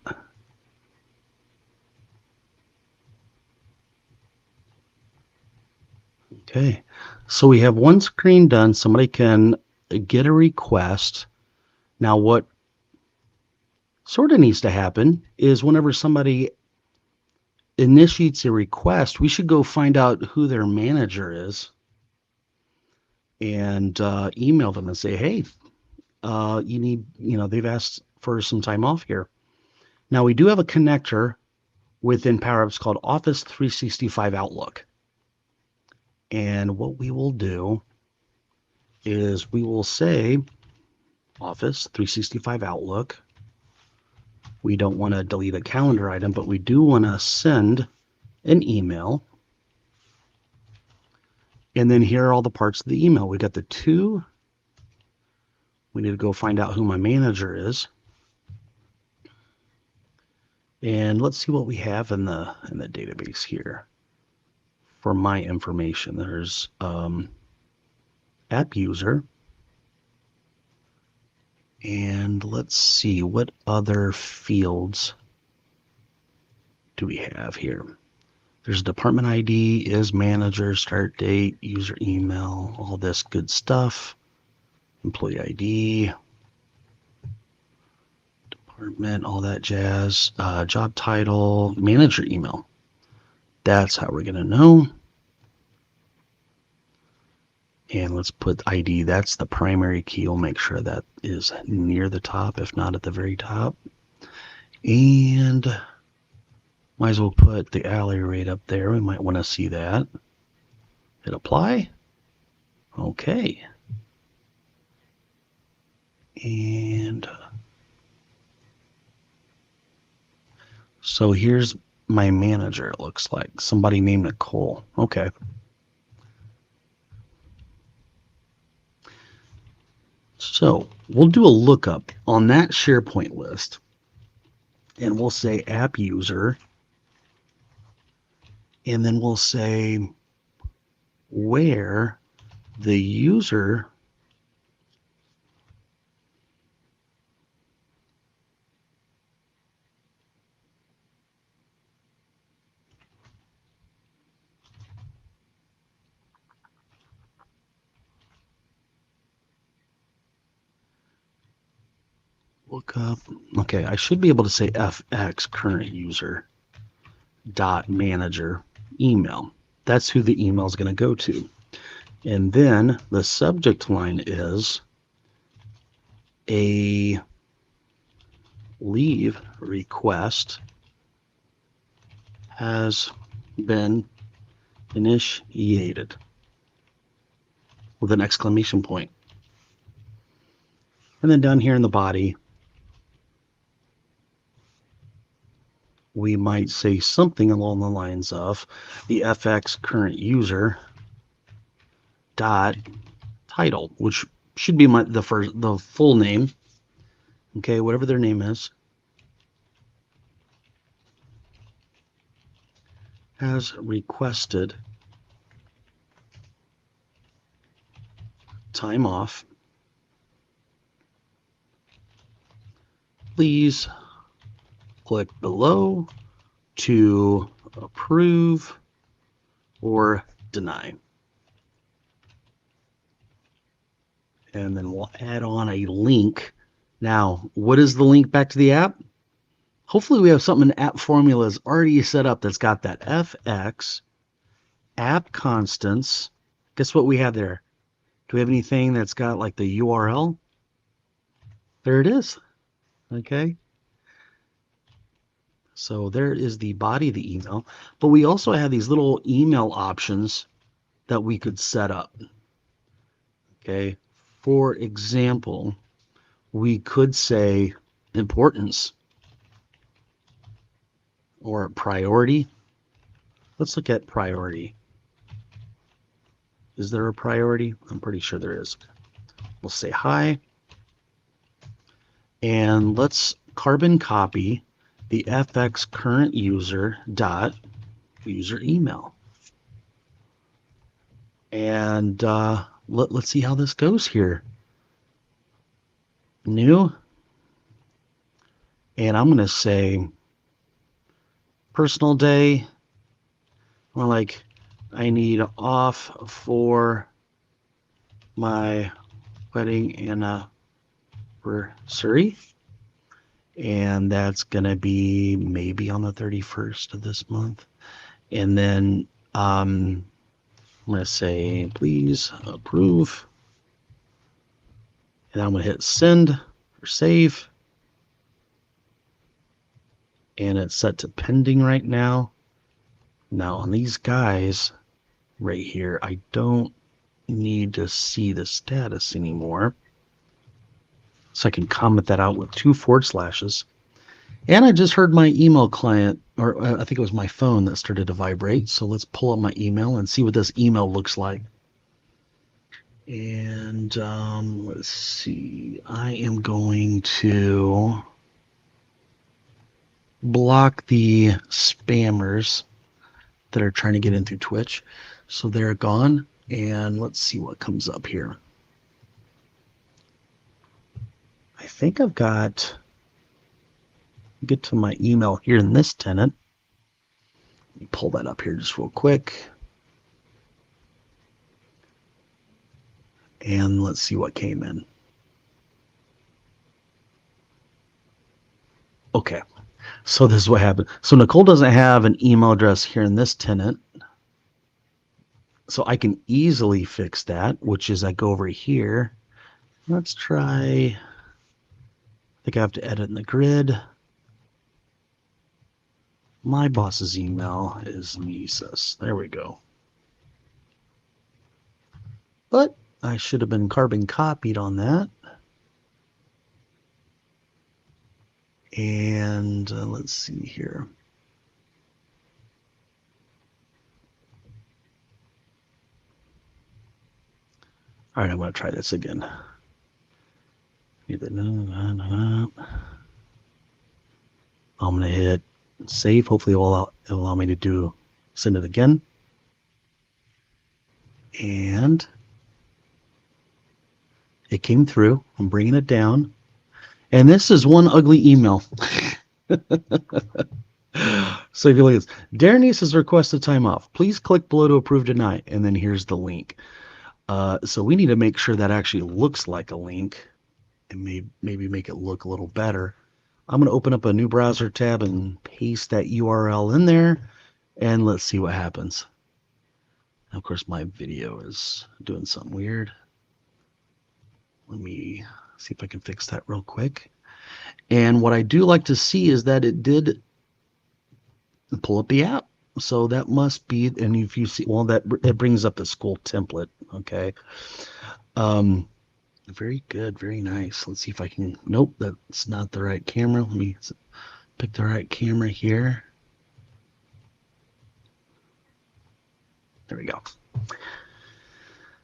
Okay, so we have one screen done. Somebody can get a request. Now what sort of needs to happen is whenever somebody initiates a request, we should go find out who their manager is and email them and say, hey, you need, they've asked for some time off here. Now we do have a connector within PowerApps called Office 365 Outlook. And what we will do is we will say Office 365 Outlook. We don't want to delete a calendar item, but we do want to send an email. And then here are all the parts of the email. We got the to. We need to go find out who my manager is. And let's see what we have in the database here. For my information, there's app user. And let's see, what other fields do we have here? There's department ID, is manager, start date, user email, all this good stuff. Employee ID, department, all that jazz. Job title, manager email. That's how we're going to know. And let's put ID. That's the primary key. We'll make sure that is near the top, if not at the very top. And might as well put the hourly rate up there. We might want to see that. Hit apply. Okay. And so here's my manager, it looks like. Somebody named Nicole. Okay. So we'll do a lookup on that SharePoint list. And we'll say app user. And then we'll say where the user look up. Okay, I should be able to say FX current user dot manager email. That's who the email is going to go to. And then the subject line is a leave request has been initiated with an exclamation point. And then down here in the body, we might say something along the lines of the FX current user dot title, which should be the full name. Okay, whatever their name is, has requested time off. Please click below to approve or deny. And then we'll add on a link. Now, what is the link back to the app? Hopefully we have something in App Formulas already set up that's got that FX app constants. Guess what we have there? Do we have anything that's got like the URL? There it is. Okay. So there is the body of the email. But we also have these little email options that we could set up. Okay. For example, we could say importance or priority. Let's look at priority. Is there a priority? I'm pretty sure there is. We'll say hi. And let's carbon copy the FX current user dot user email. And let's see how this goes here. New. And I'm going to say personal day. More like I need off for my wedding anniversary. And that's going to be maybe on the 31st of this month. And then I'm going to say, please approve. And I'm going to hit send or save. And it's set to pending right now. Now on these guys right here, I don't need to see the status anymore. So I can comment that out with 2 forward slashes. And I just heard my email client, or I think it was my phone that started to vibrate. So let's pull up my email and see what this email looks like. And let's see, I am going to block the spammers that are trying to get in through Twitch. So they're gone. And let's see what comes up here. I think I've got, get to my email here in this tenant. Let me pull that up here just real quick. And let's see what came in. Okay, so this is what happened. So Nicole doesn't have an email address here in this tenant. So I can easily fix that, which is I go over here. Let's try, I think I have to edit in the grid. My boss's email is Mises. There we go. But I should have been carbon copied on that. And let's see here. All right, I'm going to try this again. I'm going to hit save. Hopefully it'll allow me to send it again. And it came through. I'm bringing it down. And this is one ugly email. So if you look at this, Darenice has requested time off. Please click below to approve tonight. And then here's the link. So we need to make sure that actually looks like a link. and maybe make it look a little better. I'm going to open up a new browser tab and paste that URL in there, and let's see what happens. Of course, my video is doing something weird. Let me see if I can fix that real quick. And what I do like to see is that it did pull up the app. So that must be, and if you see, well, that brings up the school template. Okay. Very good. Very nice. Let's see if I can, nope, that's not the right camera. Let me pick the right camera here. There we go.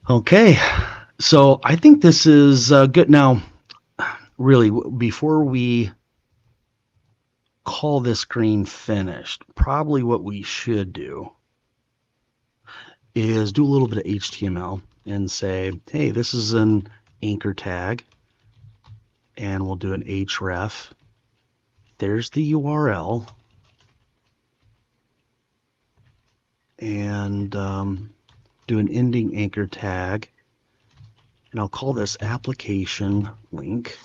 Okay. So I think this is good. Now, really, before we call this screen finished, probably what we should do is do a little bit of HTML and say, hey, this is an anchor tag, and we'll do an href. There's the URL, and do an ending anchor tag, and I'll call this application link,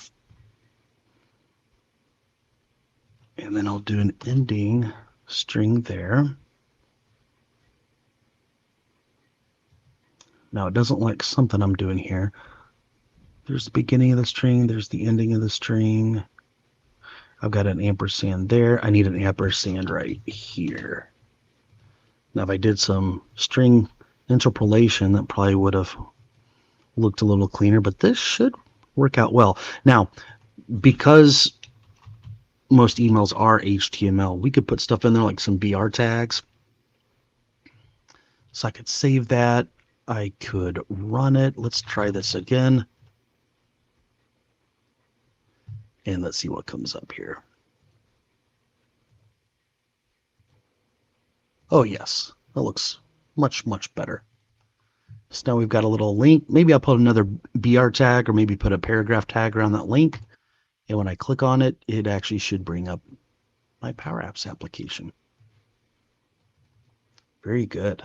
and then I'll do an ending string there. Now it doesn't like something I'm doing here. There's the beginning of the string, there's the ending of the string. I've got an ampersand there. I need an ampersand right here. Now if I did some string interpolation, that probably would have looked a little cleaner, but this should work out well. Now, because most emails are HTML, we could put stuff in there like some BR tags. So I could save that. I could run it. Let's try this again. And let's see what comes up here. Oh, yes, that looks much, much better. So now we've got a little link. Maybe I'll put another BR tag or maybe put a paragraph tag around that link. And when I click on it, it actually should bring up my Power Apps application. Very good.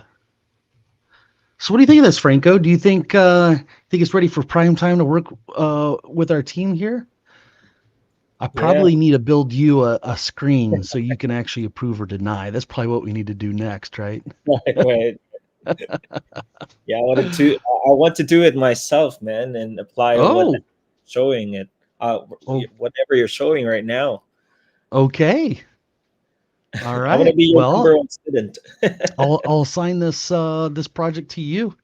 So what do you think of this, Franco? Do you think it's ready for prime time to work with our team here? I probably need to build you a screen so you can actually approve or deny. That's probably what we need to do next, right? Right. Yeah, I want to do it myself, man, and apply what I'm showing it. Whatever you're showing right now. Okay. All right. I want to be your number one student. I'll assign this this project to you,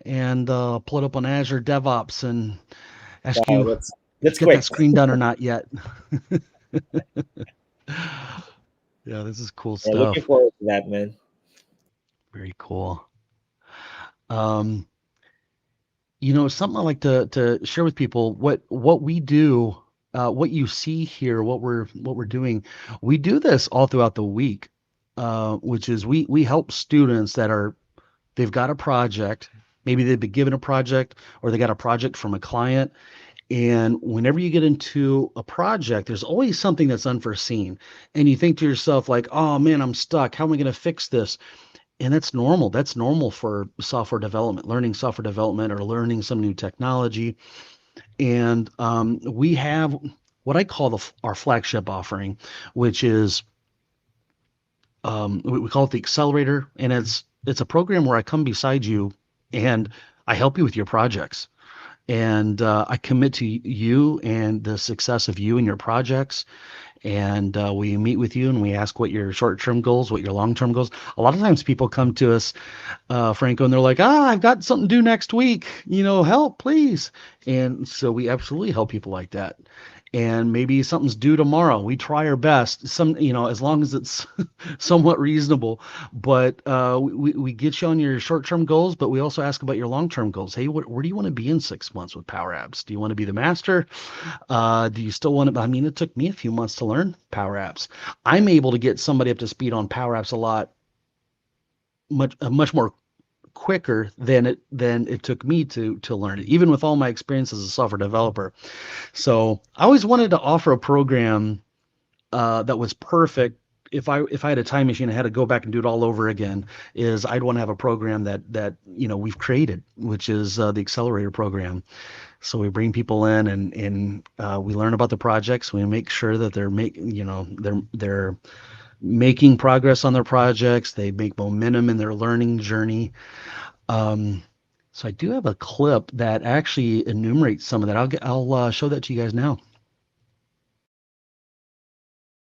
and pull it up on Azure DevOps and ask you let's get that screen done or not yet. Yeah, this is cool stuff. Looking forward to that, man. Very cool. You know, something I like to share with people, what we do, what you see here, what we're doing, we do this all throughout the week, which is we help students that they've got a project, maybe they've been given a project or they got a project from a client. And whenever you get into a project, there's always something that's unforeseen. And you think to yourself like, oh man, I'm stuck. How am I going to fix this? And that's normal. That's normal for software development, learning software development or learning some new technology. And we have what I call our flagship offering, which is we call it the Accelerator. And it's a program where I come beside you and I help you with your projects. And I commit to you and the success of you and your projects. And we meet with you and we ask what your short-term goals, what your long-term goals. A lot of times people come to us, Franco, and they're like, I've got something due next week, help, please. And so we absolutely help people like that. And maybe something's due tomorrow. We try our best, as long as it's somewhat reasonable. But we get you on your short-term goals, but we also ask about your long-term goals. Hey, where do you want to be in 6 months with Power Apps? Do you want to be the master? Do you still want to? I mean, it took me a few months to learn Power Apps. I'm able to get somebody up to speed on Power Apps much more quicker than it took me to learn it, even with all my experience as a software developer. So I always wanted to offer a program that was perfect if I had a time machine, I had to go back and do it all over again, is I'd want to have a program that we've created, which is the accelerator program. So we bring people in and we learn about the projects. We make sure that they're making progress on their projects. They make momentum in their learning journey. So I do have a clip that actually enumerates some of that. I'll show that to you guys now.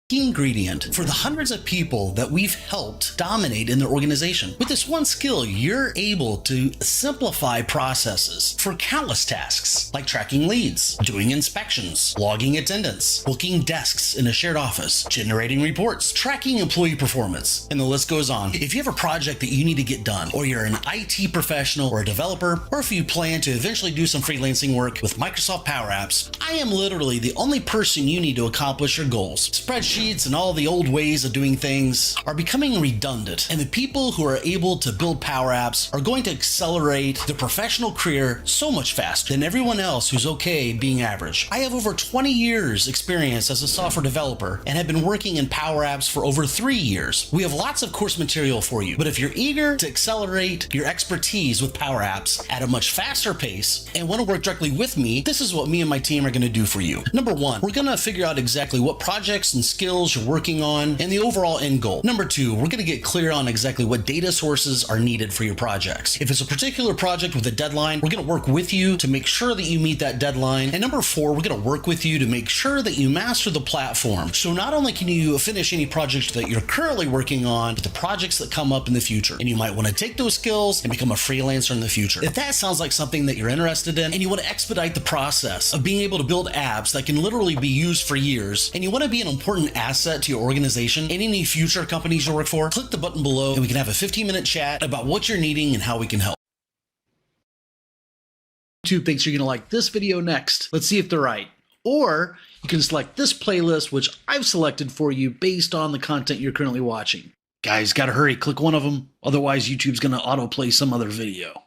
Key ingredient for the hundreds of people that we've helped dominate in their organization. With this one skill, you're able to simplify processes for countless tasks like tracking leads, doing inspections, logging attendance, booking desks in a shared office, generating reports, tracking employee performance, and the list goes on. If you have a project that you need to get done, or you're an IT professional or a developer, or if you plan to eventually do some freelancing work with Microsoft Power Apps, I am literally the only person you need to accomplish your goals. Spreadsheets and all the old ways of doing things are becoming redundant, and the people who are able to build Power Apps are going to accelerate their professional career so much faster than everyone else who's okay being average. I have over 20 years experience as a software developer and have been working in Power Apps for over 3 years. We have lots of course material for you, but if you're eager to accelerate your expertise with Power Apps at a much faster pace and want to work directly with me, this is what me and my team are going to do for you. Number one, we're going to figure out exactly what projects and skills you're working on and the overall end goal. Number two, we're going to get clear on exactly what data sources are needed for your projects. If it's a particular project with a deadline, we're going to work with you to make sure that you meet that deadline. And number four, we're going to work with you to make sure that you master the platform. So not only can you finish any projects that you're currently working on, but the projects that come up in the future. And you might want to take those skills and become a freelancer in the future. If that sounds like something that you're interested in and you want to expedite the process of being able to build apps that can literally be used for years, and you want to be an important asset to your organization and any future companies you work for, click the button below and we can have a 15-minute chat about what you're needing and how we can help. YouTube thinks you're going to like this video next. Let's see if they're right. Or you can select this playlist, which I've selected for you based on the content you're currently watching. Guys, gotta hurry, click one of them. Otherwise, YouTube's going to autoplay some other video.